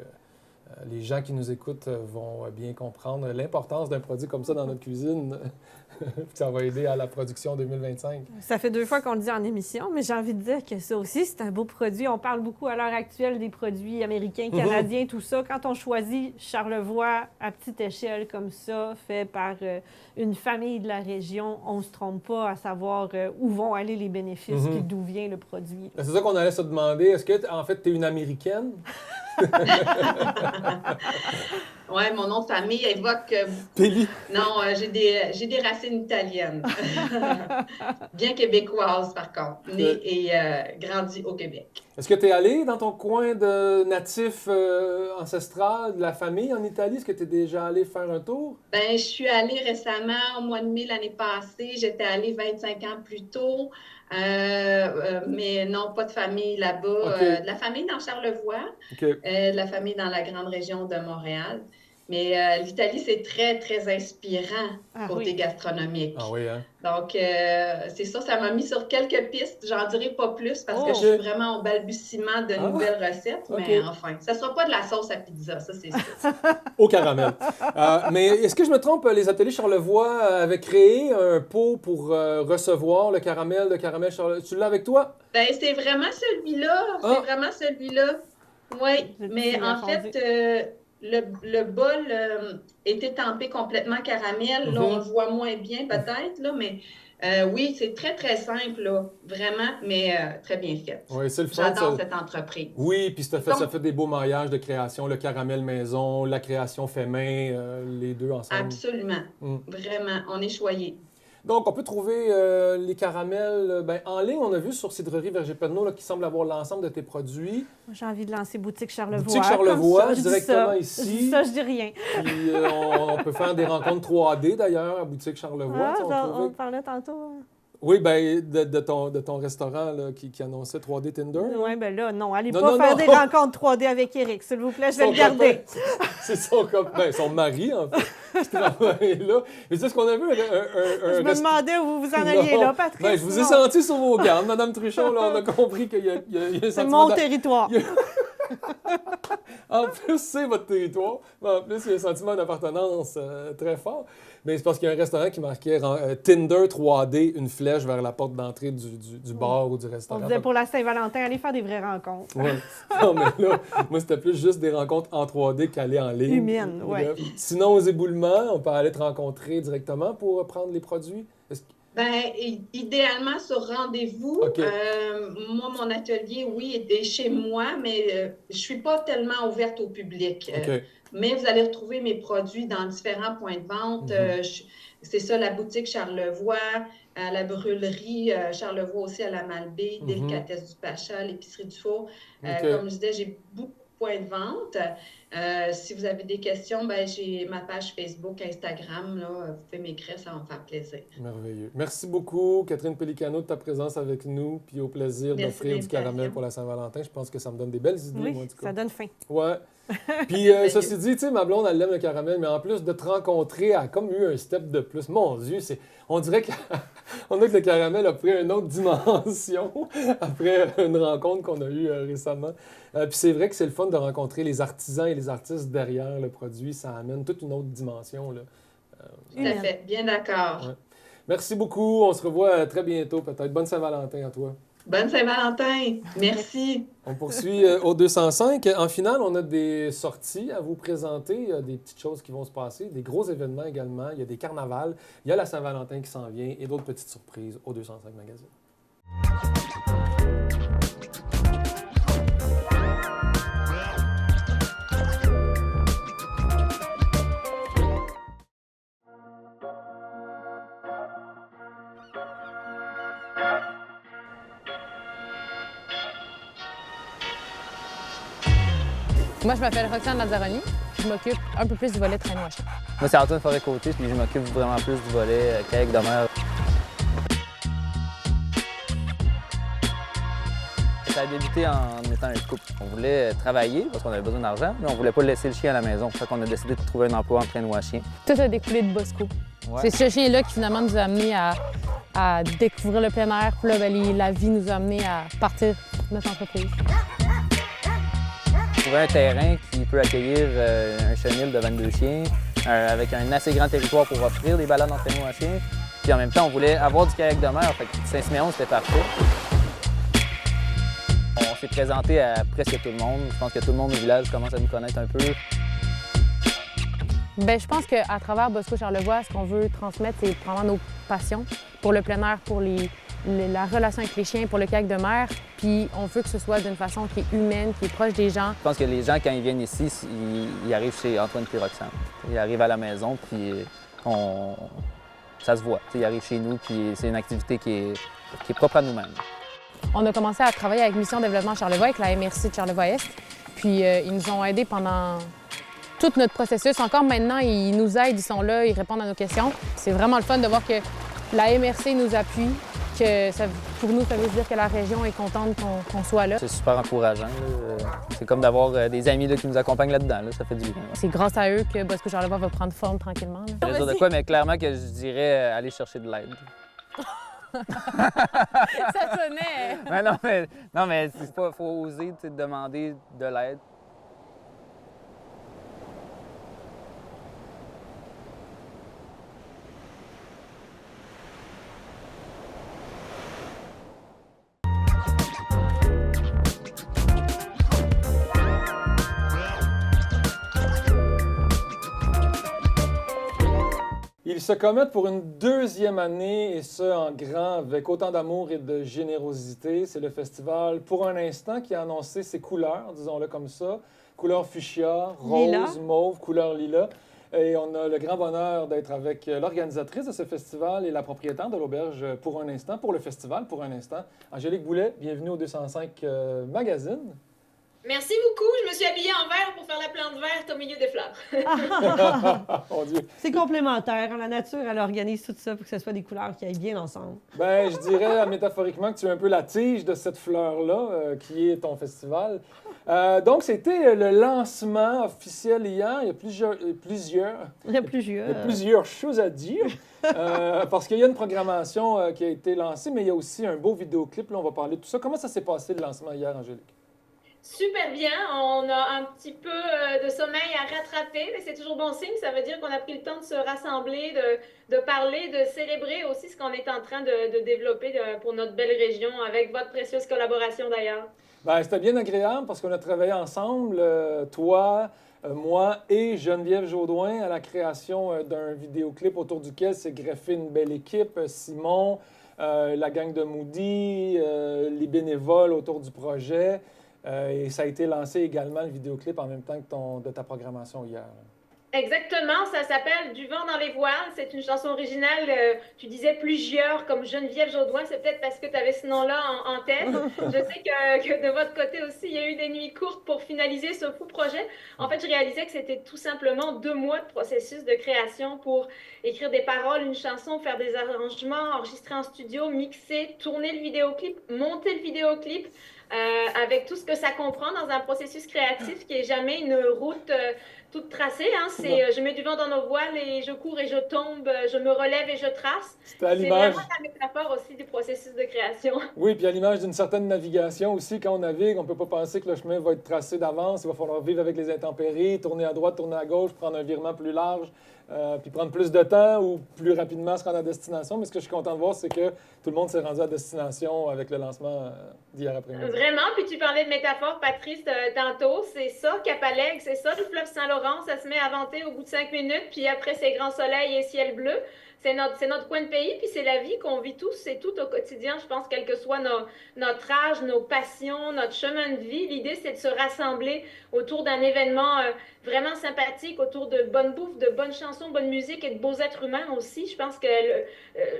les gens qui nous écoutent vont bien comprendre l'importance d'un produit comme ça dans notre cuisine. Ça va aider à la production 2025. Ça fait 2 fois qu'on le dit en émission, mais j'ai envie de dire que ça aussi, c'est un beau produit. On parle beaucoup à l'heure actuelle des produits américains, canadiens, tout ça. Quand on choisit Charlevoix à petite échelle comme ça, fait par une famille de la région, on ne se trompe pas à savoir où vont aller les bénéfices puis d'où vient le produit. C'est ça qu'on allait se demander. Est-ce que, en fait, tu es une Américaine? Oui, mon nom de famille évoque... Péli. Non, j'ai des racines italiennes. Bien québécoises, par contre. Née et grandie au Québec. Est-ce que tu es allé dans ton coin de natif ancestral de la famille en Italie? Est-ce que tu es déjà allé faire un tour? Bien, je suis allée récemment, au mois de mai l'année passée. J'étais allée 25 ans plus tôt. Mais non, pas de famille là-bas. Okay. De la famille dans Charlevoix, Okay. De la famille dans la grande région de Montréal. Mais l'Italie, c'est très, très inspirant côté gastronomique. Ah oui, hein? Donc, c'est ça m'a mis sur quelques pistes. J'en dirai pas plus parce que je suis vraiment au balbutiement de nouvelles recettes. Mais enfin, ça ne sera pas de la sauce à pizza, ça, c'est sûr. Au caramel. Mais est-ce que je me trompe, les ateliers Charlevoix avaient créé un pot pour recevoir le caramel Charlevoix? Tu l'as avec toi? Bien, c'est vraiment celui-là. C'est vraiment celui-là. Oui, mais en fait... Le bol était tempé complètement caramel. Là, on le voit moins bien peut-être, là, mais oui, c'est très, très simple, là, vraiment, mais très bien fait. Oui, c'est le fun. J'adore cette entreprise. Oui, puis ça fait des beaux mariages de création, le caramel maison, la création fait main, les deux ensemble. Absolument. Vraiment, on est choyés. Donc, on peut trouver les caramels en ligne. On a vu sur Cidrerie Verger-Penneau qui semble avoir l'ensemble de tes produits. J'ai envie de lancer Boutique Charlevoix. Boutique Charlevoix, ça, directement ici. Je dis ça, je dis rien. Puis on peut faire des rencontres 3D d'ailleurs à Boutique Charlevoix. On parlait tantôt. Oui, bien, de ton restaurant là, qui annonçait 3D Tinder. Oui, bien là, non. Allez pas faire des rencontres 3D avec Eric, s'il vous plaît, je vais le garder. C'est son mari, en fait, qui travaille là. Mais c'est ce qu'on a vu Je me demandais où vous vous en alliez là, Patrick. Ben, je vous ai senti sur vos gardes, Madame Truchon. Là, on a compris qu'il y a un c'est mon territoire. En plus, c'est votre territoire. Mais en plus, il y a un sentiment d'appartenance très fort. Mais c'est parce qu'il y a un restaurant qui marquait Tinder 3D, une flèche vers la porte d'entrée du bar ou du restaurant. On disait pour la Saint-Valentin, allez faire des vraies rencontres. Oui. Non, mais là, moi, c'était plus juste des rencontres en 3D qu'aller en ligne. Humaines, oui. Sinon, aux éboulements, on peut aller te rencontrer directement pour prendre les produits? Bien, idéalement, sur rendez-vous. Okay. Moi, mon atelier, oui, est chez moi, mais je ne suis pas tellement ouverte au public. Okay. Mais vous allez retrouver mes produits dans différents points de vente. C'est ça, la boutique Charlevoix, à la brûlerie Charlevoix aussi, à la Malbaie, Délicatesse du Pacha, l'épicerie du Four. Comme je disais, j'ai beaucoup de points de vente. Si vous avez des questions, j'ai ma page Facebook, Instagram. Là, vous pouvez m'écrire, ça va me faire plaisir. Merveilleux. Merci beaucoup, Catherine Pellicano, de ta présence avec nous, puis au plaisir d'offrir du caramel pour la Saint-Valentin. Je pense que ça me donne des belles idées, oui, moi, du coup. Ça donne faim. Ouais. Puis, ceci dit, tu sais, ma blonde, elle aime le caramel, mais en plus de te rencontrer, elle a comme eu un step de plus. Mon Dieu, on dirait qu'on a que le caramel a pris une autre dimension après une rencontre qu'on a eue récemment. Puis c'est vrai que c'est le fun de rencontrer les artisans et les artistes derrière le produit. Ça amène toute une autre dimension. Là. Tout à fait. Bien d'accord. Ouais. Merci beaucoup. On se revoit très bientôt, peut-être. Bonne Saint-Valentin à toi. Bonne Saint-Valentin. Merci. On poursuit au 205. En finale, on a des sorties à vous présenter. Il y a des petites choses qui vont se passer, des gros événements également. Il y a des carnavals. Il y a la Saint-Valentin qui s'en vient et d'autres petites surprises au 205 Magazine. Moi, je m'appelle Roxane Lazzaroni. puis je m'occupe un peu plus du volet train-washing. Moi, c'est Antoine Forêt-Côté, puis je m'occupe vraiment plus du volet kayak de mer. Ça a débuté en étant un couple. On voulait travailler parce qu'on avait besoin d'argent, mais on voulait pas laisser le chien à la maison. Fait qu'on a décidé de trouver un emploi en train-washing. Tout a découlé de Bosco. Ouais. C'est ce chien-là qui finalement nous a amenés à découvrir le plein air. Puis là, la vie nous a amenés à partir notre entreprise. Trouver un terrain qui peut accueillir un chenil de 22 chiens, avec un assez grand territoire pour offrir des balades en train-washing. Puis en même temps, on voulait avoir du kayak de mer. Fait que Saint-Siméon, c'était parfait. On s'est présenté à presque tout le monde. Je pense que tout le monde au village commence à nous connaître un peu. Bien, je pense qu'à travers Bosco Charlevoix, ce qu'on veut transmettre, c'est vraiment nos passions pour le plein air, pour la relation avec les chiens, pour le kayak de mer. Puis on veut que ce soit d'une façon qui est humaine, qui est proche des gens. Je pense que les gens, quand ils viennent ici, ils arrivent chez Antoine puis Roxane. Ils arrivent à la maison, puis ça se voit. Ils arrivent chez nous, puis c'est une activité qui est propre à nous-mêmes. On a commencé à travailler avec Mission Développement Charlevoix, avec la MRC de Charlevoix-Est. Puis ils nous ont aidés pendant tout notre processus. Encore maintenant, ils nous aident, ils sont là, ils répondent à nos questions. C'est vraiment le fun de voir que la MRC nous appuie, que pour nous, ça veut dire que la région est contente qu'on soit là. C'est super encourageant. C'est comme d'avoir des amis qui nous accompagnent là-dedans. Ça fait du bien. C'est grâs à eux que Bosco Charlevoix va prendre forme tranquillement. Je vais dire de quoi, mais clairement que je dirais aller chercher de l'aide. Ça sonnait! Non, mais il faut oser demander de l'aide. Ils se commettent pour une deuxième année, et ce, en grand, avec autant d'amour et de générosité. C'est le festival Pour un instant qui a annoncé ses couleurs, disons-le comme ça. Couleur fuchsia, rose, mauve, couleur lilas. Et on a le grand bonheur d'être avec l'organisatrice de ce festival et la propriétaire de l'auberge Pour un instant, pour le festival Pour un instant. Angélique Boulet, bienvenue au 205 Magazine. Merci beaucoup. Je me suis habillée en vert pour faire la plante verte au milieu des fleurs. Mon Dieu. C'est complémentaire. La nature, elle organise tout ça pour que ce soit des couleurs qui aillent bien ensemble. Ben, je dirais métaphoriquement que tu es un peu la tige de cette fleur-là, qui est ton festival. Donc, c'était le lancement officiel hier. Il y a plusieurs choses à dire. Parce qu'il y a une programmation qui a été lancée, mais il y a aussi un beau vidéoclip. Là, on va parler de tout ça. Comment ça s'est passé le lancement hier, Angélique? Super bien. On a un petit peu de sommeil à rattraper, mais c'est toujours bon signe. Ça veut dire qu'on a pris le temps de se rassembler, de parler, de célébrer aussi ce qu'on est en train de développer pour notre belle région, avec votre précieuse collaboration d'ailleurs. Bien, c'était bien agréable parce qu'on a travaillé ensemble, toi, moi et Geneviève Jaudoin, à la création d'un vidéoclip autour duquel s'est greffée une belle équipe. Simon, la gang de Moody, les bénévoles autour du projet. Et ça a été lancé également, le vidéoclip, en même temps que de ta programmation hier. Exactement, ça s'appelle Du vent dans les voiles. C'est une chanson originale. Tu disais plusieurs, comme Geneviève Jaudoin. C'est peut-être parce que tu avais ce nom-là en tête. Je sais que de votre côté aussi, il y a eu des nuits courtes pour finaliser ce fou projet. En fait, je réalisais que c'était tout simplement 2 mois de processus de création pour écrire des paroles, une chanson, faire des arrangements, enregistrer en studio, mixer, tourner le vidéoclip, monter le vidéoclip. Avec tout ce que ça comprend dans un processus créatif qui n'est jamais une route toute tracée. Hein. C'est je mets du vent dans nos voiles et je cours et je tombe, je me relève et je trace. C'est vraiment la métaphore aussi du processus de création. Oui, puis à l'image d'une certaine navigation aussi, quand on navigue, on ne peut pas penser que le chemin va être tracé d'avance. Il va falloir vivre avec les intempéries, tourner à droite, tourner à gauche, prendre un virement plus large. Puis prendre plus de temps ou plus rapidement se rendre à destination. Mais ce que je suis content de voir, c'est que tout le monde s'est rendu à destination avec le lancement d'hier après-midi. Vraiment. Puis tu parlais de métaphore, Patrice, tantôt. C'est ça, Cap-Alègue, c'est ça, le fleuve Saint-Laurent. Ça se met à vanter au bout de 5 minutes. Puis après, c'est grand soleil et ciel bleu. C'est notre coin de pays, puis c'est la vie qu'on vit tous, c'est tout au quotidien, je pense, quel que soit notre âge, nos passions, notre chemin de vie. L'idée, c'est de se rassembler autour d'un événement vraiment sympathique, autour de bonne bouffe, de bonnes chansons, bonne musique et de beaux êtres humains aussi. Je pense que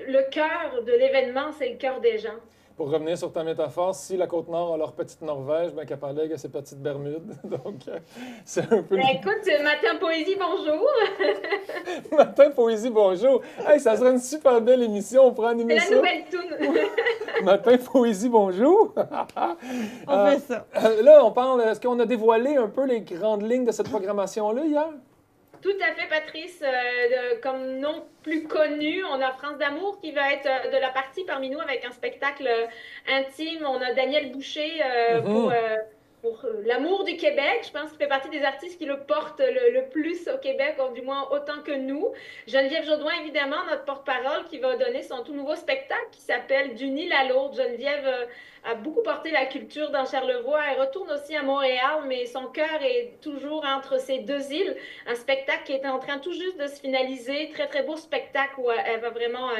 le cœur de l'événement, c'est le cœur des gens. pour revenir sur ta métaphore, si la Côte-Nord a leur petite Norvège, ben Kapaleg a ses petites Bermudes. Donc, c'est un peu... Écoute, Matin Poésie, bonjour! Matin Poésie, bonjour! Hey, ça serait une super belle émission, on pourrait animer ça. C'est la nouvelle toune! Matin Poésie, bonjour! On fait ça. Là, on parle, est-ce qu'on a dévoilé un peu les grandes lignes de cette programmation-là hier? Tout à fait, Patrice. Comme nom plus connu, on a France d'amour qui va être de la partie parmi nous avec un spectacle intime. On a Daniel Boucher pour l'amour du Québec. Je pense qu'il fait partie des artistes qui le portent le plus au Québec, ou du moins autant que nous. Geneviève Jaudoin, évidemment, notre porte-parole, qui va donner son tout nouveau spectacle qui s'appelle D'une île à l'autre. Geneviève a beaucoup porté la culture dans Charlevoix. Elle retourne aussi à Montréal, mais son cœur est toujours entre ces deux îles. Un spectacle qui est en train tout juste de se finaliser. Très, très beau spectacle où elle va vraiment,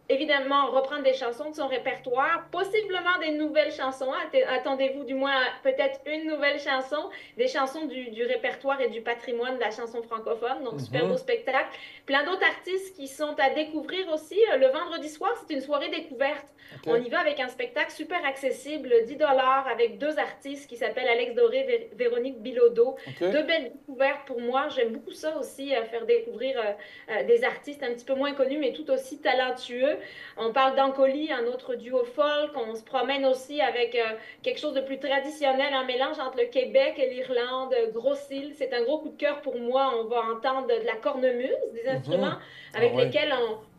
évidemment, reprendre des chansons de son répertoire, possiblement des nouvelles chansons. Attendez-vous du moins peut-être une nouvelle chanson, des chansons du répertoire et du patrimoine de la chanson francophone. Donc, super beau spectacle. Plein d'autres artistes qui sont à découvrir aussi. Le vendredi soir, c'est une soirée découverte. Okay. On y va avec un spectacle super accessible, 10 $ avec deux artistes qui s'appellent Alex Doré, Véronique Bilodeau. Okay. Deux belles découvertes pour moi. J'aime beaucoup ça aussi, faire découvrir des artistes un petit peu moins connus, mais tout aussi talentueux. On parle d'Ancoli, un autre duo folk. On se promène aussi avec quelque chose de plus traditionnel, un mélange entre le Québec et l'Irlande, Gros-Île. C'est un gros coup de cœur pour moi. On va entendre de la cornemuse, des instruments avec lesquels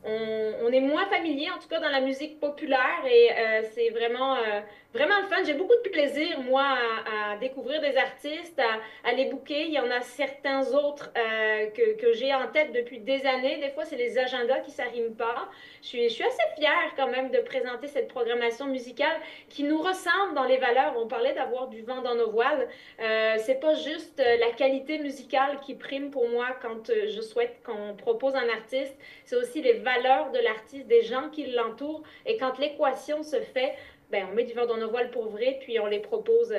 on est moins familier, en tout cas dans la musique populaire, et c'est vraiment, vraiment le fun. J'ai beaucoup de plaisir, moi, à découvrir des artistes, à les booker. Il y en a certains autres que j'ai en tête depuis des années. Des fois, c'est les agendas qui ne s'arriment pas. Je suis assez fière quand même de présenter cette programmation musicale qui nous ressemble dans les valeurs. On parlait d'avoir du vent dans nos voiles. C'est pas juste la qualité musicale qui prime pour moi quand je souhaite qu'on propose un artiste. C'est aussi les valeurs de l'artiste, des gens qui l'entourent. Et quand l'équation se fait, ben, on met du vent dans nos voiles pour vrai, puis on les propose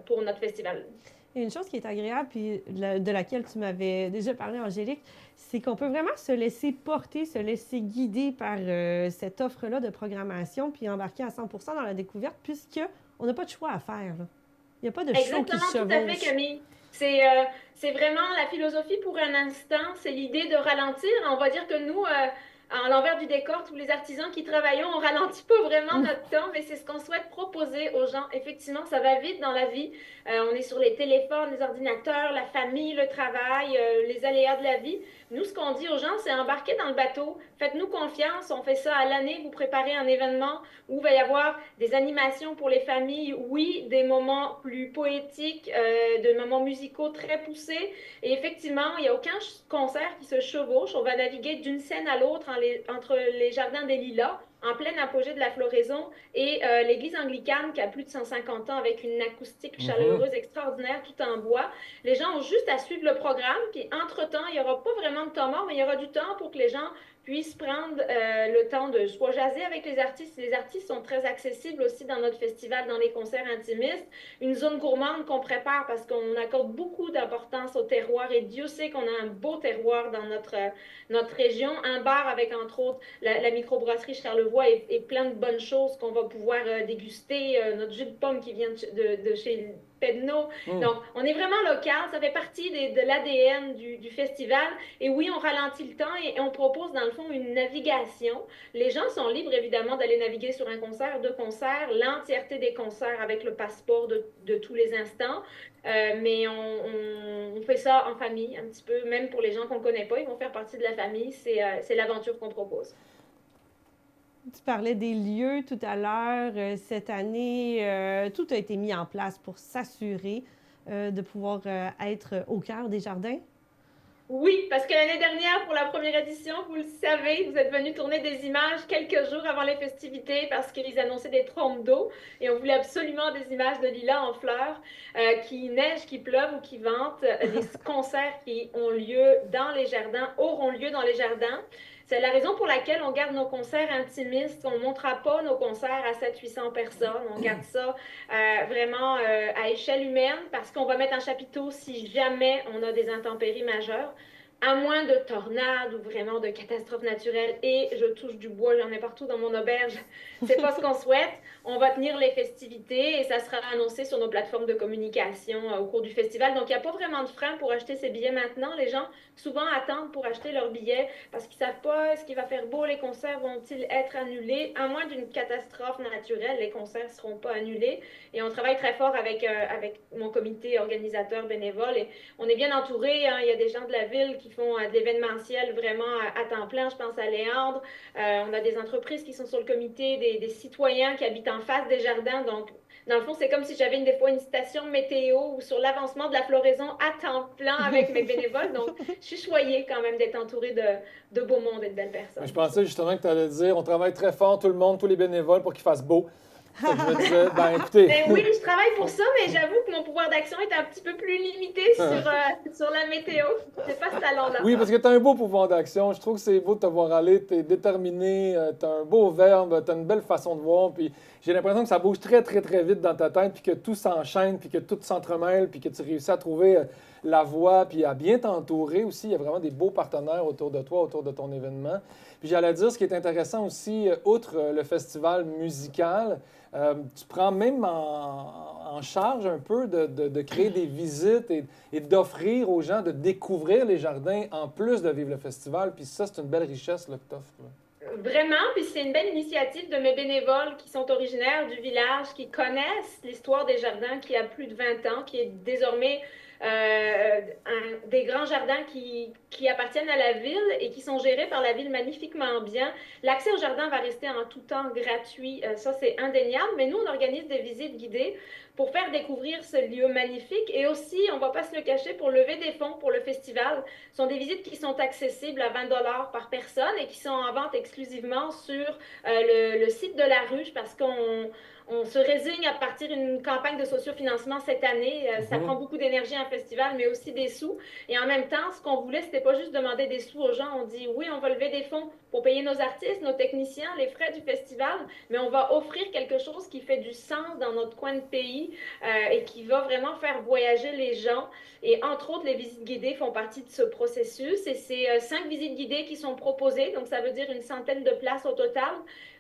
pour notre festival. Et une chose qui est agréable, puis de laquelle tu m'avais déjà parlé, Angélique, c'est qu'on peut vraiment se laisser porter, se laisser guider par cette offre-là de programmation, puis embarquer à 100% dans la découverte, puisqu'on n'a pas de choix à faire. Là. Il n'y a pas de show qui se chevauche. Exactement, tout à fait, Camille. C'est vraiment la philosophie pour un instant, c'est l'idée de ralentir. On va dire que nous, à l'envers du décor, tous les artisans qui travaillons, on ralentit pas vraiment notre temps, mais c'est ce qu'on souhaite proposer aux gens. Effectivement, ça va vite dans la vie. On est sur les téléphones, les ordinateurs, la famille, le travail, les aléas de la vie. Nous, ce qu'on dit aux gens, c'est embarquer dans le bateau. Faites-nous confiance. On fait ça à l'année. Vous préparez un événement où il va y avoir des animations pour les familles. Oui, des moments plus poétiques, des moments musicaux très poussés. Et effectivement, il n'y a aucun concert qui se chevauche. On va naviguer d'une scène à l'autre entre les jardins des Lilas, en plein apogée de la floraison, et l'église anglicane qui a plus de 150 ans avec une acoustique chaleureuse extraordinaire, tout en bois. Les gens ont juste à suivre le programme, puis entre-temps, il n'y aura pas vraiment de temps mort, mais il y aura du temps pour que les gens puissent prendre le temps de soit jaser avec les artistes. Les artistes sont très accessibles aussi dans notre festival, dans les concerts intimistes. Une zone gourmande qu'on prépare parce qu'on accorde beaucoup d'importance au terroir, et Dieu sait qu'on a un beau terroir dans notre région. Un bar avec, entre autres, la microbrasserie Charlevoix et plein de bonnes choses qu'on va pouvoir déguster. Notre jus de pomme qui vient de chez Pedno. Donc, on est vraiment local. Ça fait partie de l'ADN du festival. Et oui, on ralentit le temps et on propose, dans le fond, une navigation. Les gens sont libres, évidemment, d'aller naviguer sur un concert, deux concerts, l'entièreté des concerts avec le passeport de tous les instants. Mais on fait ça en famille, un petit peu, même pour les gens qu'on ne connaît pas, ils vont faire partie de la famille. C'est l'aventure qu'on propose. Tu parlais des lieux tout à l'heure. Cette année, tout a été mis en place pour s'assurer de pouvoir être au cœur des jardins. Oui, parce que l'année dernière, pour la première édition, vous le savez, vous êtes venus tourner des images quelques jours avant les festivités parce qu'ils annonçaient des trompes d'eau et on voulait absolument des images de lilas en fleurs, qui neige, qui pleuve ou qui vente. Des concerts qui ont lieu dans les jardins auront lieu dans les jardins. C'est la raison pour laquelle on garde nos concerts intimistes. On ne montrera pas nos concerts à 700-800 personnes. On garde ça vraiment à échelle humaine parce qu'on va mettre un chapiteau si jamais on a des intempéries majeures. à moins de tornades ou vraiment de catastrophes naturelles, et je touche du bois, j'en ai partout dans mon auberge, c'est pas ce qu'on souhaite. On va tenir les festivités et ça sera annoncé sur nos plateformes de communication au cours du festival. Donc, il n'y a pas vraiment de frein pour acheter ses billets maintenant. Les gens souvent attendent pour acheter leurs billets parce qu'ils ne savent pas est-ce qu'il va faire beau, les concerts vont-ils être annulés. À moins d'une catastrophe naturelle, les concerts ne seront pas annulés. Et on travaille très fort avec mon comité organisateur bénévole et on est bien entouré. Hein. Il y a des gens de la ville qui font de l'événementiel vraiment à temps plein. Je pense à Léandre. On a des entreprises qui sont sur le comité, des citoyens qui habitent en face des jardins. Donc, dans le fond, c'est comme si j'avais des fois une station météo ou sur l'avancement de la floraison à temps plein avec mes bénévoles. Donc, je suis choyée quand même d'être entourée de beau monde et de belles personnes. Je pensais justement que tu allais dire, on travaille très fort, tout le monde, tous les bénévoles, pour qu'il fasse beau. Je me disais, écoutez... Ben oui, je travaille pour ça, mais j'avoue que mon pouvoir d'action est un petit peu plus limité sur la météo. C'est pas ce talent-là. Oui, parce que tu as un beau pouvoir d'action. Je trouve que c'est beau de te voir aller. Tu es déterminé, tu as un beau verbe, tu as une belle façon de voir. Puis j'ai l'impression que ça bouge très, très, très vite dans ta tête, puis que tout s'enchaîne, puis que tout s'entremêle, puis que tu réussis à trouver la voie, puis à bien t'entourer aussi. Il y a vraiment des beaux partenaires autour de toi, autour de ton événement. Puis j'allais dire, ce qui est intéressant aussi, outre le festival musical, tu prends même en charge un peu de créer des visites et d'offrir aux gens de découvrir les jardins en plus de vivre le festival. Puis ça, c'est une belle richesse là, que tu offres. Vraiment, puis c'est une belle initiative de mes bénévoles qui sont originaires du village, qui connaissent l'histoire des jardins qui a plus de 20 ans, qui est désormais des grands jardins qui appartiennent à la ville et qui sont gérés par la ville magnifiquement bien. L'accès au jardin va rester en tout temps gratuit, ça c'est indéniable, mais nous on organise des visites guidées pour faire découvrir ce lieu magnifique et aussi, on ne va pas se le cacher, pour lever des fonds pour le festival. Ce sont des visites qui sont accessibles à 20 $ par personne et qui sont en vente exclusivement sur le site de la Ruche parce qu'on se résigne à partir d'une campagne de sociofinancement cette année. Ça prend beaucoup d'énergie un festival, mais aussi des sous. Et en même temps, ce qu'on voulait, c'était pas juste demander des sous aux gens. On dit, oui, on va lever des fonds pour payer nos artistes, nos techniciens, les frais du festival, mais on va offrir quelque chose qui fait du sens dans notre coin de pays et qui va vraiment faire voyager les gens. Et entre autres, les visites guidées font partie de ce processus. Et c'est 5 visites guidées qui sont proposées, donc ça veut dire une centaine de places au total.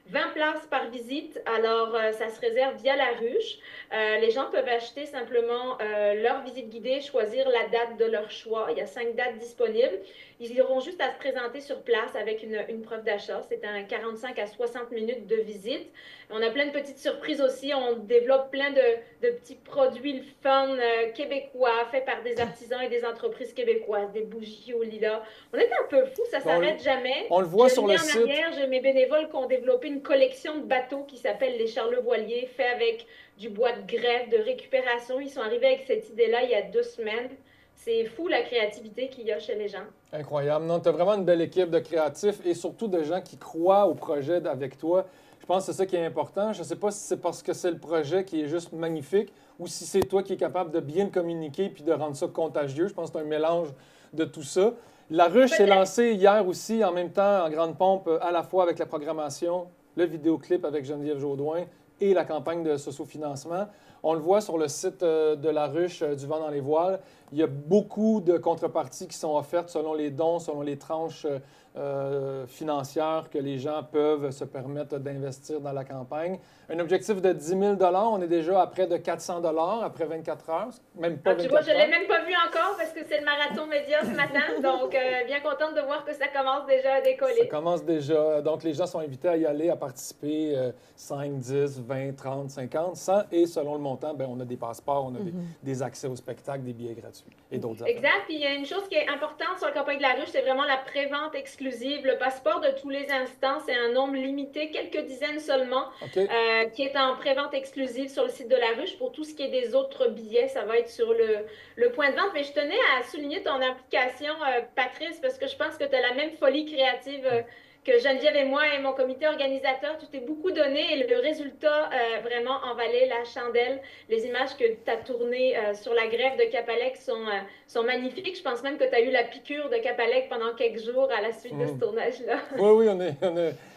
20 places par visite, alors ça se réserve via la Ruche. Les gens peuvent acheter simplement leur visite guidée, choisir la date de leur choix. Il y a 5 dates disponibles. Ils auront juste à se présenter sur place avec une preuve d'achat. C'est un 45 à 60 minutes de visite. On a plein de petites surprises aussi. On développe plein de petits produits fun québécois faits par des artisans et des entreprises québécoises, des bougies au lilas. On est un peu fou, ça ne s'arrête jamais. On le voit sur le site. J'ai mes bénévoles qui ont développé une collection de bateaux qui s'appelle les Charlevoiliers, fait avec du bois de grève, de récupération. Ils sont arrivés avec cette idée-là il y a 2 semaines. C'est fou la créativité qu'il y a chez les gens. Incroyable. Non, tu as vraiment une belle équipe de créatifs et surtout de gens qui croient au projet avec toi. Je pense que c'est ça qui est important. Je ne sais pas si c'est parce que c'est le projet qui est juste magnifique ou si c'est toi qui es capable de bien le communiquer puis de rendre ça contagieux. Je pense que c'est un mélange de tout ça. La Ruche s'est lancée hier aussi, en même temps, en grande pompe, à la fois avec la programmation, le vidéoclip avec Geneviève Jaudoin et la campagne de sociofinancement. On le voit sur le site de la Ruche du Vent dans les voiles. Il y a beaucoup de contreparties qui sont offertes selon les dons, selon les tranches financières que les gens peuvent se permettre d'investir dans la campagne. Un objectif de 10 000 $. On est déjà à près de 400 $ après 24 heures. Même pas 24 heures. Je ne l'ai même pas vu encore parce que c'est le marathon média ce matin. Donc, bien contente de voir que ça commence déjà à décoller. Ça commence déjà. Donc, les gens sont invités à y aller, à participer 5, 10, 20, 30, 50, 100. Et selon le montant, bien, on a des passeports, on a des accès au spectacle, des billets gratuits et d'autres affaires. Exact. Puis, il y a une chose qui est importante sur la campagne de la Ruche, c'est vraiment la prévente exclusive. Le passeport de tous les instants, c'est un nombre limité, quelques dizaines seulement. Okay. Qui est en prévente exclusive sur le site de la Ruche. Pour tout ce qui est des autres billets, ça va être sur le point de vente. Mais je tenais à souligner ton implication, Patrice, parce que je pense que tu as la même folie créative que Geneviève et moi et mon comité organisateur. Tu t'es beaucoup donné et le résultat vraiment en valait la chandelle. Les images que tu as tournées sur la grève de Capalec sont magnifiques. Je pense même que tu as eu la piqûre de Capalec pendant quelques jours à la suite de ce tournage-là. Oui,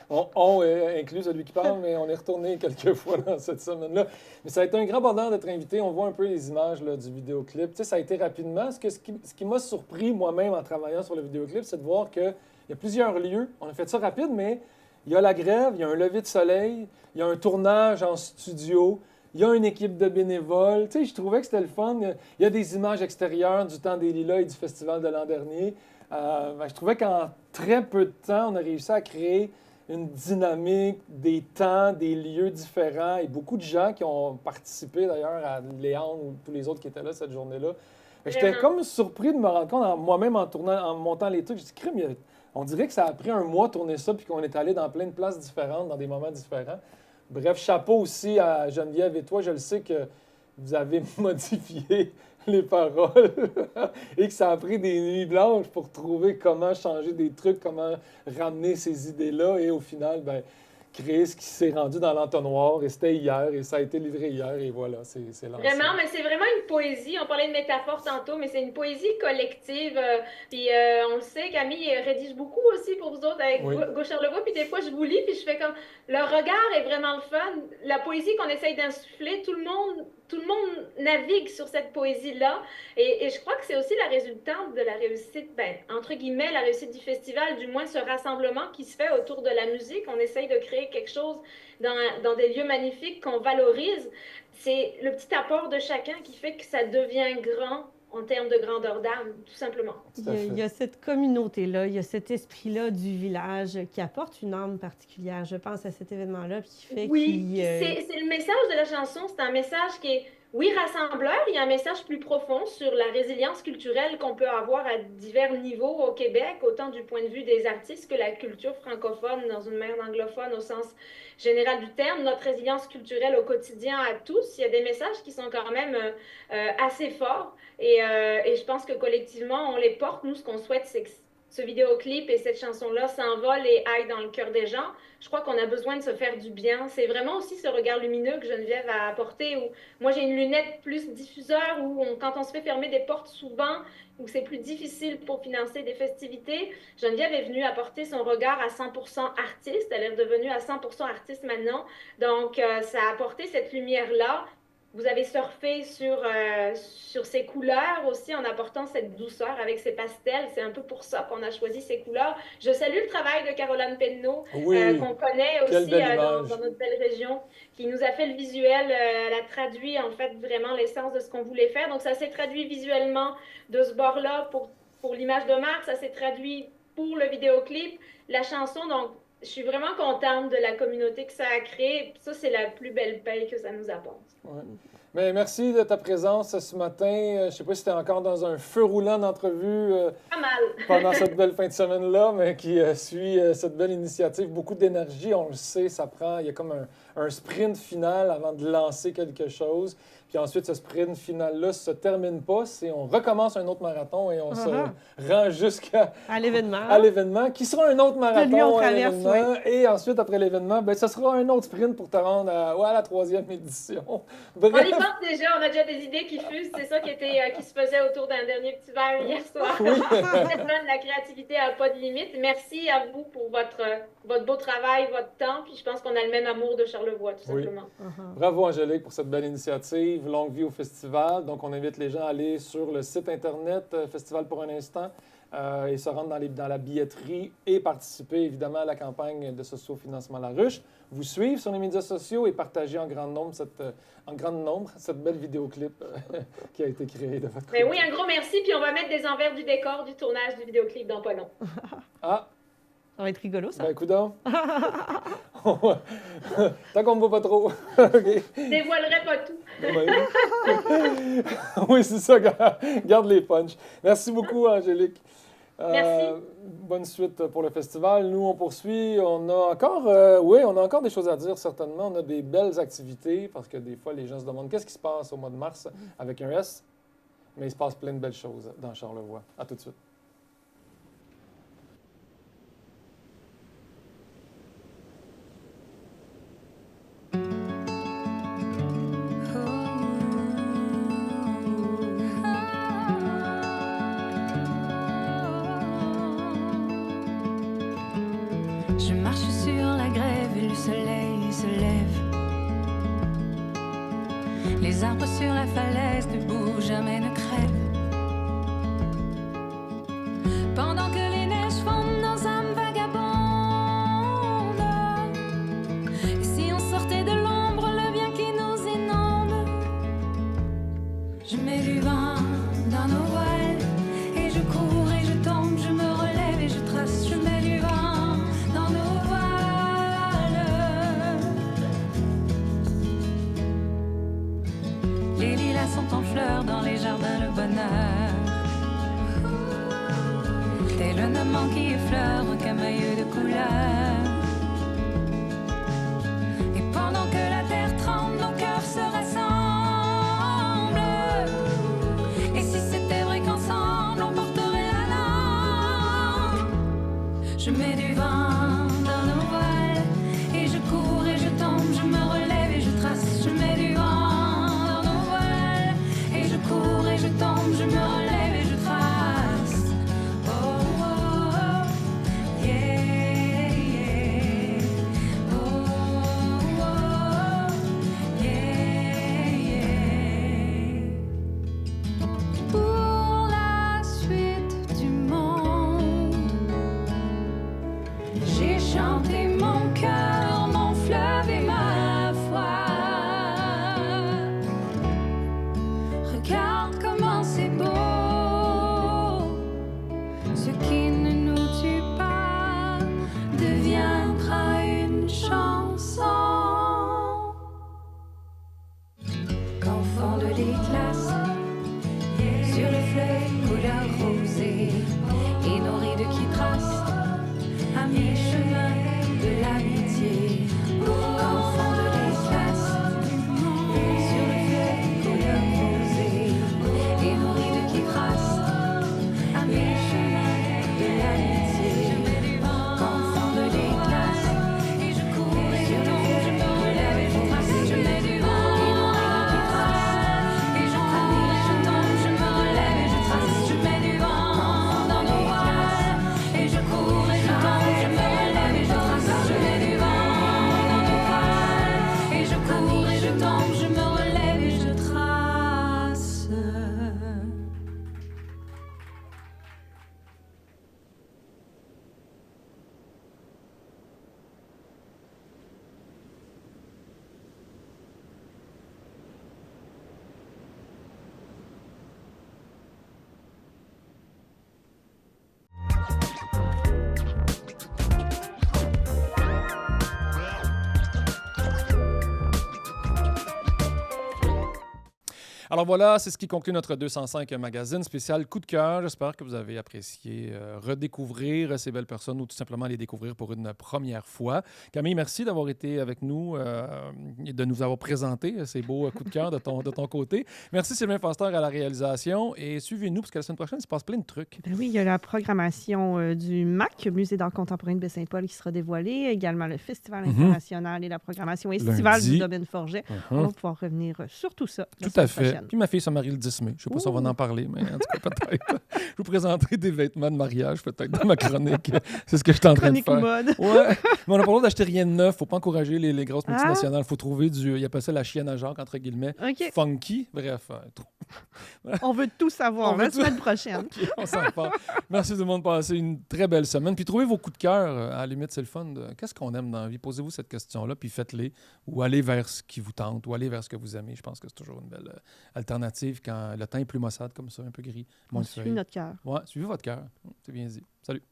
On inclut celui qui parle, mais on est retourné quelques fois dans cette semaine-là. Mais ça a été un grand bonheur d'être invité. On voit un peu les images là, du vidéoclip. Tu sais, ça a été rapidement. Ce qui m'a surpris moi-même en travaillant sur le vidéoclip, c'est de voir qu'il y a plusieurs lieux. On a fait ça rapide, mais il y a la grève, il y a un lever de soleil, il y a un tournage en studio, il y a une équipe de bénévoles. Tu sais, je trouvais que c'était le fun. Il y a des images extérieures du Temps des Lilas et du festival de l'an dernier. Je trouvais qu'en très peu de temps, on a réussi à créer une dynamique, des temps, des lieux différents et beaucoup de gens qui ont participé d'ailleurs à Léandre ou tous les autres qui étaient là cette journée-là. J'étais comme surpris de me rendre compte, moi-même en montant les trucs, je dis, crime, on dirait que ça a pris un mois de tourner ça puis qu'on est allé dans plein de places différentes, dans des moments différents. Bref, chapeau aussi à Geneviève et toi, je le sais que vous avez modifié les paroles et que ça a pris des nuits blanches pour trouver comment changer des trucs, comment ramener ces idées-là et au final, créer ce qui s'est rendu dans l'entonnoir et c'était hier et ça a été livré hier et voilà, c'est lancé. Vraiment, mais c'est vraiment une poésie. On parlait de métaphore tantôt, mais c'est une poésie collective. Puis on le sait, Camille rédige beaucoup aussi pour vous autres avec Charlevoix. Puis des fois, je vous lis puis je fais comme... Le regard est vraiment le fun. La poésie qu'on essaye d'insuffler, tout le monde navigue sur cette poésie-là. Et je crois que c'est aussi la résultante de la réussite, entre guillemets, la réussite du festival, du moins ce rassemblement qui se fait autour de la musique. On essaye de créer quelque chose dans des lieux magnifiques qu'on valorise. C'est le petit apport de chacun qui fait que ça devient grand en termes de grandeur d'âme, tout simplement. Il y a cette communauté-là, il y a cet esprit-là du village qui apporte une âme particulière, je pense, à cet événement-là, qui fait c'est le message de la chanson, c'est un message qui est, oui, rassembleur, il y a un message plus profond sur la résilience culturelle qu'on peut avoir à divers niveaux au Québec, autant du point de vue des artistes que la culture francophone dans une mer anglophone au sens général du terme, notre résilience culturelle au quotidien à tous. Il y a des messages qui sont quand même assez forts et je pense que collectivement, on les porte. Nous, ce qu'on souhaite, c'est que ce vidéoclip et cette chanson-là s'envolent et aillent dans le cœur des gens. Je crois qu'on a besoin de se faire du bien. C'est vraiment aussi ce regard lumineux que Geneviève a apporté. Où moi, j'ai une lunette plus diffuseur où quand on se fait fermer des portes souvent, où c'est plus difficile pour financer des festivités, Geneviève est venue apporter son regard à 100% artiste. Elle est redevenue à 100% artiste maintenant. Donc, ça a apporté cette lumière-là. Vous avez surfé sur ces couleurs aussi en apportant cette douceur avec ces pastels. C'est un peu pour ça qu'on a choisi ces couleurs. Je salue le travail de Caroline Penneau, qu'on connaît aussi dans notre belle région, qui nous a fait le visuel. Elle a traduit en fait vraiment l'essence de ce qu'on voulait faire. Donc ça s'est traduit visuellement de ce bord-là pour l'image de marque. Ça s'est traduit pour le vidéoclip, la chanson. Donc je suis vraiment contente de la communauté que ça a créée. Ça, c'est la plus belle paye que ça nous apporte. Ouais. Mais merci de ta présence ce matin. Je ne sais pas si tu es encore dans un feu roulant d'entrevue pas mal. Pendant cette belle fin de semaine-là, mais qui suit cette belle initiative. Beaucoup d'énergie, on le sait, ça prend. Il y a comme un sprint final avant de lancer quelque chose. Puis ensuite, ce sprint final-là ne se termine pas. On recommence un autre marathon et on se rend jusqu'à l'événement, qui sera un autre marathon à l'événement. Et ensuite, après l'événement, ce sera un autre sprint pour te rendre à la 3e édition. Bref. On y pense déjà, on a déjà des idées qui fusent. C'est ça qui se faisait autour d'un dernier petit verre hier soir. La créativité n'a pas de limite. Merci à vous pour votre beau travail, votre temps. Puis je pense qu'on a le même amour de Charlevoix, tout simplement. Bravo, Angélique, pour cette belle initiative. Longue vie au festival. Donc, on invite les gens à aller sur le site Internet Festival pour un instant et se rendre dans la billetterie et participer, évidemment, à la campagne de socio-financement La Ruche. Vous suivre sur les médias sociaux et partager en grand nombre cette belle vidéoclip qui a été créée de votre côté. Oui, un gros merci. Puis on va mettre des envers du décor du tournage du vidéoclip dans pas long. Ça va être rigolo, ça. Coudonc. Tant qu'on ne me voit pas trop. Okay. Je ne dévoilerai pas tout. Oui, c'est ça. Garde les punchs. Merci beaucoup, Angélique. Merci. Bonne suite pour le festival. Nous, on poursuit. On a encore des choses à dire, certainement. On a des belles activités parce que des fois, les gens se demandent qu'est-ce qui se passe au mois de mars avec un S. Mais il se passe plein de belles choses dans Charlevoix. À tout de suite. Je marche sur la Les arbres sur la falaise debout jamais ne crèvent. Pendant que les neiges fondent nos âmes vagabondes. Et si on sortait de l'ombre le bien qui nous inonde? Je mets du vin dans nos voiles et je cours et je tombe, je me relève et je trace. Je mets du vin dans nos voiles. Les lilas sont en fleurs dans les jardins, le bonheur. Tel un amant qui effleure un camailleux de couleurs. Et pendant que la terre tremble, nos cœurs se rassemblent. Et si c'était vrai qu'ensemble on porterait la lampe? Je mets du vin dans nos voiles et je cours et je tombe, je me relève et je trace. Je mets du vin dans nos voiles et je cours et je tombe, je me relève et je trace. Chanter mon cœur, mon fleuve et ma foi. Regarde comment c'est beau. Ce qui ne nous tue pas deviendra une chanson. Quand fondent les glaces sur le fleuve couleur rosée et nos rides qui tracent à mi-chemin de l'amitié. Quand fondent les glaces sur le fleuve couleur rosée et nos rides qui tracent à mi-chemin de l'amitié. Quand fondent les glaces et je cours et je tombe, je me relève et je trace. Je mets du vent et nos rides qui tracent et je cours et je tombe, je me relève et je trace. Je mets du vent dans nos voiles et je cours et je tombe. Je me relève et je trace. Alors voilà, c'est ce qui conclut notre 205 magazine spécial Coup de cœur. J'espère que vous avez apprécié redécouvrir ces belles personnes ou tout simplement les découvrir pour une première fois. Camille, merci d'avoir été avec nous et de nous avoir présenté ces beaux coups de cœur de ton côté. Merci Sylvain Foster à la réalisation et suivez-nous parce que la semaine prochaine, il se passe plein de trucs. Ben oui, il y a la programmation du MAC, Musée d'art contemporain de Baie-Saint-Paul, qui sera dévoilée. Également le Festival international et la programmation estivale du domaine Forget. On va pouvoir revenir sur tout ça la semaine prochaine. Puis ma fille se marie le 10 mai. Je ne sais pas si on va en parler, mais en tout cas, peut-être. Je vous présenterai des vêtements de mariage, peut-être, dans ma chronique. C'est ce que je suis en train de faire. Mode. Ouais. Mais on n'a pas le droit d'acheter rien de neuf. Il ne faut pas encourager les grosses multinationales. Il faut trouver il appelle ça la chienne à Jacques, entre guillemets. Okay. Funky. Bref. On veut tout savoir la semaine prochaine. Okay, on s'en parle. Merci tout le monde de passer une très belle semaine. Puis trouvez vos coups de cœur. À la limite, c'est le fun. Qu'est-ce qu'on aime dans la vie? Posez-vous cette question-là, puis faites-les. Ou allez vers ce qui vous tente, ou allez vers ce que vous aimez. Je pense que c'est toujours une belle alternative quand le temps est plus maussade comme ça, un peu gris. On suit notre cœur. Ouais, suivez votre cœur. C'est bien dit. Salut.